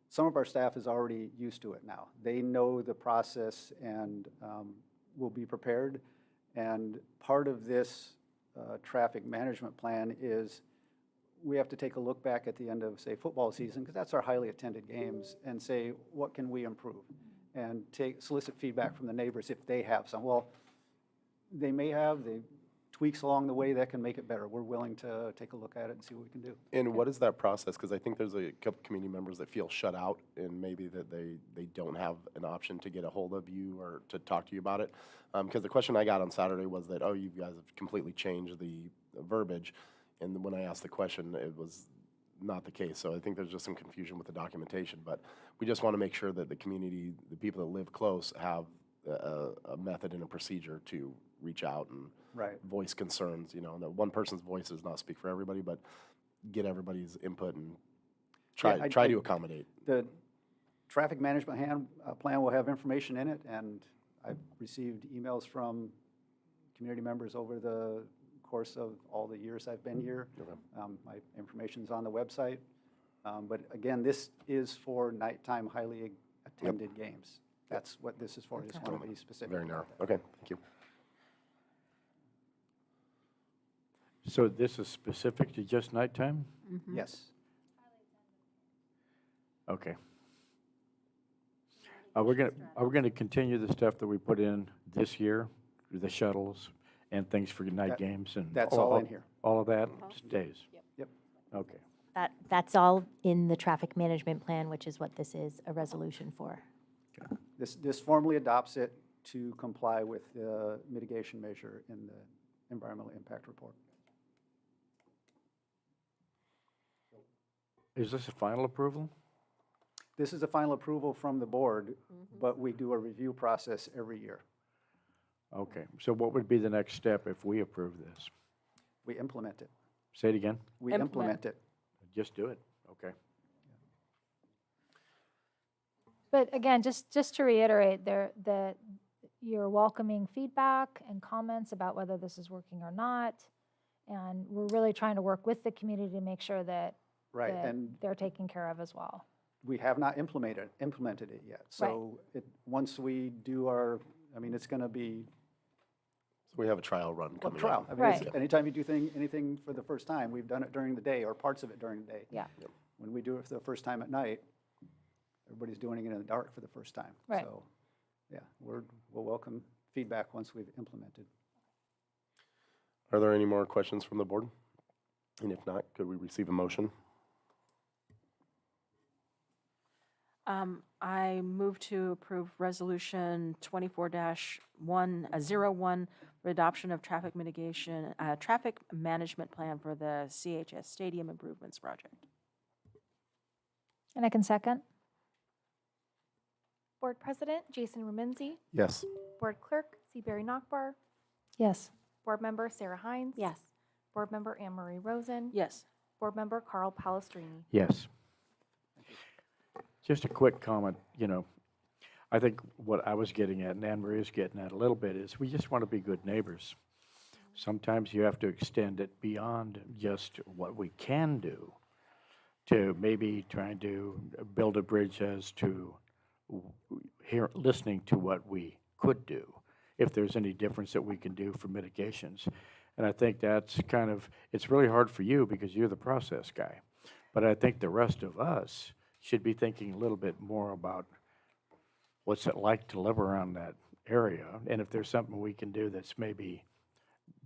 some of our staff is already used to it now. They know the process and will be prepared. And part of this traffic management plan is we have to take a look back at the end of, say, football season, because that's our highly attended games, and say, what can we improve? And solicit feedback from the neighbors if they have some. Well, they may have the tweaks along the way that can make it better. We're willing to take a look at it and see what we can do. And what is that process? Because I think there's a couple community members that feel shut out, and maybe that they don't have an option to get a hold of you or to talk to you about it. Because the question I got on Saturday was that, oh, you guys have completely changed the verbiage. And when I asked the question, it was not the case. So I think there's just some confusion with the documentation. But we just want to make sure that the community, the people that live close, have a method and a procedure to reach out and voice concerns. You know, that one person's voice does not speak for everybody, but get everybody's input and try to accommodate. The traffic management plan will have information in it, and I've received emails from community members over the course of all the years I've been here. My information's on the website. But again, this is for nighttime, highly attended games. That's what this is for. I just want to be specific. Very narrow. Okay, thank you. So this is specific to just nighttime? Yes. Okay. We're gonna continue the stuff that we put in this year, the shuttles and things for night games and That's all in here. all of that stays? Yep. Okay. That's all in the traffic management plan, which is what this is a resolution for. This formally adopts it to comply with the mitigation measure in the environmental impact report. Is this a final approval? This is a final approval from the board, but we do a review process every year. Okay, so what would be the next step if we approve this? We implement it. Say it again? We implement it. Just do it, okay. But again, just to reiterate, that you're welcoming feedback and comments about whether this is working or not. And we're really trying to work with the community to make sure that, Right, that and they're taken care of as well. we have not implemented it yet. So once we do our, I mean, it's going to be So we have a trial run coming trial. up. I mean, it's- anytime you do anything for the first time, we've done it during the day or parts of it during the day. Yeah. When we do it for the first time at night, everybody's doing it in the dark for the first time. Right. So, yeah, we'll welcome feedback once we've implemented. Are there any more questions from the board? And if not, could we receive a motion? I move to approve Resolution 24-101 for adoption of traffic mitigation, traffic management plan for the CHS Stadium Improvements Project. And I can second. Board President Jason Rumenzi. Yes. Board Clerk Seabury Nockbar. Yes. Board Member Sarah Hines. Yes. Board Member Anne Marie Rosen. Yes. Board Member Carl Palestrini. Yes. Just a quick comment, you know, I think what I was getting at and Anne Marie is getting at a little bit is we just want to be good neighbors. Sometimes you have to extend it beyond just what we can do to maybe trying to build a bridge as to listening to what we could do, if there's any difference that we can do for mitigations. And I think that's kind of, it's really hard for you because you're the process guy. But I think the rest of us should be thinking a little bit more about what's it like to live around that area, and if there's something we can do that's maybe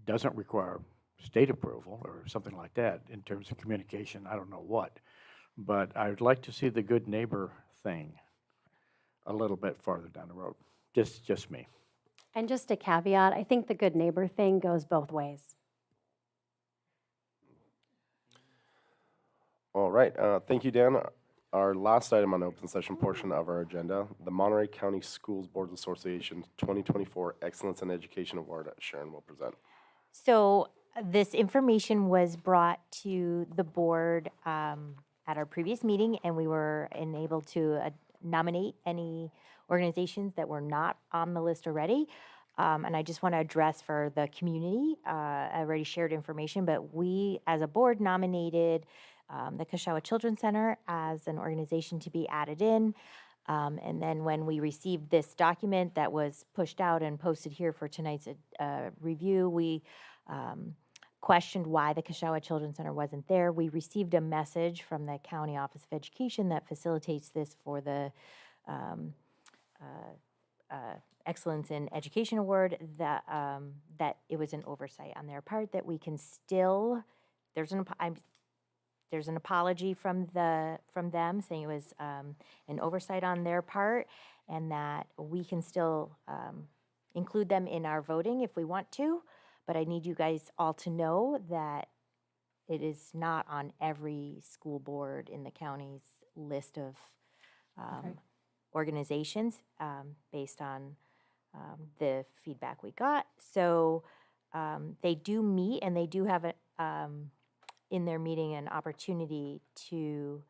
doesn't require state approval or something like that in terms of communication, I don't know what. But I would like to see the good neighbor thing a little bit farther down the road. Just me. And just a caveat, I think the good neighbor thing goes both ways. All right, thank you, Dan. Our last item on the open session portion of our agenda, the Monterey County Schools Boards Association 2024 Excellence in Education Award. Sharon will present. So this information was brought to the board at our previous meeting, and we were enabled to nominate any organizations that were not on the list already. And I just want to address for the community, I already shared information, but we, as a board, nominated the Kashawa Children's Center as an organization to be added in. And then when we received this document that was pushed out and posted here for tonight's review, we questioned why the Kashawa Children's Center wasn't there. We received a message from the County Office of Education that facilitates this for the Excellence in Education Award, that that it was an oversight on their part, that we can still, there's an apology from them saying it was an oversight on their part, and that we can still include them in our voting if we want to. But I need you guys all to know that it is not on every school board in the county's list of organizations based on the feedback we got. So they do meet, and they do have in their meeting an opportunity to,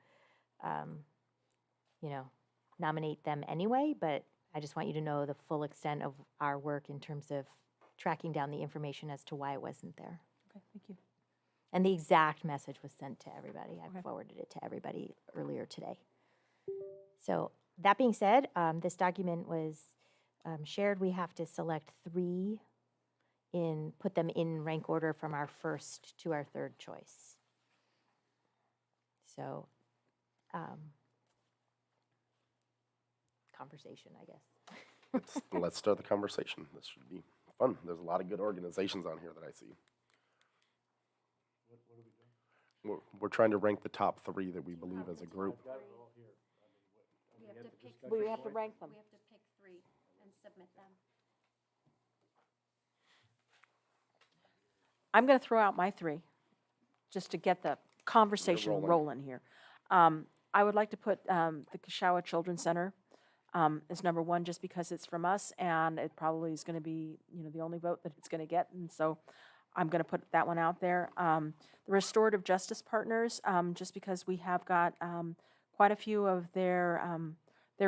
nominate them anyway. But I just want you to know the full extent of our work in terms of tracking down the information as to why it wasn't there. Okay, thank you. And the exact message was sent to everybody. I Okay. forwarded it to everybody earlier today. So that being said, this document was shared. We have to select 3 put them in rank order from our first to our third choice. So, conversation, I guess. Let's start the conversation. This should be fun. There's a lot of good organizations on here that I see. We're trying to rank the top 3 that we believe as a group. We have to rank them. We have to pick 3 and submit them. I'm going to throw out my 3, just to get the conversation rolling. rolling here. I would like to put the Kashawa Children's Center as number 1, just because it's from us, and it probably is going to be, the only vote that it's going to get, and so I'm going to put that one out there. The Restorative Justice Partners, just because we have got quite a few of their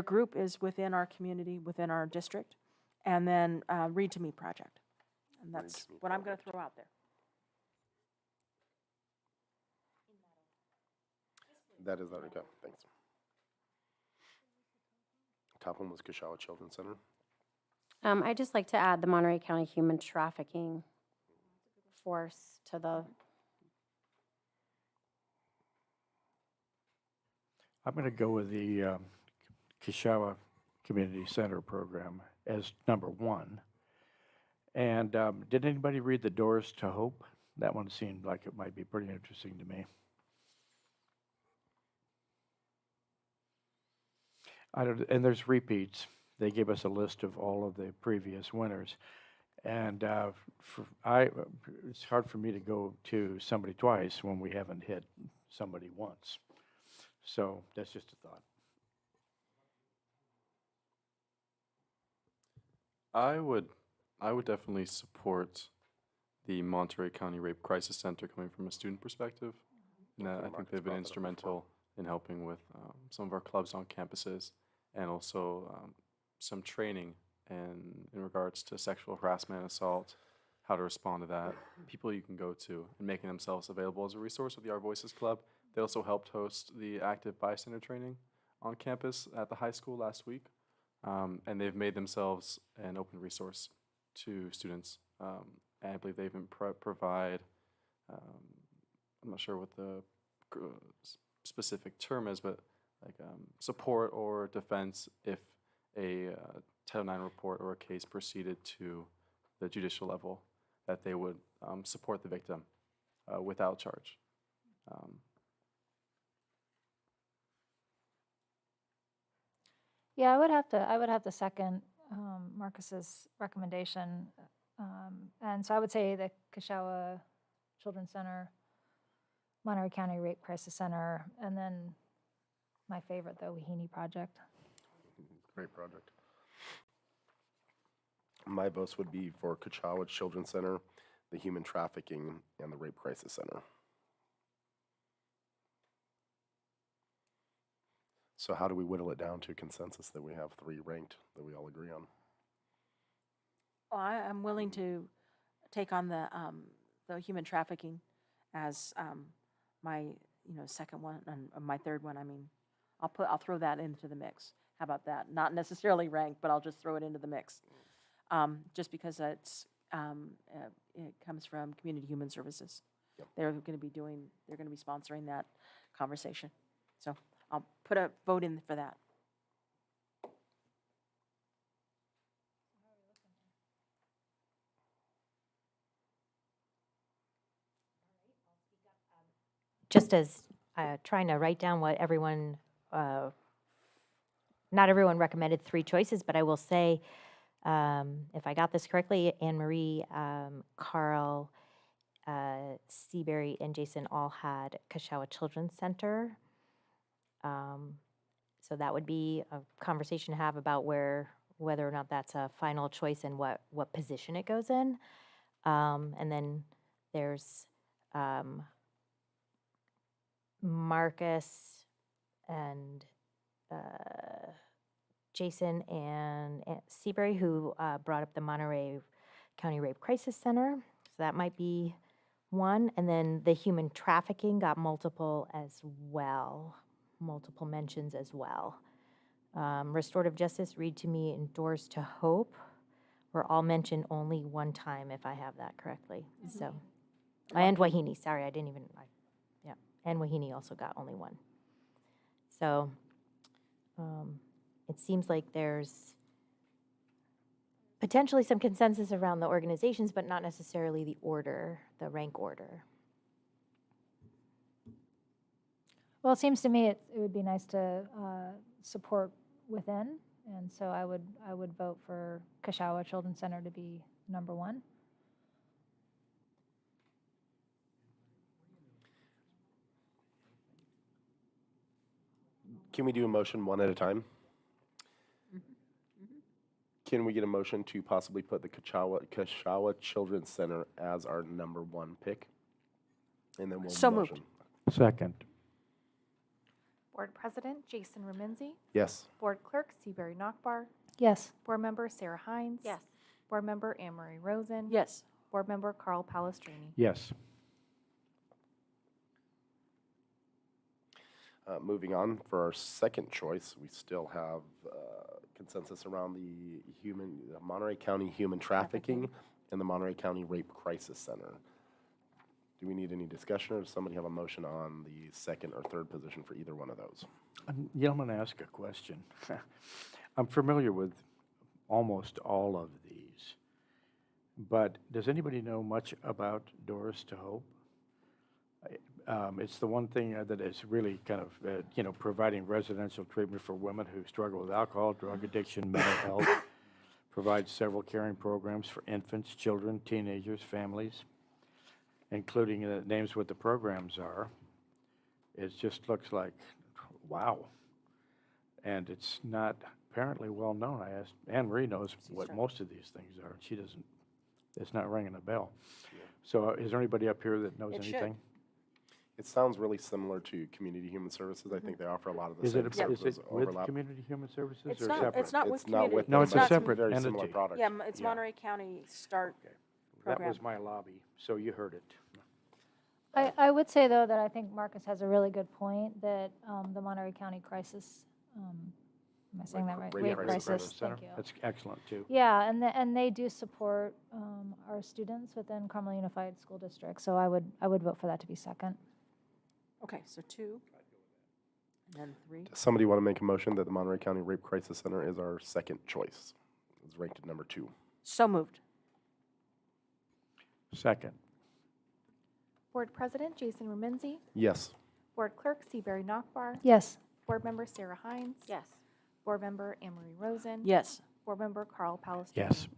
group is within our community, within our district, and then Read to Me Project, and that's what I'm going to throw out there. That is already go. Thanks. Top one was Kashawa Children's Center. I'd just like to add the Monterey County Human Trafficking Force to the. I'm going to go with the Kashawa Community Center program as number 1. And did anybody read The Doors to Hope? That one seemed like it might be pretty interesting to me. And there's repeats. They gave us a list of all of the previous winners. And it's hard for me to go to somebody twice when we haven't hit somebody once. So that's just a thought. I would definitely support the Monterey County Rape Crisis Center coming from a student perspective. And I think they've been instrumental in helping with some of our clubs on campuses, and also some training in regards to sexual harassment and assault, how to respond to that, people you can go to, and making themselves available as a resource with the Our Voices Club. They also helped host the active bystander training on campus at the high school last week, and they've made themselves an open resource to students. And I believe they even provide, I'm not sure what the specific term is, but like support or defense if a Title IX report or a case proceeded to the judicial level, that they would support the victim without charge. Yeah, I would have to second Marcus's recommendation. And so I would say the Kashawa Children's Center, Monterey County Rape Crisis Center, and then my favorite, the Wahine Project. Great project. My votes would be for Kashawa Children's Center, the Human Trafficking, and the Rape Crisis Center. So how do we whittle it down to consensus that we have 3 ranked that we all agree on? Well, I'm willing to take on the human trafficking as my second one and my third one. I mean, I'll throw that into the mix. How about that? Not necessarily ranked, but I'll just throw it into the mix. Just because it comes from Community Human Services. Yep. They're going to be sponsoring that conversation. So I'll put a vote in for that. Just as trying to write down what everyone, not everyone recommended 3 choices, but I will say, if I got this correctly, Anne Marie, Carl, Seabury, and Jason all had Kashawa Children's Center. So that would be a conversation to have about whether or not that's a final choice and what position it goes in. And then there's Marcus and Jason and Seabury, who brought up the Monterey County Rape Crisis Center. So that might be one. And then the human trafficking got multiple mentions as well. Restorative justice, Read to Me, and Doors to Hope were all mentioned only one time, if I have that correctly. So, and Wahine, sorry, and Wahine also got only 1. So it seems like there's potentially some consensus around the organizations, but not necessarily the order, the rank order. Well, it seems to me it would be nice to support within, and so I would vote for Kashawa Children's Center to be number 1. Can we do a motion one at a time? Can we get a motion to possibly put the Kashawa Children's Center as our number 1 pick? And then we'll So motion. moved. Second. Board President Jason Remenzi. Yes. Board Clerk Seabury Nockbar. Yes. Board Member Sarah Hines. Yes. Board Member Anne Marie Rosen. Yes. Board Member Carl Palestrini. Yes. Moving on, for our second choice, we still have consensus around the Monterey County Human Trafficking and the Monterey County Rape Crisis Center. Do we need any discussion, or does somebody have a motion on the second or third position for either one of those? I'm going to ask a question. I'm familiar with almost all of these, but does anybody know much about Doors to Hope? It's the one thing that is really kind of, providing residential treatment for women who struggle with alcohol, drug addiction, mental health, provides several caring programs for infants, children, teenagers, families, including the names what the programs are. It just looks like, wow. And it's not apparently well known. I asked, Anne Marie knows what most of these things are. She doesn't, it's not ringing a bell. Yeah. So is there anybody up here that knows It should. anything? It sounds really similar to Community Human Services. I think they offer a lot of the Is same it, services is it with overlap. Community Human Services It's or not- separate? it's not with It's not with Community. No, them, it's but a separate very similar entity. product. Yeah, it's Yeah. Monterey County START That program. was my lobby, so you heard it. I would say, though, that I think Marcus has a really good point, that the Monterey County Crisis, am I saying that right? Rape Crisis Center. Thank you. That's excellent, too. Yeah, and they do support our students within Carmel Unified School District, so I would vote for that to be second. Okay, so 2. And then 3. Does somebody want to make a motion that the Monterey County Rape Crisis Center is our second choice? It's ranked at number 2. So moved. Second. Board President Jason Remenzi. Yes. Board Clerk Seabury Nockbar. Yes. Board Member Sarah Hines. Yes. Board Member Anne Marie Rosen. Yes. Board Member Carl Palestrini. Yes.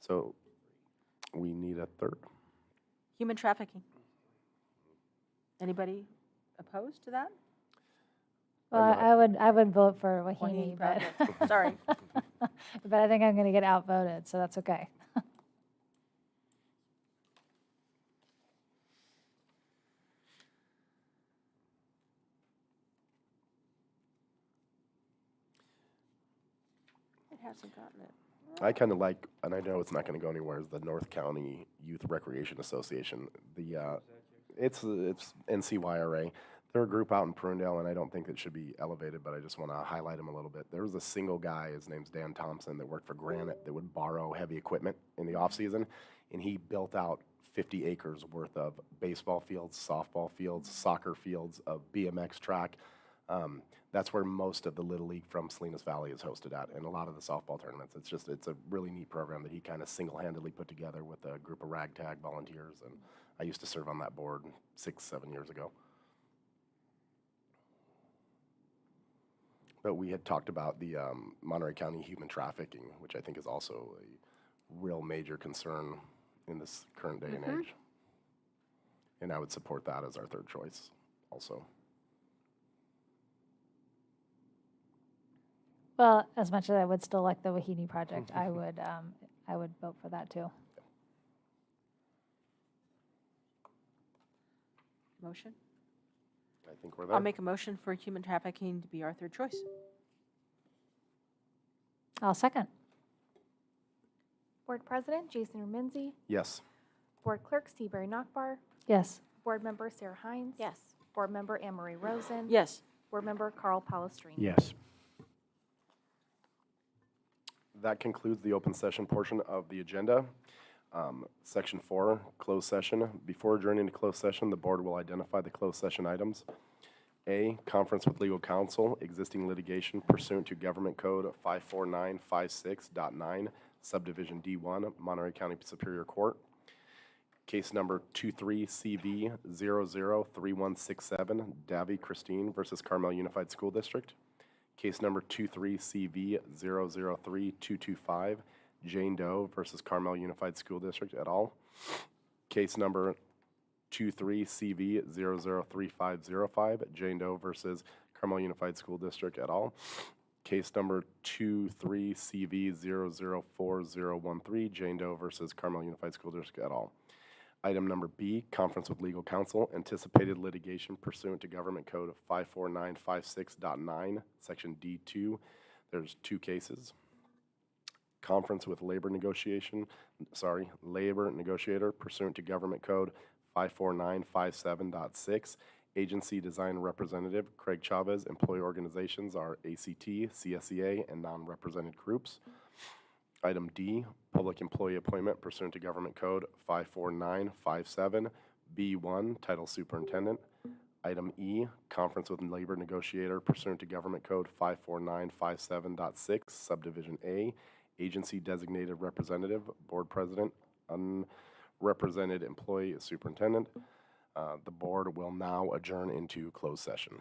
So we need a third. Human trafficking. Anybody opposed to that? Well, I would vote for Wahine, Wahine but project. Sorry. but I think I'm going to get outvoted, so that's okay. It hasn't gotten it. I kind of like, and I know it's not going to go anywhere, is the North County Youth Recreation Association. It's NCYRA. They're a group out in Prunedale, and I don't think it should be elevated, but I just want to highlight them a little bit. There was a single guy, his name's Dan Thompson, that worked for Granite that would borrow heavy equipment in the off season, and he built out 50 acres worth of baseball fields, softball fields, soccer fields, a BMX track. That's where most of the Little League from Salinas Valley is hosted at, and a lot of the softball tournaments. It's a really neat program that he kind of single-handedly put together with a group of ragtag volunteers, and I used to serve on that board 6-7 years ago. But we had talked about the Monterey County human trafficking, which I think is also a real major concern in this current day and age. And I would support that as our third choice also. Well, as much as I would still like the Wahini project, I would vote for that too. Motion? I think we're there. I'll make a motion for human trafficking to be our third choice. I'll second. Board President Jason Rumenzi, Yes. Board Clerk Seabury Nockbar, Yes. Board Member Sarah Hines. Yes. Board Member Anne Marie Rosen. Yes. Board Member Carl Palestrini. Yes. That concludes the open session portion of the agenda. Section 4, closed session. Before adjourning to closed session, the board will identify the closed session items. A, conference with legal counsel, existing litigation pursuant to Government Code 54956.9, subdivision D1, Monterey County Superior Court. Case number 23CV003167, Davy Christine versus Carmel Unified School District. Case number 23CV003225, Jane Doe versus Carmel Unified School District et al. Case number 23CV003505, Jane Doe versus Carmel Unified School District et al. Case number 23CV004013, Jane Doe versus Carmel Unified School District et al. Item number B, conference with legal counsel, anticipated litigation pursuant to Government Code 54956.9, Section D2. There's 2 cases. Conference with labor negotiator pursuant to Government Code 54957.6. Agency design representative Craig Chavez. Employee organizations are ACT, CSEA, and non-represented groups. Item D, public employee appointment pursuant to Government Code 54957B1, Title Superintendent. Item E, conference with labor negotiator pursuant to Government Code 54957.6, Subdivision A, agency designated representative, board president, unrepresented employee superintendent. The board will now adjourn into closed session.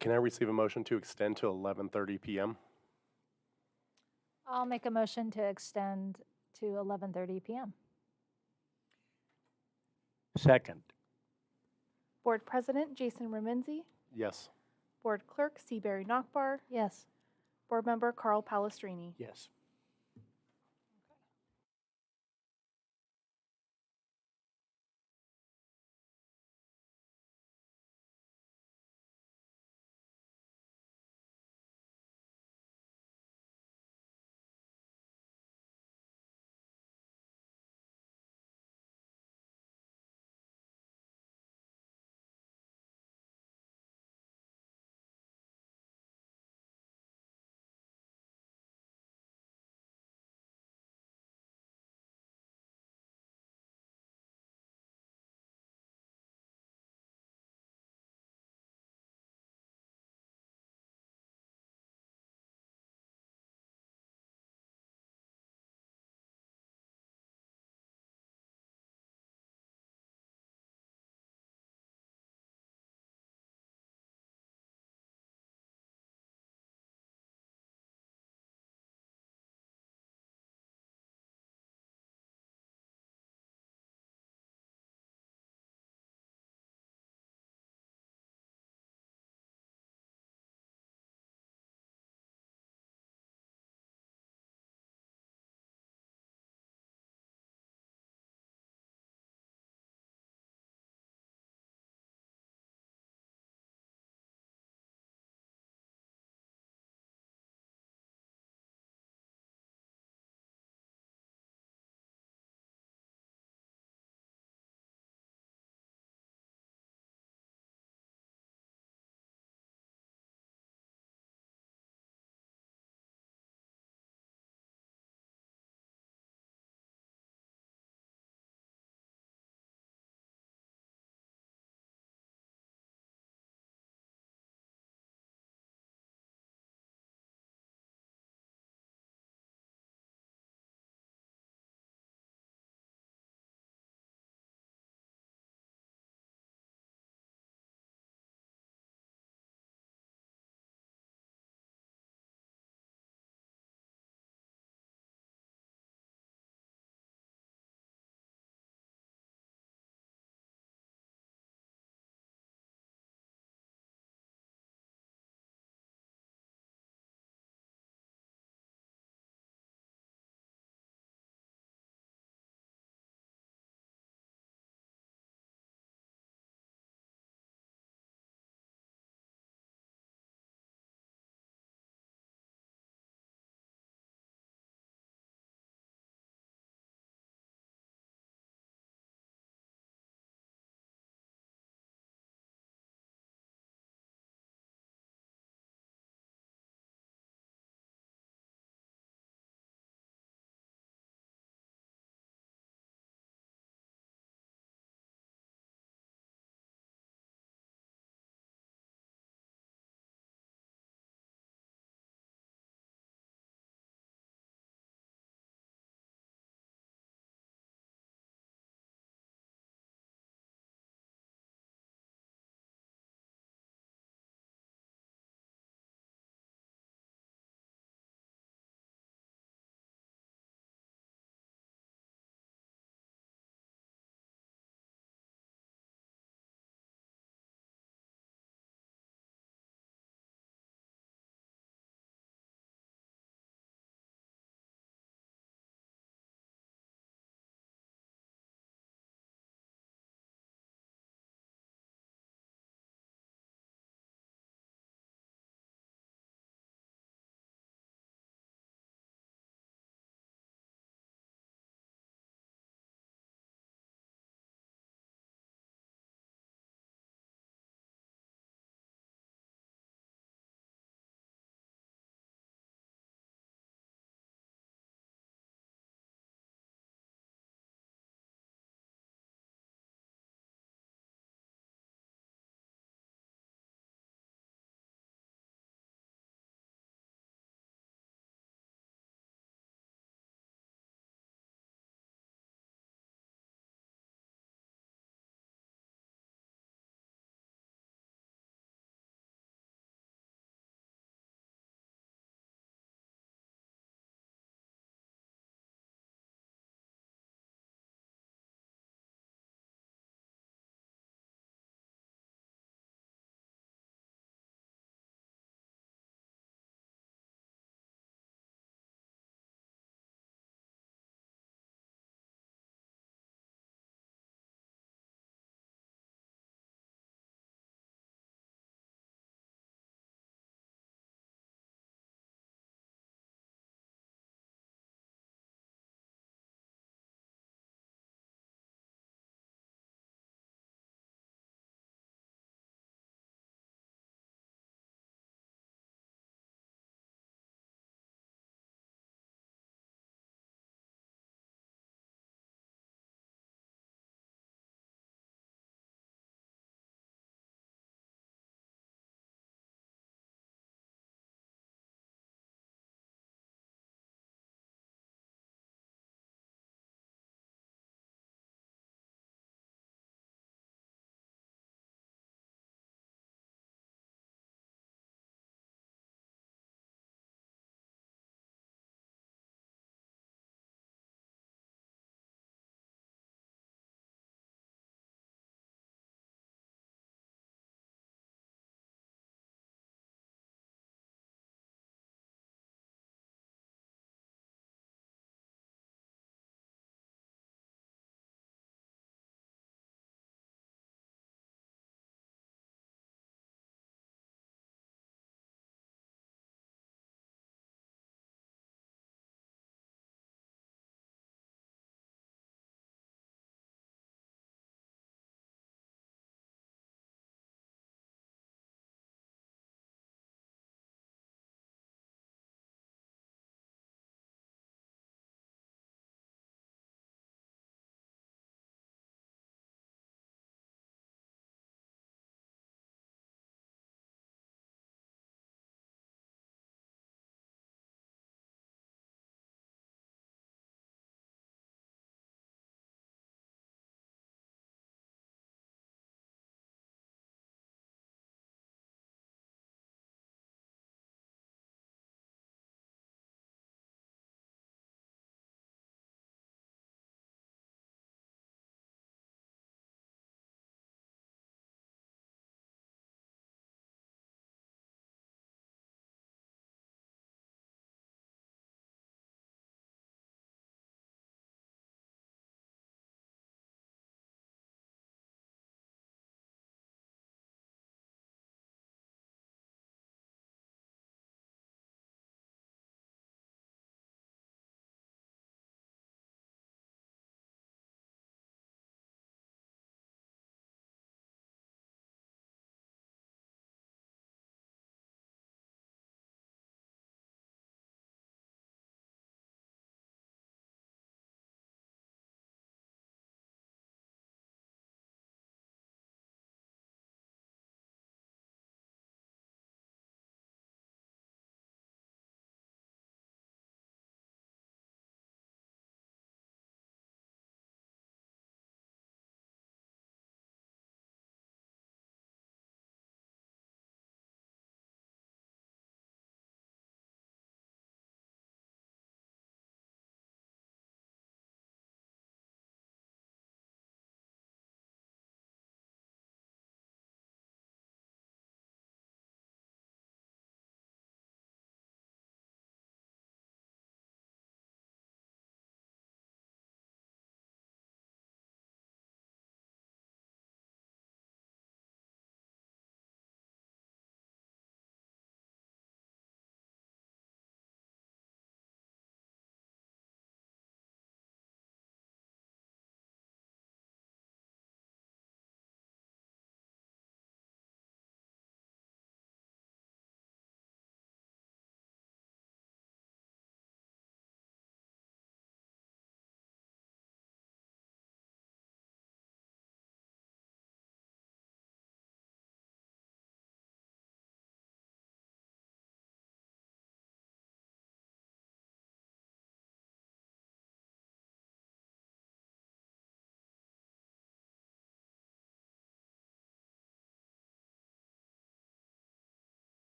Can I receive a motion to extend to 11:30 PM? I'll make a motion to extend to 11:30 p.m. Second. Board President Jason Remenzi, Yes. Board Clerk Seabury Nockbar, Yes. Board Member Carl Palestrini. Yes.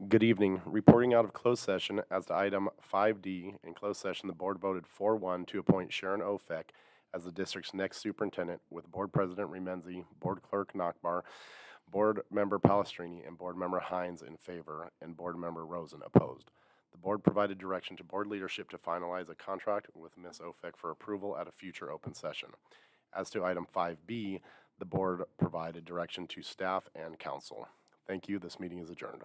Good evening. Reporting out of closed session as to item 5D. In closed session, the board voted 4-1 to appoint Sharon Ofek as the district's next superintendent, with Board President Remenzi, Board Clerk Nachbar, Board Member Palestrini, and Board Member Hines in favor, and Board Member Rosen opposed. The board provided direction to board leadership to finalize a contract with Ms. Ofek for approval at a future open session. As to item 5B, the board provided direction to staff and council. Thank you. This meeting is adjourned.